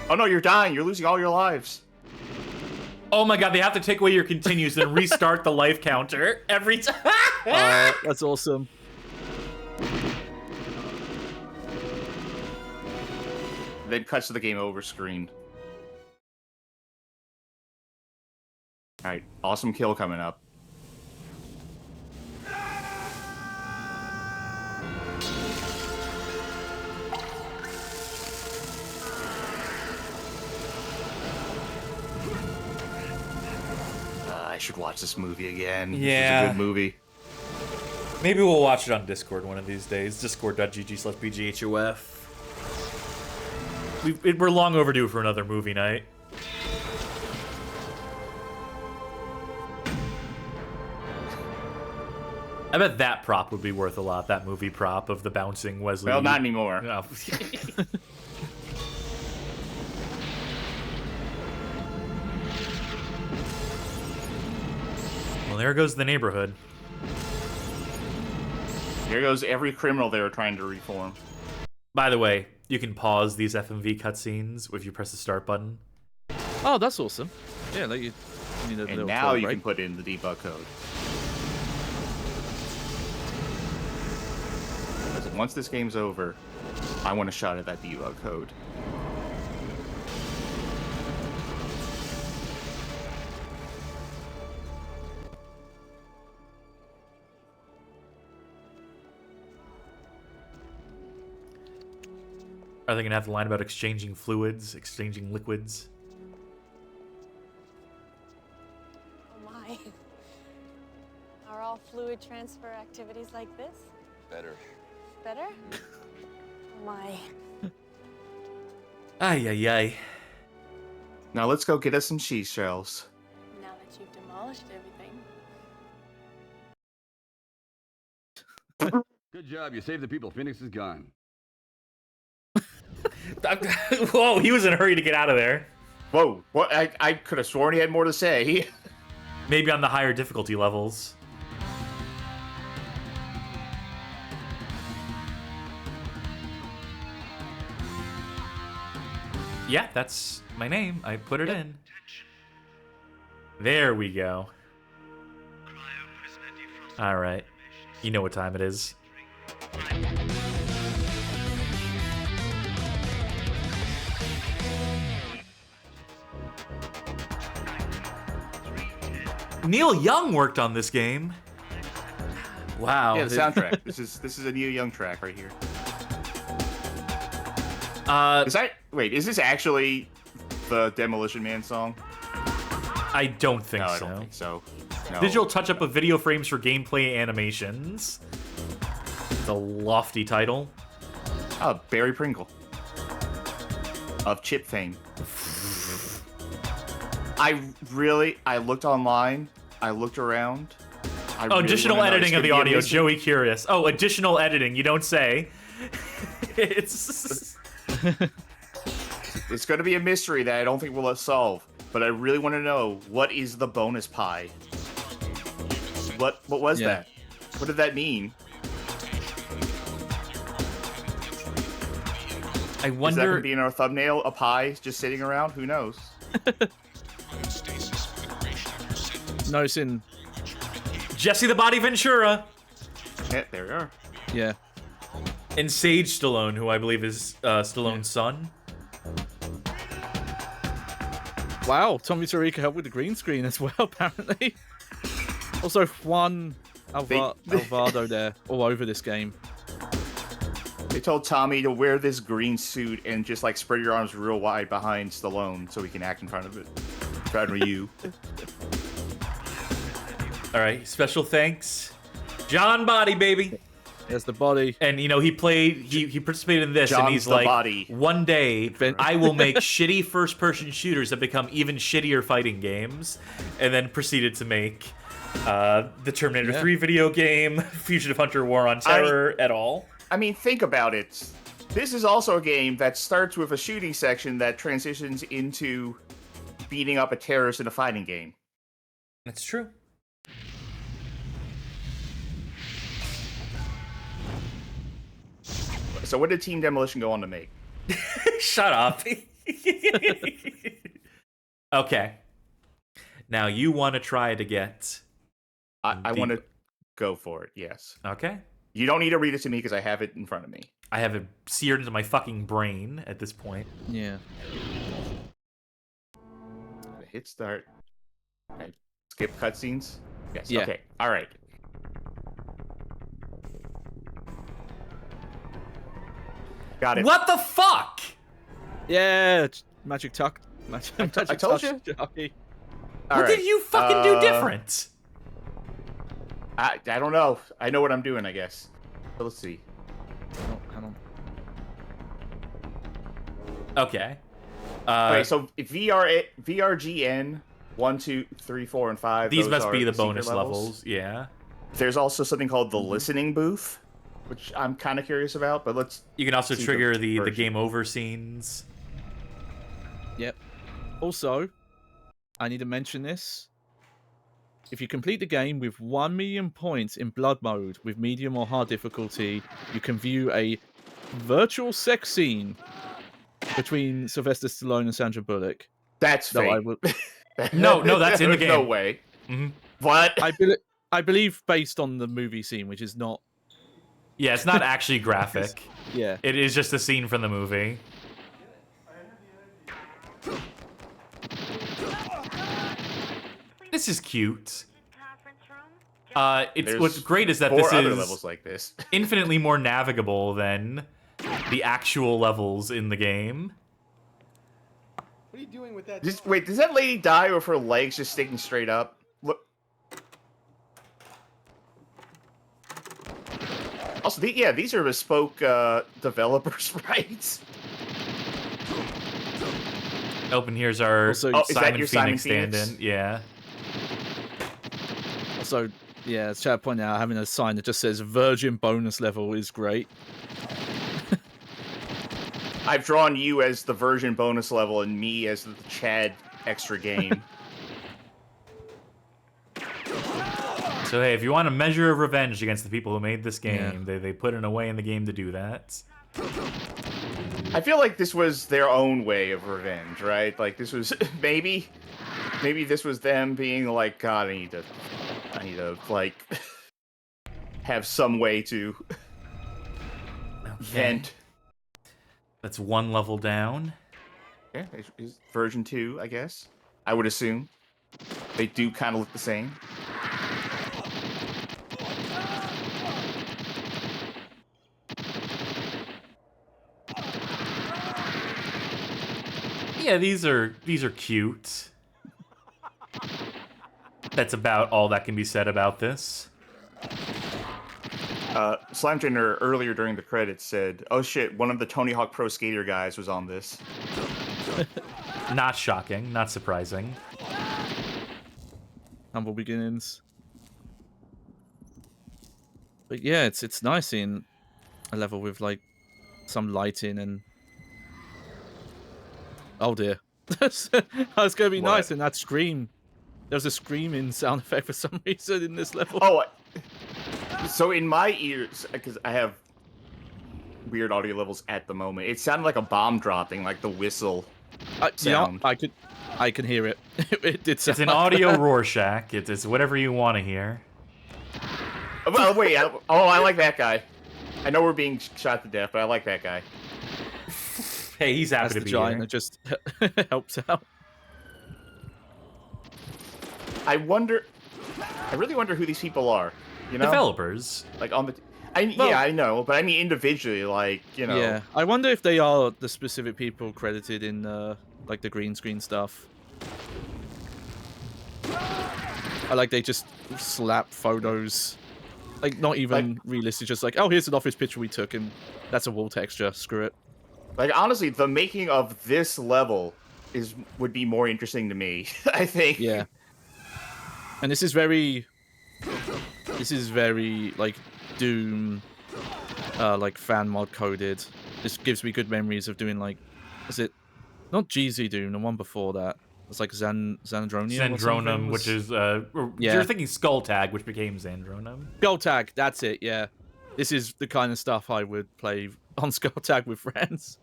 Oh no, you're dying. You're losing all your lives. Oh my god, they have to take away your continues and restart the life counter every time. That's awesome. Then cuts to the game over screen. Alright, awesome kill coming up. I should watch this movie again. Yeah. It's a good movie. Maybe we'll watch it on Discord one of these days. Discord.gg/BGHOF. We're long overdue for another movie night. I bet that prop would be worth a lot, that movie prop of the bouncing Wesley. Well, not anymore. No. Well, there goes the neighborhood. Here goes every criminal they were trying to reform. By the way, you can pause these FMV cutscenes if you press the start button. Oh, that's awesome. Yeah, like you need a And little now you break. can put in the debug code. Because once this game's over, I want a shot at that debug code. Are they going to have the line about exchanging fluids, exchanging liquids? Oh my. Are all fluid transfer activities like this? Better. Better? Oh my. Ay, ay, ay. Now let's go get us some cheese shells. Now that you've demolished everything. Good job. You saved the people. Phoenix is gone. Whoa, he was in a hurry to get out of there. Whoa, what? I could have sworn he had more to say. Maybe on the higher difficulty levels. Yeah, that's my name. I put it in. There we go. Alright. You know what time it is. Neil Young worked on this game. Wow. Yeah, the soundtrack. This is a Neil Young track right here. Is this actually the Demolition Man song? I don't think No, so. I don't think so. No. Digital touch-up of video frames for gameplay animations. It's a lofty title. Barry Pringle of Chip fame. I looked online. I looked around. Additional editing of the audio. Joey curious. Oh, additional editing. You don't say. It's going to be a mystery that I don't think we'll solve. But I really want to know, what is the bonus pie? What was that? What did that mean? I wonder. Is that going to be in our thumbnail? A pie just sitting around? Who knows? No, it's in Jesse the Body Ventura. Yeah, there we are. Yeah. And Sage Stallone, who I believe is Stallone's son. Wow, Tommy Tarica helped with the green screen as well, apparently. Also, Juan Alvarado there, all over this game. They told Tommy to wear this green suit and just like spread your arms real wide behind Stallone so he can act in front of it. In front of you. All right, special thanks, John Body, baby. There's the body. And he he participated in this, and he's like, body. One day I will make shitty first-person shooters that become even shittier fighting games, and then proceeded to make the Terminator 3 video game, Fugitive Hunter War on Terror, et al. I mean, think about it. This is also a game that starts with a shooting section that transitions into beating up a terrorist in a fighting game. That's true. So what did Team Demolition go on to make? Shut up. Okay. Now you want to try to get... I want to go for it, yes. Okay. You don't need to read it to me because I have it in front of me. I have it seared into my fucking brain at this point. Yeah. Hit start. Okay. Skip cutscenes? Yes, yeah. Okay, alright. Got it. What the fuck? Yeah, magic tuck. I told you. What did you fucking do different? I don't know. I know what I'm doing, I guess. So let's see. Oh, hang on. Okay. Wait, so VRGN 1, 2, 3, 4, and 5. These those must are be the secret bonus levels. Yeah. There's also something called the listening booth, which I'm kind of curious about, but let's... You can also see trigger the version. game over scenes. Yep. Also, I need to mention this. If you complete the game with 1 million points in blood mode with medium or hard difficulty, you can view a virtual sex scene between Sylvester Stallone and Sandra Bullock. That's fake. No, that's in the game. No way. Mm-hmm. What? I believe based on the movie scene, which is not... Yeah, it's not actually graphic. Yeah. It is just a scene from the movie. This is cute. What's great is that this other is levels like this. infinitely more navigable than the actual levels in the game. What are you doing with that? Wait, does that lady die with her legs just sticking straight up? Look. Also, these are bespoke developers, right? Open here's our Also, is that Simon your Phoenix Simon Phoenix? stand-in. Yeah. Also, yeah, as Chad pointed out, having a sign that just says Virgin bonus level is great. I've drawn you as the version bonus level and me as the Chad extra game. So hey, if you want a measure of revenge against the people who made this game, they put in a way in the game to do that. I feel like this was their own way of revenge, right? Like this was maybe this was them being like, God, I need to like have some way to vent. That's one level down. Yeah, it's version 2, I guess. I would assume. They do kind of look the same. Yeah, these are cute. That's about all that can be said about this. Slime Trainer earlier during the credits said, "Oh shit, one of the Tony Hawk Pro Skater guys was on this." Not shocking, not surprising. Humble beginnings. But yeah, it's nice seeing a level with like some lighting and oh dear, that's gonna be nice. And that scream, there's a screaming sound effect for some reason in this level. Oh, so in my ears, because I have weird audio levels at the moment, it sounded like a bomb dropping, like the whistle sound. Yeah, I can hear it. It did sound. It's an audio Rorschach. It's whatever you want to hear. Well, wait. I like that guy. I know we're being shot to death, but I like that guy. Hey, he's happy That's to the be giant here. that just helps out. I really wonder who these people are. You know, Developers. Like on the. Yeah, I know, but I mean individually, like Yeah, I wonder if they are the specific people credited in like the green screen stuff. I like they just slap photos, like not even realistic, just like, oh, here's an office picture we took, and that's a wall texture. Screw it. Like honestly, the making of this level would be more interesting to me. I think. Yeah. And this is very like Doom, like fan mod coded. This gives me good memories of doing like, is it not GZ Doom, the one before that? It's like Xandronium, which is yeah. You're thinking Skull Tag, which became Xandronium. Skull Tag, that's it. Yeah, this is the kind of stuff I would play on Skull Tag with friends,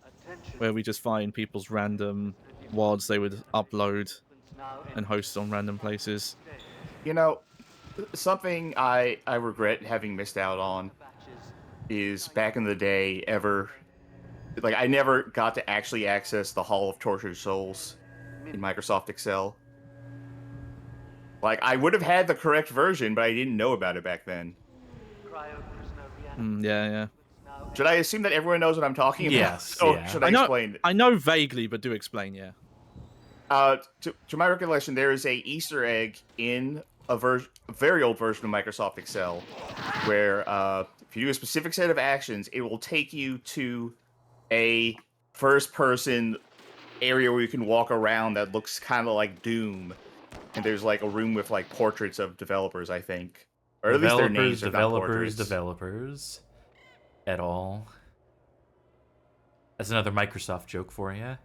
where we just find people's random WODs they would upload and host on random places. You know, something I regret having missed out on is back in the day like I never got to actually access the Hall of Tortured Souls in Microsoft Excel. Like I would have had the correct version, but I didn't know about it back then. Yeah. Should I assume that everyone knows what I'm talking about? Yes. Or should I explain it? I know vaguely, but do explain, yeah. To my recollection, there is a Easter egg in a very old version of Microsoft Excel, where if you do a specific set of actions, it will take you to a first-person area where you can walk around that looks kind of like Doom, and there's like a room with like portraits of developers, I think, or at least their names are not portraits. Developers, at all. That's another Microsoft joke for you.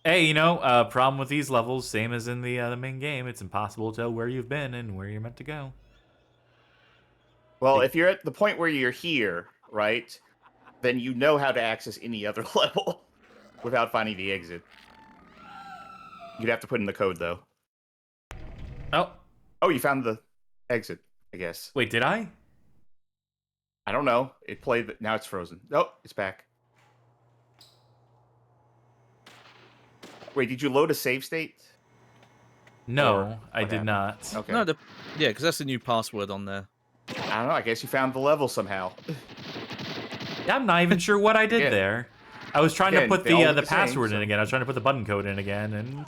Hey, problem with these levels, same as in the main game, it's impossible to tell where you've been and where you're meant to go. Well, if you're at the point where you're here, right, then you know how to access any other level without finding the exit. You'd have to put in the code, though. Oh, you found the exit, I guess. Wait, did I? I don't know. It played, now it's frozen. Oh, it's back. Wait, did you load a save state? No, I did not. Okay. No, yeah, because that's the new password on there. I don't know. I guess you found the level somehow. I'm not even sure what I did there. I was trying to put the password in again. I was trying to put the button code in again, and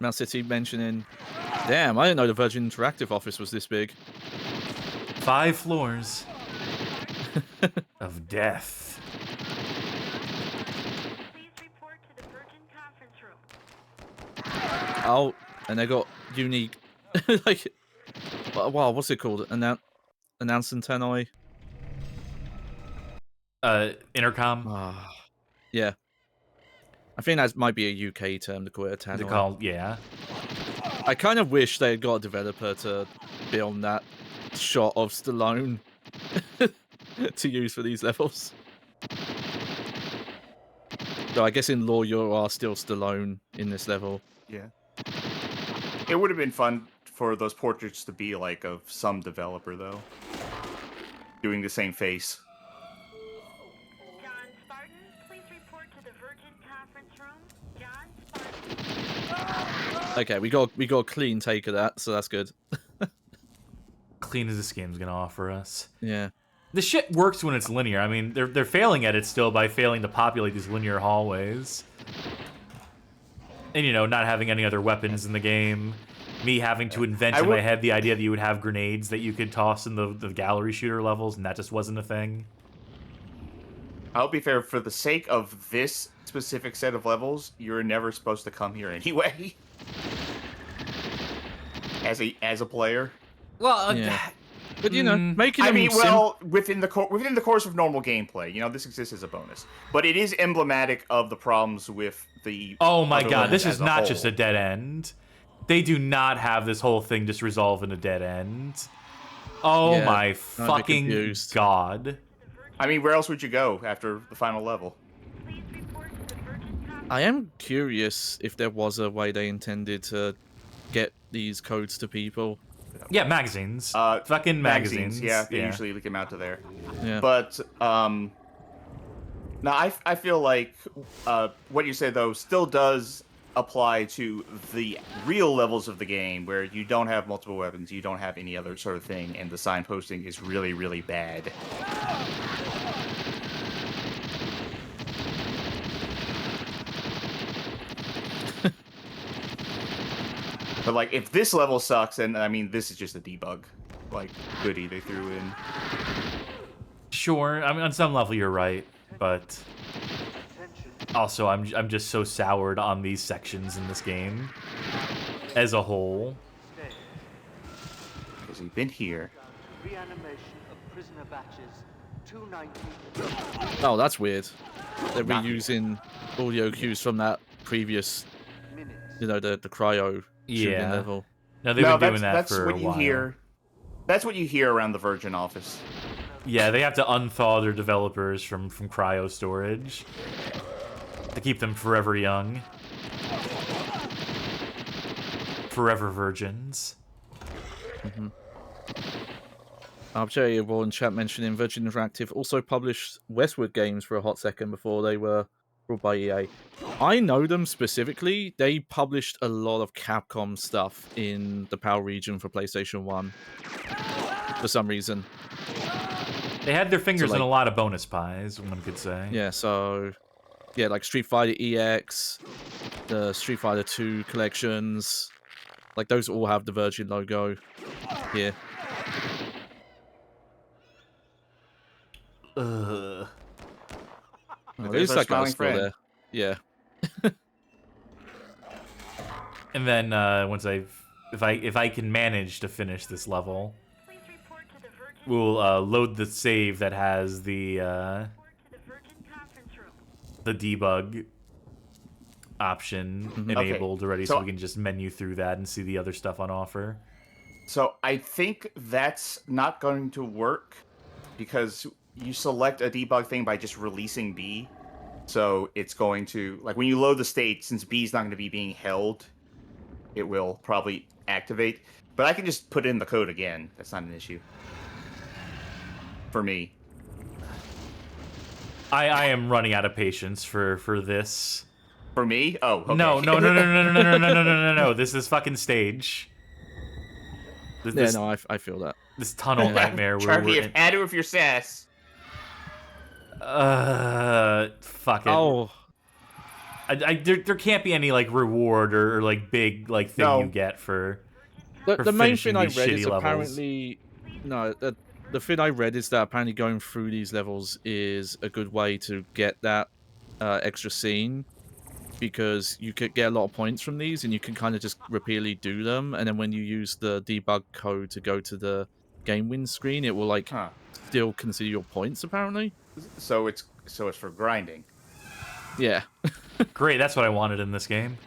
Mouse City mentioning, damn, I didn't know the Virgin Interactive office was this big. 5 floors of death. Oh, and they got unique, like, wow, what's it called? Announce antennae? Intercom? Yeah. I think that might be a UK term to call it antennae. Yeah. I kind of wish they had got a developer to film that shot of Stallone to use for these levels. Though I guess in law you are still Stallone in this level. Yeah. It would have been fun for those portraits to be like of some developer, though. Doing the same face. John Spartan, please report to the Virgin conference room. John Spartan. Okay, we got a clean take of that, so that's good. Clean as this game's gonna offer us. Yeah. The shit works when it's linear. I mean, they're failing at it still by failing to populate these linear hallways. And, not having any other weapons in the game. Me having to invent in my head the idea that you would have grenades that you could toss in the gallery shooter levels, and that just wasn't a thing. I'll be fair, for the sake of this specific set of levels, you're never supposed to come here anyway. As a player. Well, but you know, making I them mean, well, within the course of normal gameplay, you know, this exists as a bonus. But it is emblematic of the problems with the. Oh my god, this is not just a dead end. They do not have this whole thing just resolve in a dead end. Oh my fucking god. I mean, where else would you go after the final level? I am curious if there was a way they intended to get these codes to people. Yeah, magazines. Fucking magazines. Yeah, they usually leak them out to there. Yeah. But now I feel like what you said though still does apply to the real levels of the game where you don't have multiple weapons, you don't have any other sort of thing, and the signposting is really, really bad. But like, if this level sucks, then I mean, this is just a debug, like goodie they threw in. Sure, I mean, on some level you're right, but also I'm just so soured on these sections in this game as a whole. Because we've been here. Reanimation of prisoner batches 290. Oh, that's weird. They're reusing audio cues from that previous, you know, the cryo shooting level. No, they've been doing that that's for what a you while. hear. That's what you hear around the Virgin office. Yeah, they have to unthaw their developers from cryo storage to keep them forever young. Forever virgins. I'll show you all in chat mentioning Virgin Interactive also published Westwood games for a hot second before they were brought by EA. I know them specifically. They published a lot of Capcom stuff in the PAL region for PlayStation 1 for some reason. They had their fingers in a lot of bonus pies, one could say. Yeah, so yeah, like Street Fighter EX, the Street Fighter 2 collections, like those all have the Virgin logo here. Ugh. Oh, there's that guy still there. Yeah. And then once if I can manage to finish this level, we'll load the save that has the debug option enabled already, so we can just menu through that and see the other stuff on offer. So I think that's not going to work because you select a debug thing by just releasing B. So it's going to, like, when you load the state, since B is not going to be being held, it will probably activate. But I can just put in the code again. That's not an issue. For me. I am running out of patience for this. For me? Oh, okay. No. This is fucking stage. I feel that. This tunnel nightmare. Charlie, you've had it with your sass. Fuck it. Oh. There can't be any, like, reward or like, big, like, thing you get for the main thing I read is levels. apparently... No, the thing I read is that apparently going through these levels is a good way to get that extra scene, because you could get a lot of points from these, and you can kind of just repeatedly do them, and then when you use the debug code to go to the game win screen, it will, like, still consider your points, apparently. So it's for grinding. Yeah. Great, that's what I wanted in this game.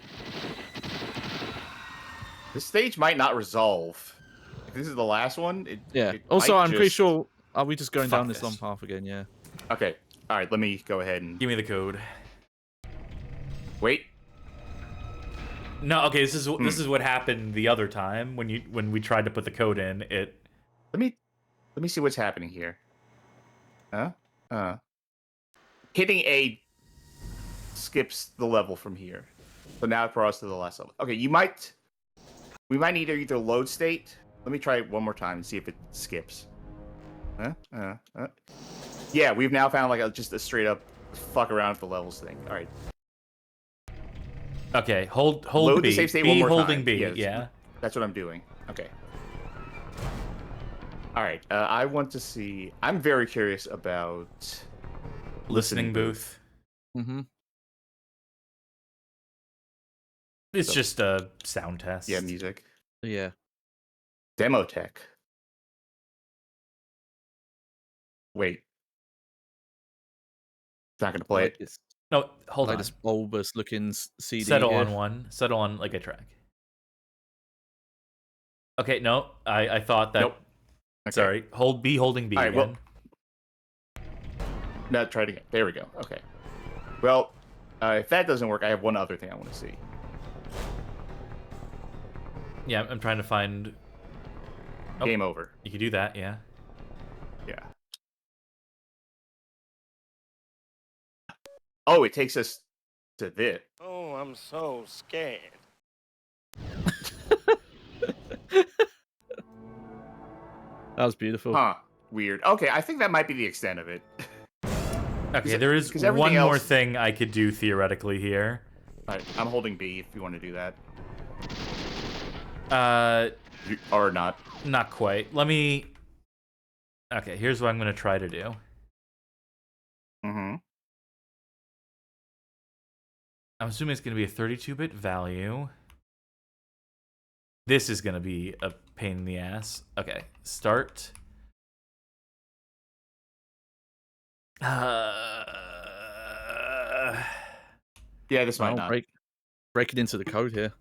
This stage might not resolve. If this is the last one, it also, might I'm pretty sure... Are we just going down this long path again? Yeah. Okay. All right, let me go ahead and... Give me the code. Wait. No, okay, this is what happened the other time when we tried to put the code in. Let me see what's happening here. Hitting A skips the level from here. So now it brought us to the last level. Okay, we might need to either load state. Let me try it one more time and see if it skips. Yeah, we've now found like just a straight up fuck around with the levels thing. All right. Okay, hold load B. the save state B one more holding time. B. Yes. Yeah. That's what I'm doing. Okay. All right. I want to see. I'm very curious about Listening booth. Mm-hmm. It's just a sound test. Yeah, music. Yeah. Demo tech. Wait. It's not gonna play it. This, No, hold like on. this bulbous looking CD. Settle here. on one. Settle on like a track. Okay, no, I thought that. Nope. Okay. Sorry, holding B All right, again. well, now try it again. There we go. Okay. Well, if that doesn't work, I have one other thing I want to see. Yeah, I'm trying to find. Oh, Game over. You could do that, yeah. Yeah. Oh, it takes us to this. Oh, I'm so scared. That was beautiful. Huh. Weird. Okay, I think that might be the extent of it. Okay, there is one more thing I could do theoretically here. All right, I'm holding B if you want to do that. Or not. Not quite. Let me... Okay, here's what I'm going to try to do. Mm-hmm. I'm assuming it's going to be a 32-bit value. This is going to be a pain in the ass. Okay, start. Yeah, this might not. Break it into the code here.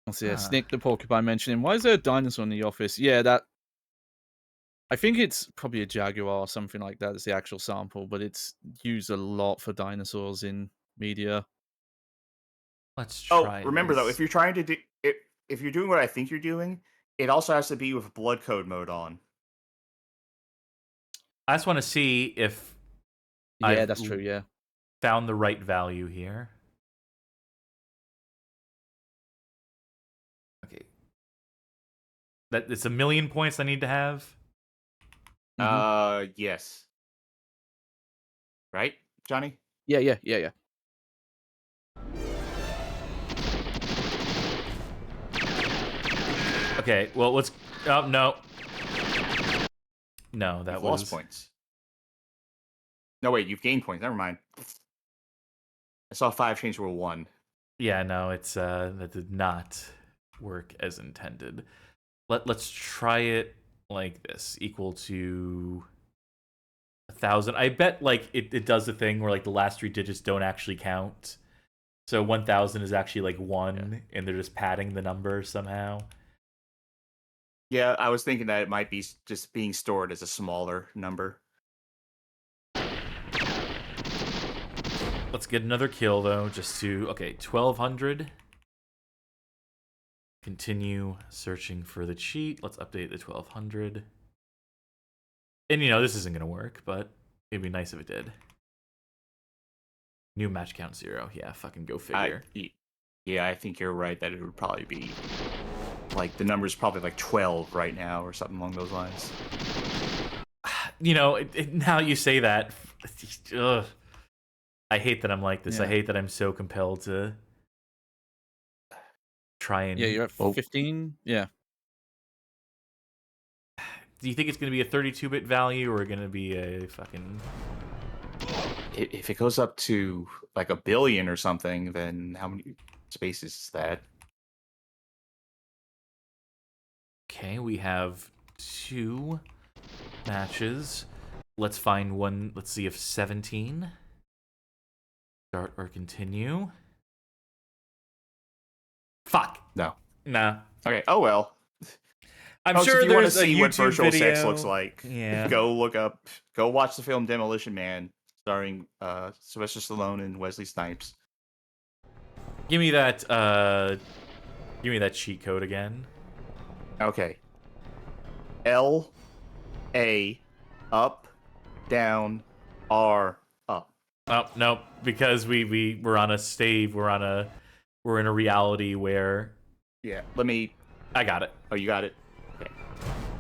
Let's see. Snick the porcupine mentioning, why is there a dinosaur in the office? Yeah, that... I think it's probably a jaguar or something like that. It's the actual sample, but it's used a lot for dinosaurs in media. Let's try. Oh, remember though, if you're trying to do it, if you're doing what I think you're doing, it also has to be with blood code mode on. I just want to see if that's true, yeah. Found the right value here. Okay. That it's 1,000,000 points I need to have. Yes. Right, Johnny? Yeah. Okay, well, let's... Oh, no. No, that You've was... lost points. No, wait, you've gained points. Never mind. I saw 5 change to a 1. Yeah, no, it's that did not work as intended. Let's try it like this, equal to 1,000. I bet like it does the thing where like the last 3 digits don't actually count. So 1,000 is actually like 1, and they're just padding the number somehow. Yeah, I was thinking that it might be just being stored as a smaller number. Let's get another kill, though, just to... Okay, 1,200. Continue searching for the cheat. Let's update the 1,200. And, you know, this isn't going to work, but it'd be nice if it did. New match count 0. Yeah, fucking go figure. Yeah, I think you're right that it would probably be... Like, the number's probably like 12 right now or something along those lines. You know, now you say that... Ugh. I hate that I'm like this. Yeah. I hate that I'm so compelled to try and... Yeah, you're at 15? Yeah. Do you think it's going to be a 32-bit value or going to be a fucking... If it goes up to like 1 billion or something, then how many spaces is that? Okay, we have 2 matches. Let's find one. Let's see if 17... Start or continue. Fuck. No. Nah. Okay. Oh well. I'm so sure if you want to there's a see what YouTube virtual video. sex looks like, Yeah. Go watch the film Demolition Man, starring Sylvester Stallone and Wesley Snipes. Give me that cheat code again. Okay. L A up down R up. Oh, no, because we're on a stave, we're in a reality where... Yeah, I got it. Oh, you got it? Okay.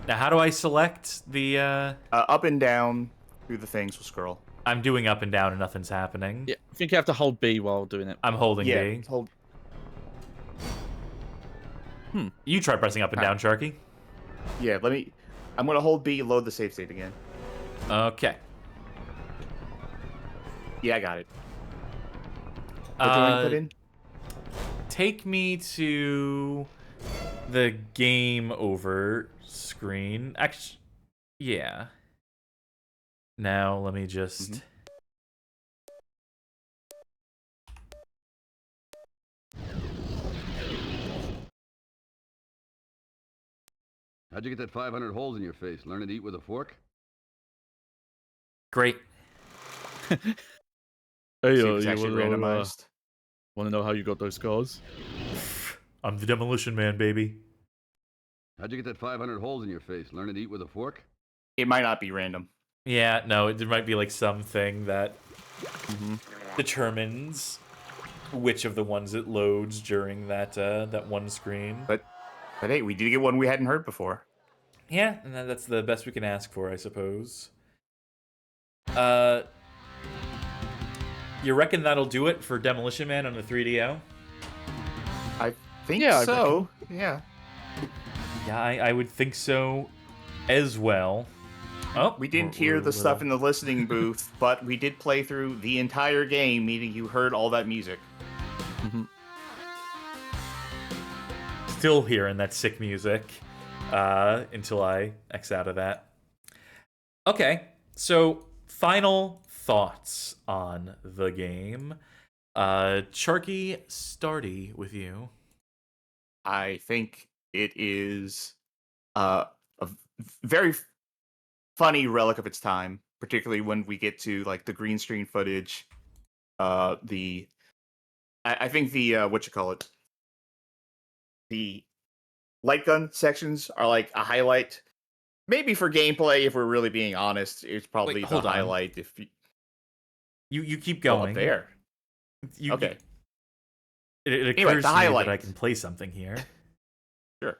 Now, how do I select the... Up and down through the things will scroll. I'm doing up and down and nothing's happening. Yeah, I think you have to hold B while doing it. I'm holding Yeah, B. hold. You try pressing up and down, Sharky. Yeah, let me. I'm gonna hold B. Load the save state again. Okay. Yeah, I got it. What do you want to put in? Take me to the game over screen. Actually, yeah. Now let me just. How'd you get that 500 holes in your face? Learn to eat with a fork? Great. Hey, See if it's you actually wanna randomized. know how you got those scars? I'm the Demolition Man, baby. How'd you get that 500 holes in your face? Learn to eat with a fork? It might not be random. Yeah, no, there might be like something that determines which of the ones it loads during that that one screen. But hey, we did get one we hadn't heard before. Yeah, and that's the best we can ask for, I suppose. You reckon that'll do it for Demolition Man on the 3DO? I think Yeah, so. Yeah. Yeah, I would think so as well. Oh, We didn't hear the stuff in the listening booth, but we did play through the entire game, meaning you heard all that music. Still hearing that sick music until I X out of that. Okay, so final thoughts on the game. Sharky, starty with you. I think it is a very funny relic of its time, particularly when we get to like the green screen footage. I think the the light gun sections are like a highlight. Maybe for gameplay, if we're really being honest, it's probably the hold on. highlight. If You keep go going. up there, okay. It occurs Anyway, the to me highlight. that I can play something here. Sure.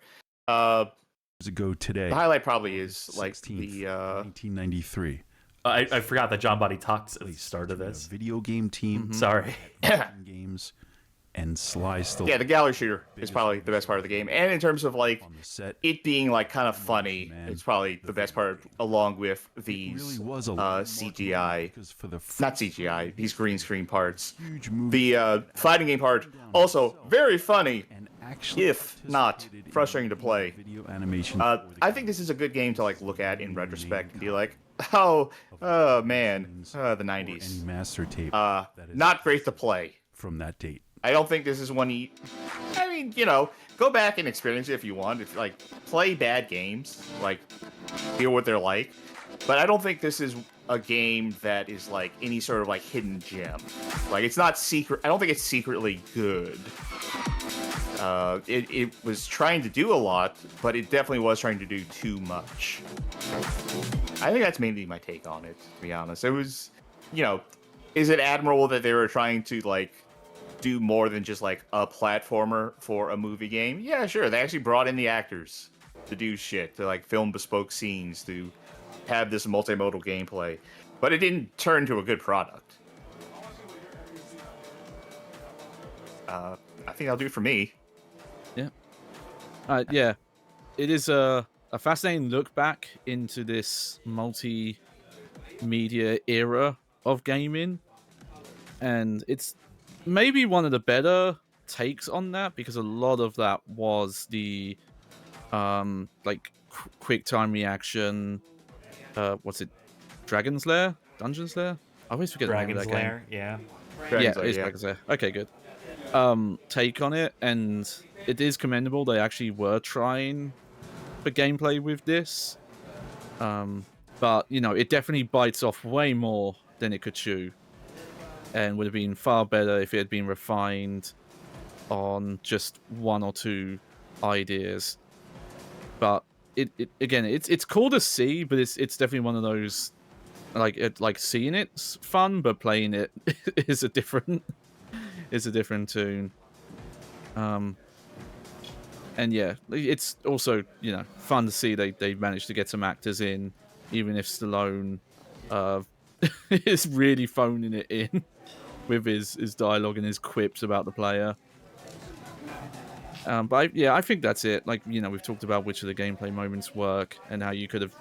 Years ago today. The highlight probably is like 16th, the 1993. I forgot that John Body talked at the start of A this. video game team. Sorry. Games and Sly still. yeah, the gallery shooter is probably the best part of the game, and in terms of like on the set. it being like kind of funny, it's probably the best part, along with these really was a lot CGI, because for the not CGI, these green screen parts. huge movie The fighting game part also very funny, and actually if not participated in frustrating to play. video animation. I think this is a good game to like look at in retrospect and be like, oh man, the any 90s. master tape Not great to play. from that date. I don't think this is one you. I mean, you know, go back and experience it if you want. If like play bad games, like feel what they're like. But I don't think this is a game that is like any sort of like hidden gem. Like it's not secret. I don't think it's secretly good. It was trying to do a lot, but it definitely was trying to do too much. I think that's mainly my take on it, to be honest. It was, you know, is it admirable that they were trying to like do more than just like a platformer for a movie game? Yeah, sure. They actually brought in the actors to do shit, to like film bespoke scenes, to have this multimodal gameplay, but it didn't turn into a good product. I think that'll do it for me. Yeah. Yeah. It is a fascinating look back into this multimedia era of gaming. And it's maybe one of the better takes on that, because a lot of that was the like quick time reaction. What's it? Dragon's Lair? Dungeon's Lair? I always forget the name of that game. Yeah. Dragon's Yeah, Lair, it is Dragon's Lair. Okay, good. Take on it, and it is commendable. They actually were trying for gameplay with this, but you know, it definitely bites off way more than it could chew, and would have been far better if it had been refined on just one or two ideas. But it again, it's cool to see, but it's definitely one of those like seeing it's fun, but playing it is a different tune. And yeah, it's also, you know, fun to see they managed to get some actors in, even if Stallone is really phoning it in with his dialogue and his quips about the player. But I think that's it. Like, we've talked about which of the gameplay moments work and how you could have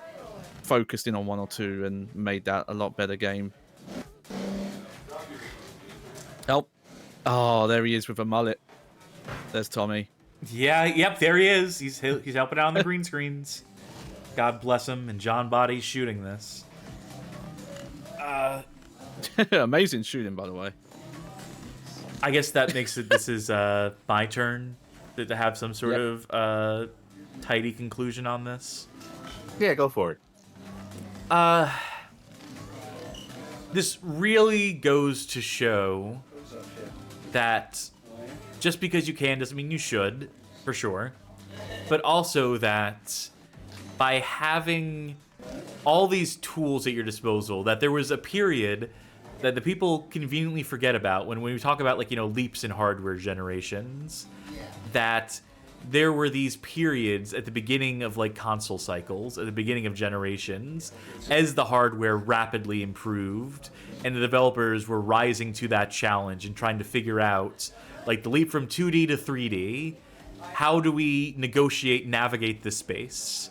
focused in on one or two and made that a lot better game. Oh, there he is with a mullet. There's Tommy. Yeah, yep, there he is. He's helping out on the green screens. God bless him. And John Body's shooting this. Amazing shooting, by the way. I guess that makes it. This is my turn to have some sort of tidy conclusion on this. Yeah, go for it. This really goes to show that just because you can doesn't mean you should, for sure. But also that by having all these tools at your disposal, that there was a period that the people conveniently forget about when we talk about, like, leaps in hardware generations, that there were these periods at the beginning of, like, console cycles, at the beginning of generations, as the hardware rapidly improved and the developers were rising to that challenge and trying to figure out, like, the leap from 2D to 3D. How do we navigate this space?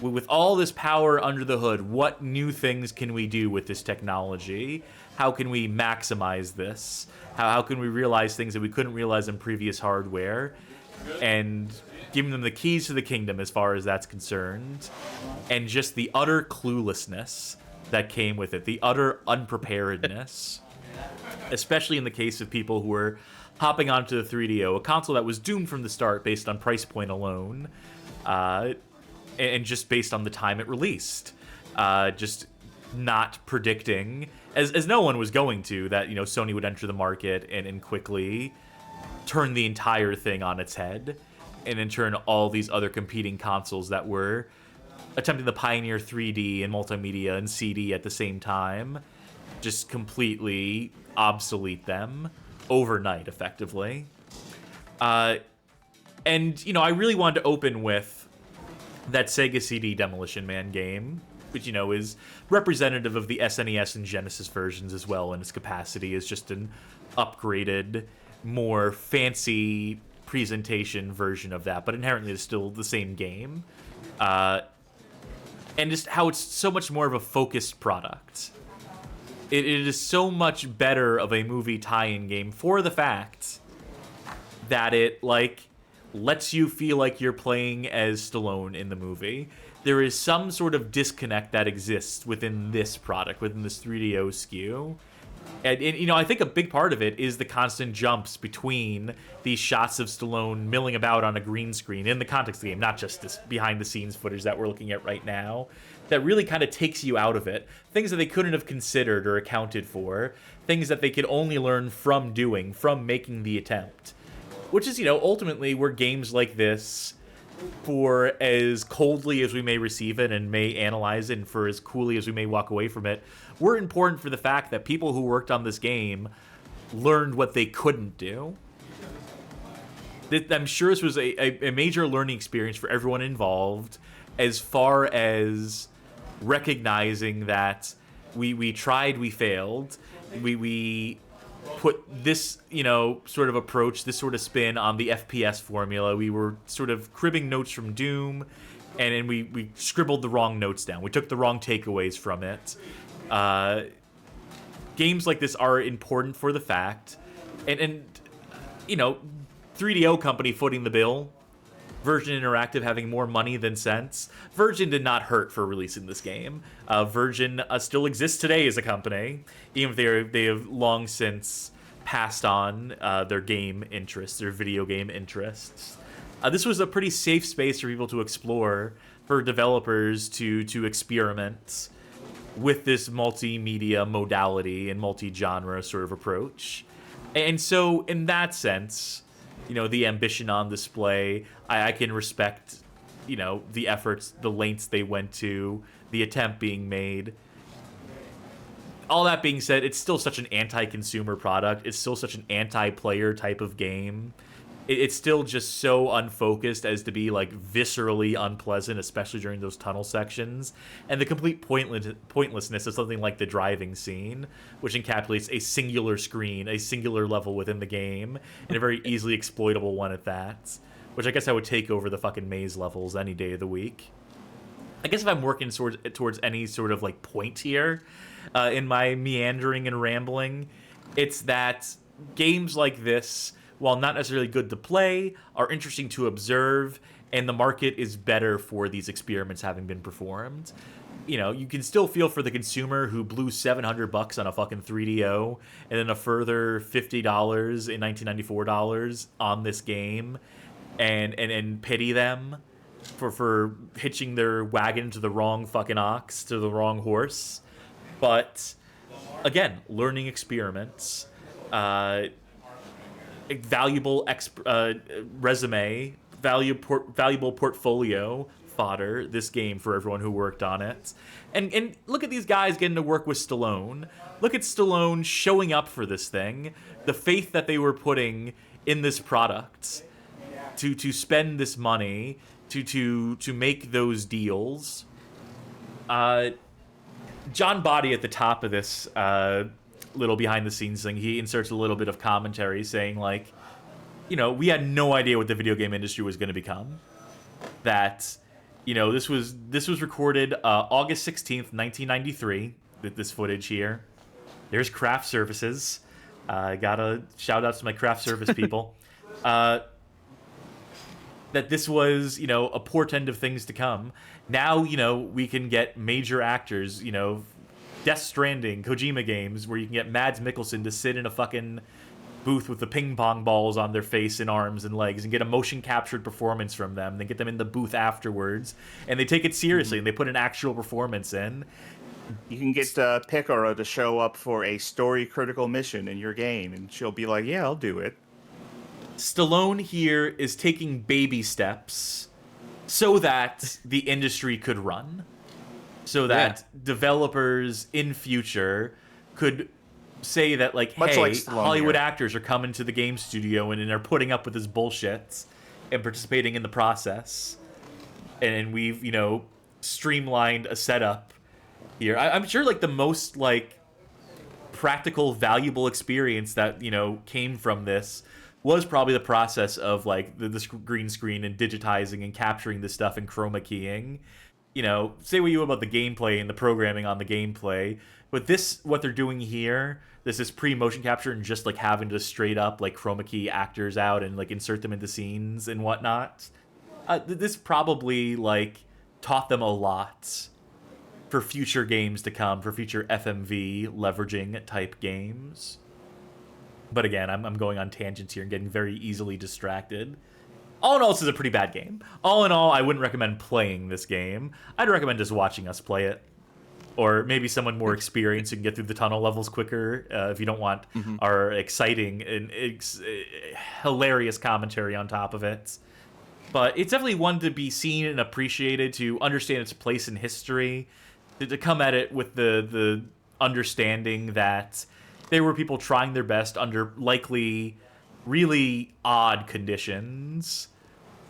With all this power under the hood, what new things can we do with this technology? How can we maximize this? How can we realize things that we couldn't realize in previous hardware? And giving them the keys to the kingdom as far as that's concerned. And just the utter cluelessness that came with it. The utter unpreparedness. Especially in the case of people who were hopping onto the 3DO, a console that was doomed from the start based on price point alone. And just based on the time it released. Just not predicting, as no one was going to, that Sony would enter the market and quickly turn the entire thing on its head, and then turn all these other competing consoles that were attempting to pioneer 3D and multimedia and CD at the same time, just completely obsolete them overnight, effectively. And, I really wanted to open with that Sega CD Demolition Man game, which, is representative of the SNES and Genesis versions as well in its capacity, as just an upgraded, more fancy presentation version of that, but inherently it's still the same game. And just how it's so much more of a focused product. It is so much better of a movie tie-in game for the fact that it, like, lets you feel like you're playing as Stallone in the movie. There is some sort of disconnect that exists within this product, within this 3DO SKU. And I think a big part of it is the constant jumps between these shots of Stallone milling about on a green screen in the context of the game, not just this behind-the-scenes footage that we're looking at right now, that really kind of takes you out of it. Things that they couldn't have considered or accounted for, things that they could only learn from doing, from making the attempt. Which is, ultimately where games like this, for as coldly as we may receive it and may analyze it, and for as coolly as we may walk away from it, were important for the fact that people who worked on this game learned what they couldn't do. I'm sure this was a major learning experience for everyone involved, as far as recognizing that we tried, we failed, we put this, sort of approach, this sort of spin on the FPS formula. We were sort of cribbing notes from Doom, and then we scribbled the wrong notes down. We took the wrong takeaways from it. Games like this are important for the fact, and 3DO company footing the bill, Virgin Interactive having more money than sense. Virgin did not hurt for releasing this game. Virgin still exists today as a company, even if they have long since passed on their game interests, their video game interests. This was a pretty safe space for people to explore, for developers to experiment with this multimedia modality and multi-genre sort of approach. And so, in that sense, the ambition on display, I can respect, the efforts, the lengths they went to, the attempt being made. All that being said, it's still such an anti-consumer product. It's still such an anti-player type of game. it's still just so unfocused as to be like viscerally unpleasant, especially during those tunnel sections, and the complete pointlessness of something like the driving scene, which encapsulates a singular screen, a singular level within the game, and a very easily exploitable one at that, which I guess I would take over the fucking maze levels any day of the week. I guess if I'm working towards any sort of like point here in my meandering and rambling, it's that games like this, while not necessarily good to play, are interesting to observe, and the market is better for these experiments having been performed. You know, you can still feel for the consumer who blew $700 on a fucking 3DO and then a further $50 in $1994 on this game, and pity them for hitching their wagon to the wrong fucking ox, to the wrong horse. But again, learning experiments, valuable resume, valuable portfolio fodder, this game for everyone who worked on it. And look at these guys getting to work with Stallone. Look at Stallone showing up for this thing, the faith that they were putting in this product to spend this money, to make those deals. John Body at the top of this little behind the scenes thing, he inserts a little bit of commentary saying, like, you know, we had no idea what the video game industry was going to become. That, you know, this was recorded August 16th, 1993, with this footage here. There's craft services. Gotta shout out to my craft service people. That this was, you know, a portent of things to come. Now, you know, we can get major actors, you know, Death Stranding, Kojima games, where you can get Mads Mikkelsen to sit in a fucking booth with the ping pong balls on their face and arms and legs and get a motion captured performance from them. Then get them in the booth afterwards, and they take it seriously and they put an actual performance in. You can get Picora to show up for a story critical mission in your game, and she'll be like, "Yeah, I'll do it." Stallone here is taking baby steps so that the industry could run, so that developers in future could say that, like, Much hey, like Stallone Hollywood here. actors are coming to the game studio and are putting up with this bullshit and participating in the process, and we've, you know, streamlined a setup here. I'm sure, like, the most, like, practical, valuable experience that, you know, came from this was probably the process of, like, the green screen and digitizing and capturing this stuff and chroma keying. You know, say what you will about the gameplay and the programming on the gameplay, but this, what they're doing here, this is pre-motion capture and just, like, having to straight up, like, chroma key actors out and, like, insert them into scenes and whatnot. This probably, like, taught them a lot for future games to come, for future FMV leveraging type games. But again, I'm going on tangents here and getting very easily distracted. All in all, this is a pretty bad game. All in all, I wouldn't recommend playing this game. I'd recommend just watching us play it. Or maybe someone more experienced who can get through the tunnel levels quicker if you don't want our exciting and hilarious commentary on top of it. But it's definitely one to be seen and appreciated, to understand its place in history, to come at it with the understanding that there were people trying their best under likely really odd conditions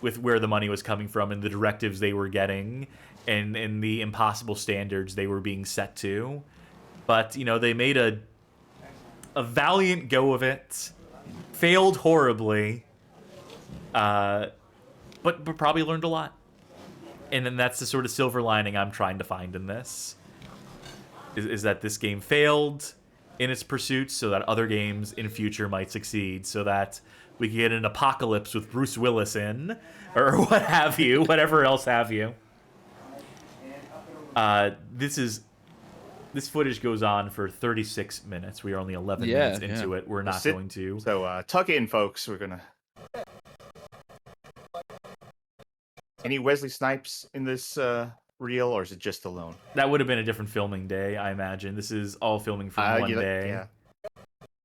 with where the money was coming from and the directives they were getting and the impossible standards they were being set to. But, you know, they made a valiant go of it, failed horribly, but probably learned a lot. And then that's the sort of silver lining I'm trying to find in this, is that this game failed in its pursuits so that other games in future might succeed, so that we can get an apocalypse with Bruce Willis in, or what have you, whatever else have you. This footage goes on for 36 minutes. We are only 11 minutes into it. We're not going to. So tuck in, folks. We're gonna. Any Wesley Snipes in this reel, or is it just Stallone? That would have been a different filming day, I imagine. This is all filming from one day. Yeah.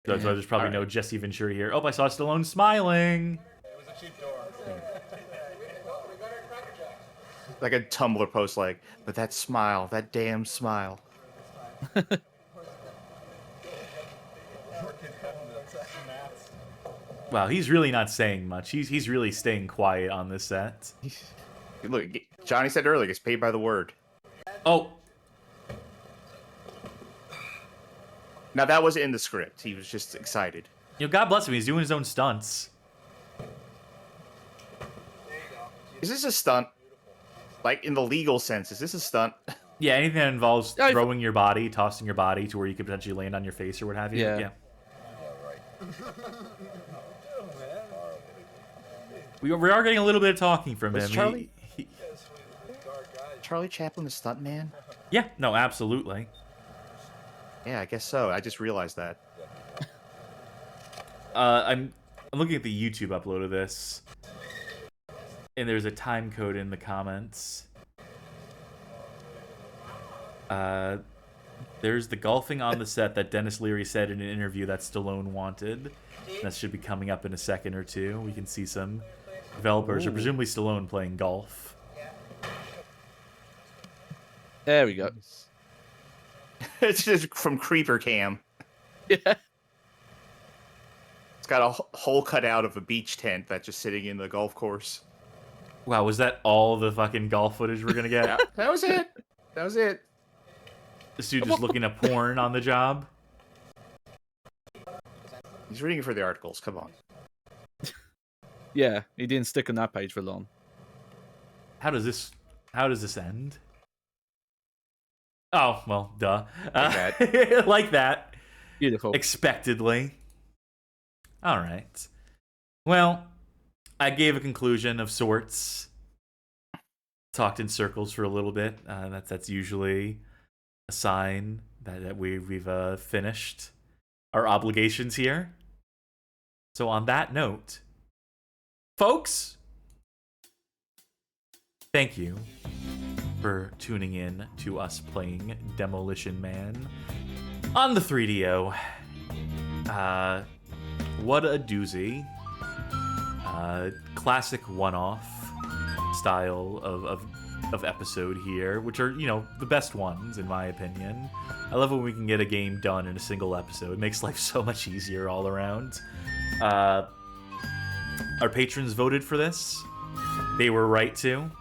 So there's probably no Jesse Ventura here. Oh, I saw Stallone smiling. It was a cheap door. Like a Tumblr post, like, but that smile, that damn smile. Wow, he's really not saying much. He's really staying quiet on this set. Look, Johnny said earlier, it's paid by the word. Oh. Now, that wasn't in the script. He was just excited. You know, God bless him. He's doing his own stunts. Is this a stunt? Like, in the legal sense, is this a stunt? Yeah, anything that involves throwing your body, tossing your body to where you could potentially land on your face or what have you. Yeah. We are getting a little bit of talking from him. Charlie Chaplin a stunt man? Yeah, no, absolutely. Yeah, I guess so. I just realized that. I'm looking at the YouTube upload of this, and there's a time code in the comments. There's the golfing on the set that Dennis Leary said in an interview that Stallone wanted. That should be coming up in a second or two. We can see some developers, or presumably Stallone, playing golf. There we go. It's just from Creeper Cam. Yeah. It's got a hole cut out of a beach tent that's just sitting in the golf course. Wow, was that all the fucking golf footage we're gonna get? That was it. That was it. This dude just looking at porn on the job. He's reading for the articles. Come on. Yeah, he didn't stick on that page for long. How does this end? Oh, well, duh. Like that. Like that. Beautiful. Expectedly. All right. Well, I gave a conclusion of sorts. Talked in circles for a little bit. That's usually a sign that we've finished our obligations here. So on that note, folks, thank you for tuning in to us playing Demolition Man on the 3DO. What a doozy. Classic one-off style of episode here, which are, you know, the best ones in my opinion. I love when we can get a game done in a single episode. It makes life so much easier all around. Our patrons voted for this. They were right to.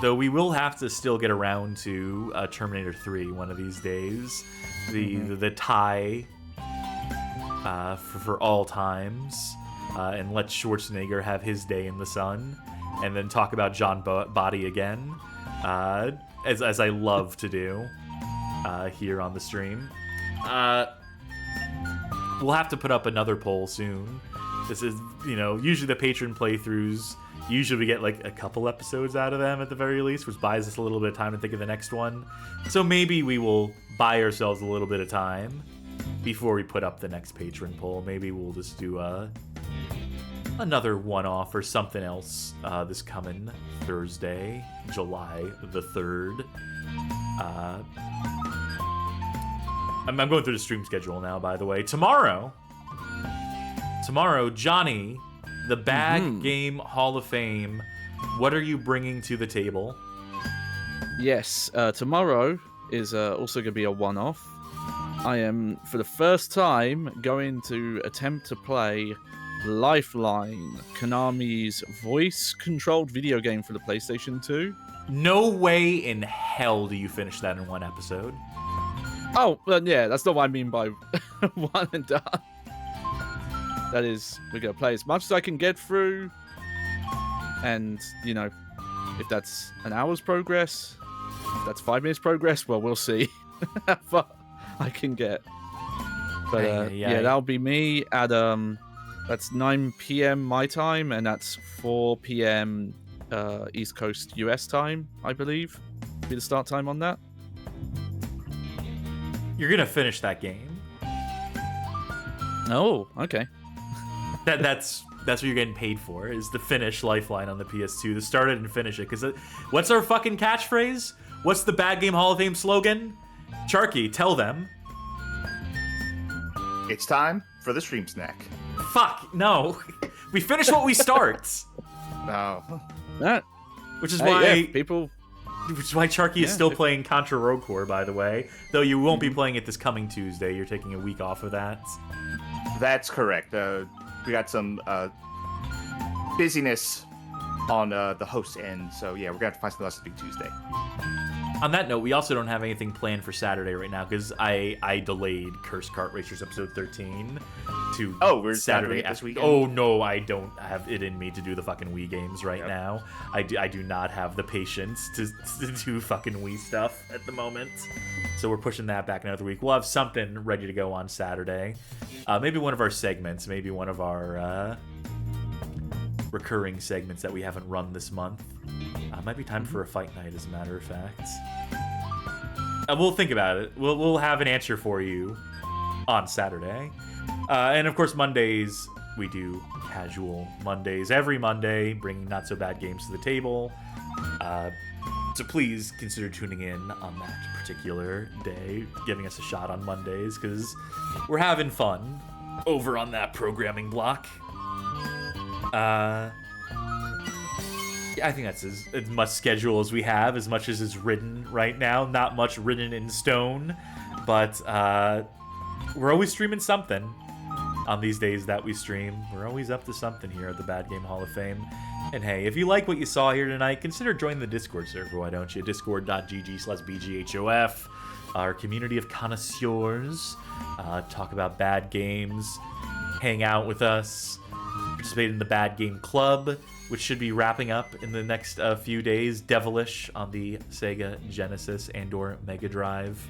Though we will have to still get around to Terminator 3 one of these days. The tie for all times. And let Schwarzenegger have his day in the sun. And then talk about John Body again. As I love to do here on the stream. We'll have to put up another poll soon. This is, you know, usually the patron playthroughs, usually we get like a couple episodes out of them at the very least, which buys us a little bit of time to think of the next one. So maybe we will buy ourselves a little bit of time before we put up the next patron poll. Maybe we'll just do another one-off or something else this coming Thursday, July the 3rd. I'm going through the stream schedule now, by the way. Tomorrow, Johnny, the Bag Game Hall of Fame, what are you bringing to the table? Yes, tomorrow is also going to be a one-off. I am, for the first time, going to attempt to play Lifeline, Konami's voice-controlled video game for the PlayStation 2. No way in hell do you finish that in one episode. Oh, well, yeah, that's not what I mean by one and done. That is, we're going to play as much as I can get through. And, you know, if that's an hour's progress, if that's 5 minutes progress, well, we'll see how far I can get. But, yeah, that'll be me at, that's 9 p.m. my time, and that's 4 p.m. East Coast US time, I believe. Be the start time on that. You're gonna finish that game. Oh, okay. That's what you're getting paid for, is to finish Lifeline on the PS2. To start it and finish it. Because what's our fucking catchphrase? What's the Bad Game Hall of Fame slogan? Charky, tell them. It's time for the stream snack. Fuck, no. We finish what we start. No. That. Which is why people. Which is why Charky is still playing Contra Rogue Core, by the way. Though you won't be playing it this coming Tuesday. You're taking a week off of that. That's correct. We got some busyness on the host end, so yeah, we're gonna have to find something else to do Tuesday. On that note, we also don't have anything planned for Saturday right now because I delayed Cursed Kart Racers episode 13 to we're Saturday this weekend. Oh no, I don't have it in me to do the fucking Wii games right now. I do not have the patience to do fucking Wii stuff at the moment. So we're pushing that back another week. We'll have something ready to go on Saturday. Maybe one of our segments, maybe one of our recurring segments that we haven't run this month. Might be time for a fight night, as a matter of fact. We'll think about it. We'll have an answer for you on Saturday. And of course, Mondays, we do casual Mondays. Every Monday, bringing not so bad games to the table. So please consider tuning in on that particular day, giving us a shot on Mondays, because we're having fun over on that programming block. I think that's as much schedule as we have, as much as is written right now. Not much written in stone, but we're always streaming something on these days that we stream. We're always up to something here at the Bad Game Hall of Fame. And hey, if you like what you saw here tonight, consider joining the Discord server, why don't you? Discord.gg/BGHOF, our community of connoisseurs. Talk about bad games, hang out with us, participate in the Bad Game Club, which should be wrapping up in the next few days. Devilish on the Sega Genesis and/or Mega Drive.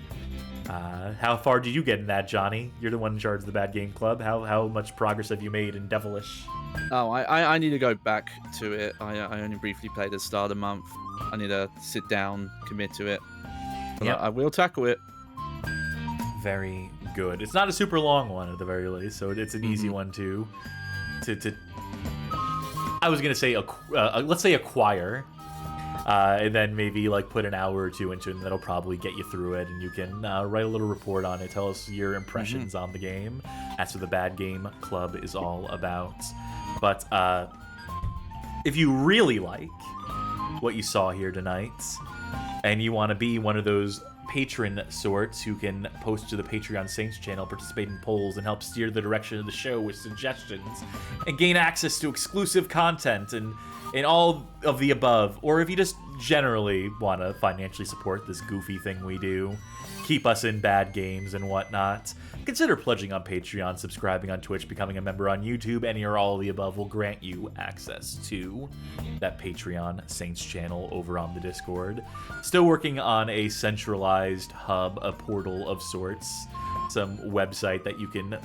How far did you get in that, Johnny? You're the one in charge of the Bad Game Club. How much progress have you made in Devilish? Oh, I need to go back to it. I only briefly played at the start of the month. I need to sit down, commit to it. But Yep. I will tackle it. Very good. It's not a super long one at the very least, so it's an easy one to I was gonna say let's say acquire, and then maybe like put an hour or two into it, and that'll probably get you through it, and you can write a little report on it, tell us your impressions on the game. That's what the Bad Game Club is all about. But if you really like what you saw here tonight, and you want to be one of those patron sorts who can post to the Patreon Saints channel, participate in polls, and help steer the direction of the show with suggestions, and gain access to exclusive content and all of the above, or if you just generally want to financially support this goofy thing we do, keep us in bad games and whatnot, consider pledging on Patreon, subscribing on Twitch, becoming a member on YouTube. Any or all of the above will grant you access to that Patreon Saints channel over on the Discord. Still working on a centralized hub, a portal of sorts, some website that you can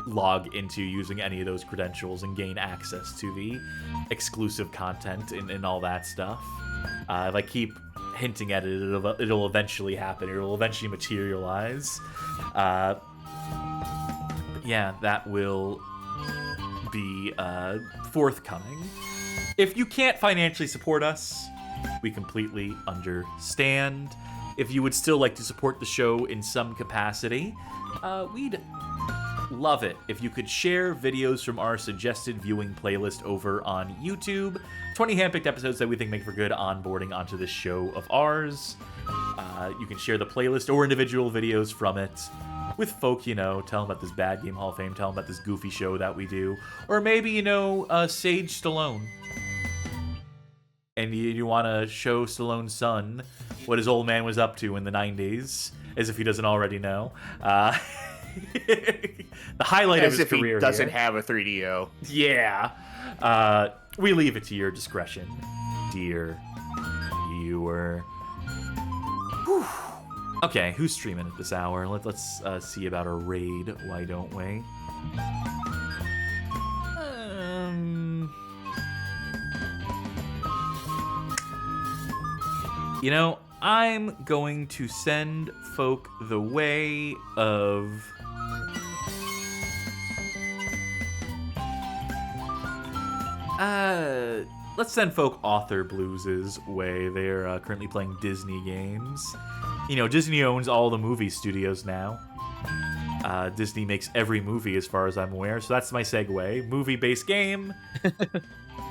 log into using any of those credentials and gain access to the exclusive content and all that stuff. If I keep hinting at it, it'll eventually happen. It'll eventually materialize. Yeah, that will be forthcoming. If you can't financially support us, we completely understand. If you would still like to support the show in some capacity, we'd love it if you could share videos from our suggested viewing playlist over on YouTube. 20 handpicked episodes that we think make for good onboarding onto this show of ours. You can share the playlist or individual videos from it with folk you know. Tell them about this Bad Game Hall of Fame. Tell them about this goofy show that we do. Or maybe, Sage Stallone. And you want to show Stallone's son what his old man was up to in the 90s, as if he doesn't already know. The highlight of his career he doesn't here. have a 3DO. Yeah. We leave it to your discretion, dear viewer. Whew. Okay, who's streaming at this hour? Let's see about a raid, why don't we? I'm going to send folk the way of... let's send folk Author Blues' way. They're currently playing Disney games. Disney owns all the movie studios now. Disney makes every movie as far as I'm aware, so that's my segue. Movie-based game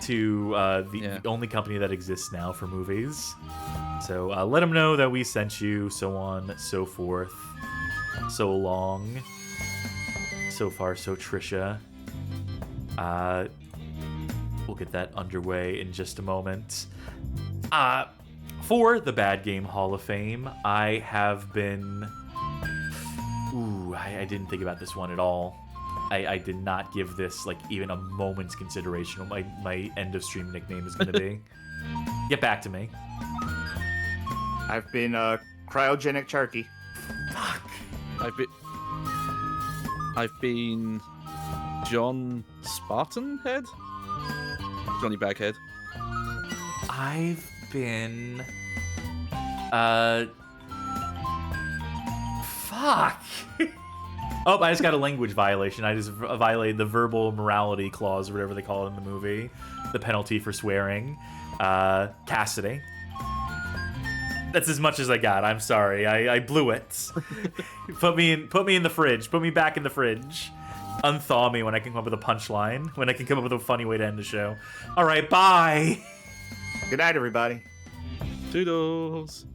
to the only company that exists now for movies. So let them know that we sent you, so on, so forth, so long. so far so Trisha. We'll get that underway in just a moment. For the Bad Game Hall of Fame, I have been... Ooh, I didn't think about this one at all. I did not give this, like, even a moment's consideration what my end of stream nickname is going to be. Get back to me. I've been, Cryogenic Charky. Fuck. I've been John Spartanhead? Johnny Baghead. I've been... Fuck! Oh, I just got a language violation. I just violated the verbal morality clause, or whatever they call it in the movie. The penalty for swearing. Cassidy. That's as much as I got. I'm sorry. I blew it. Put me in the fridge. Put me back in the fridge. Unthaw me when I can come up with a punchline. When I can come up with a funny way to end the show. All right, bye. Good night, everybody. Toodles.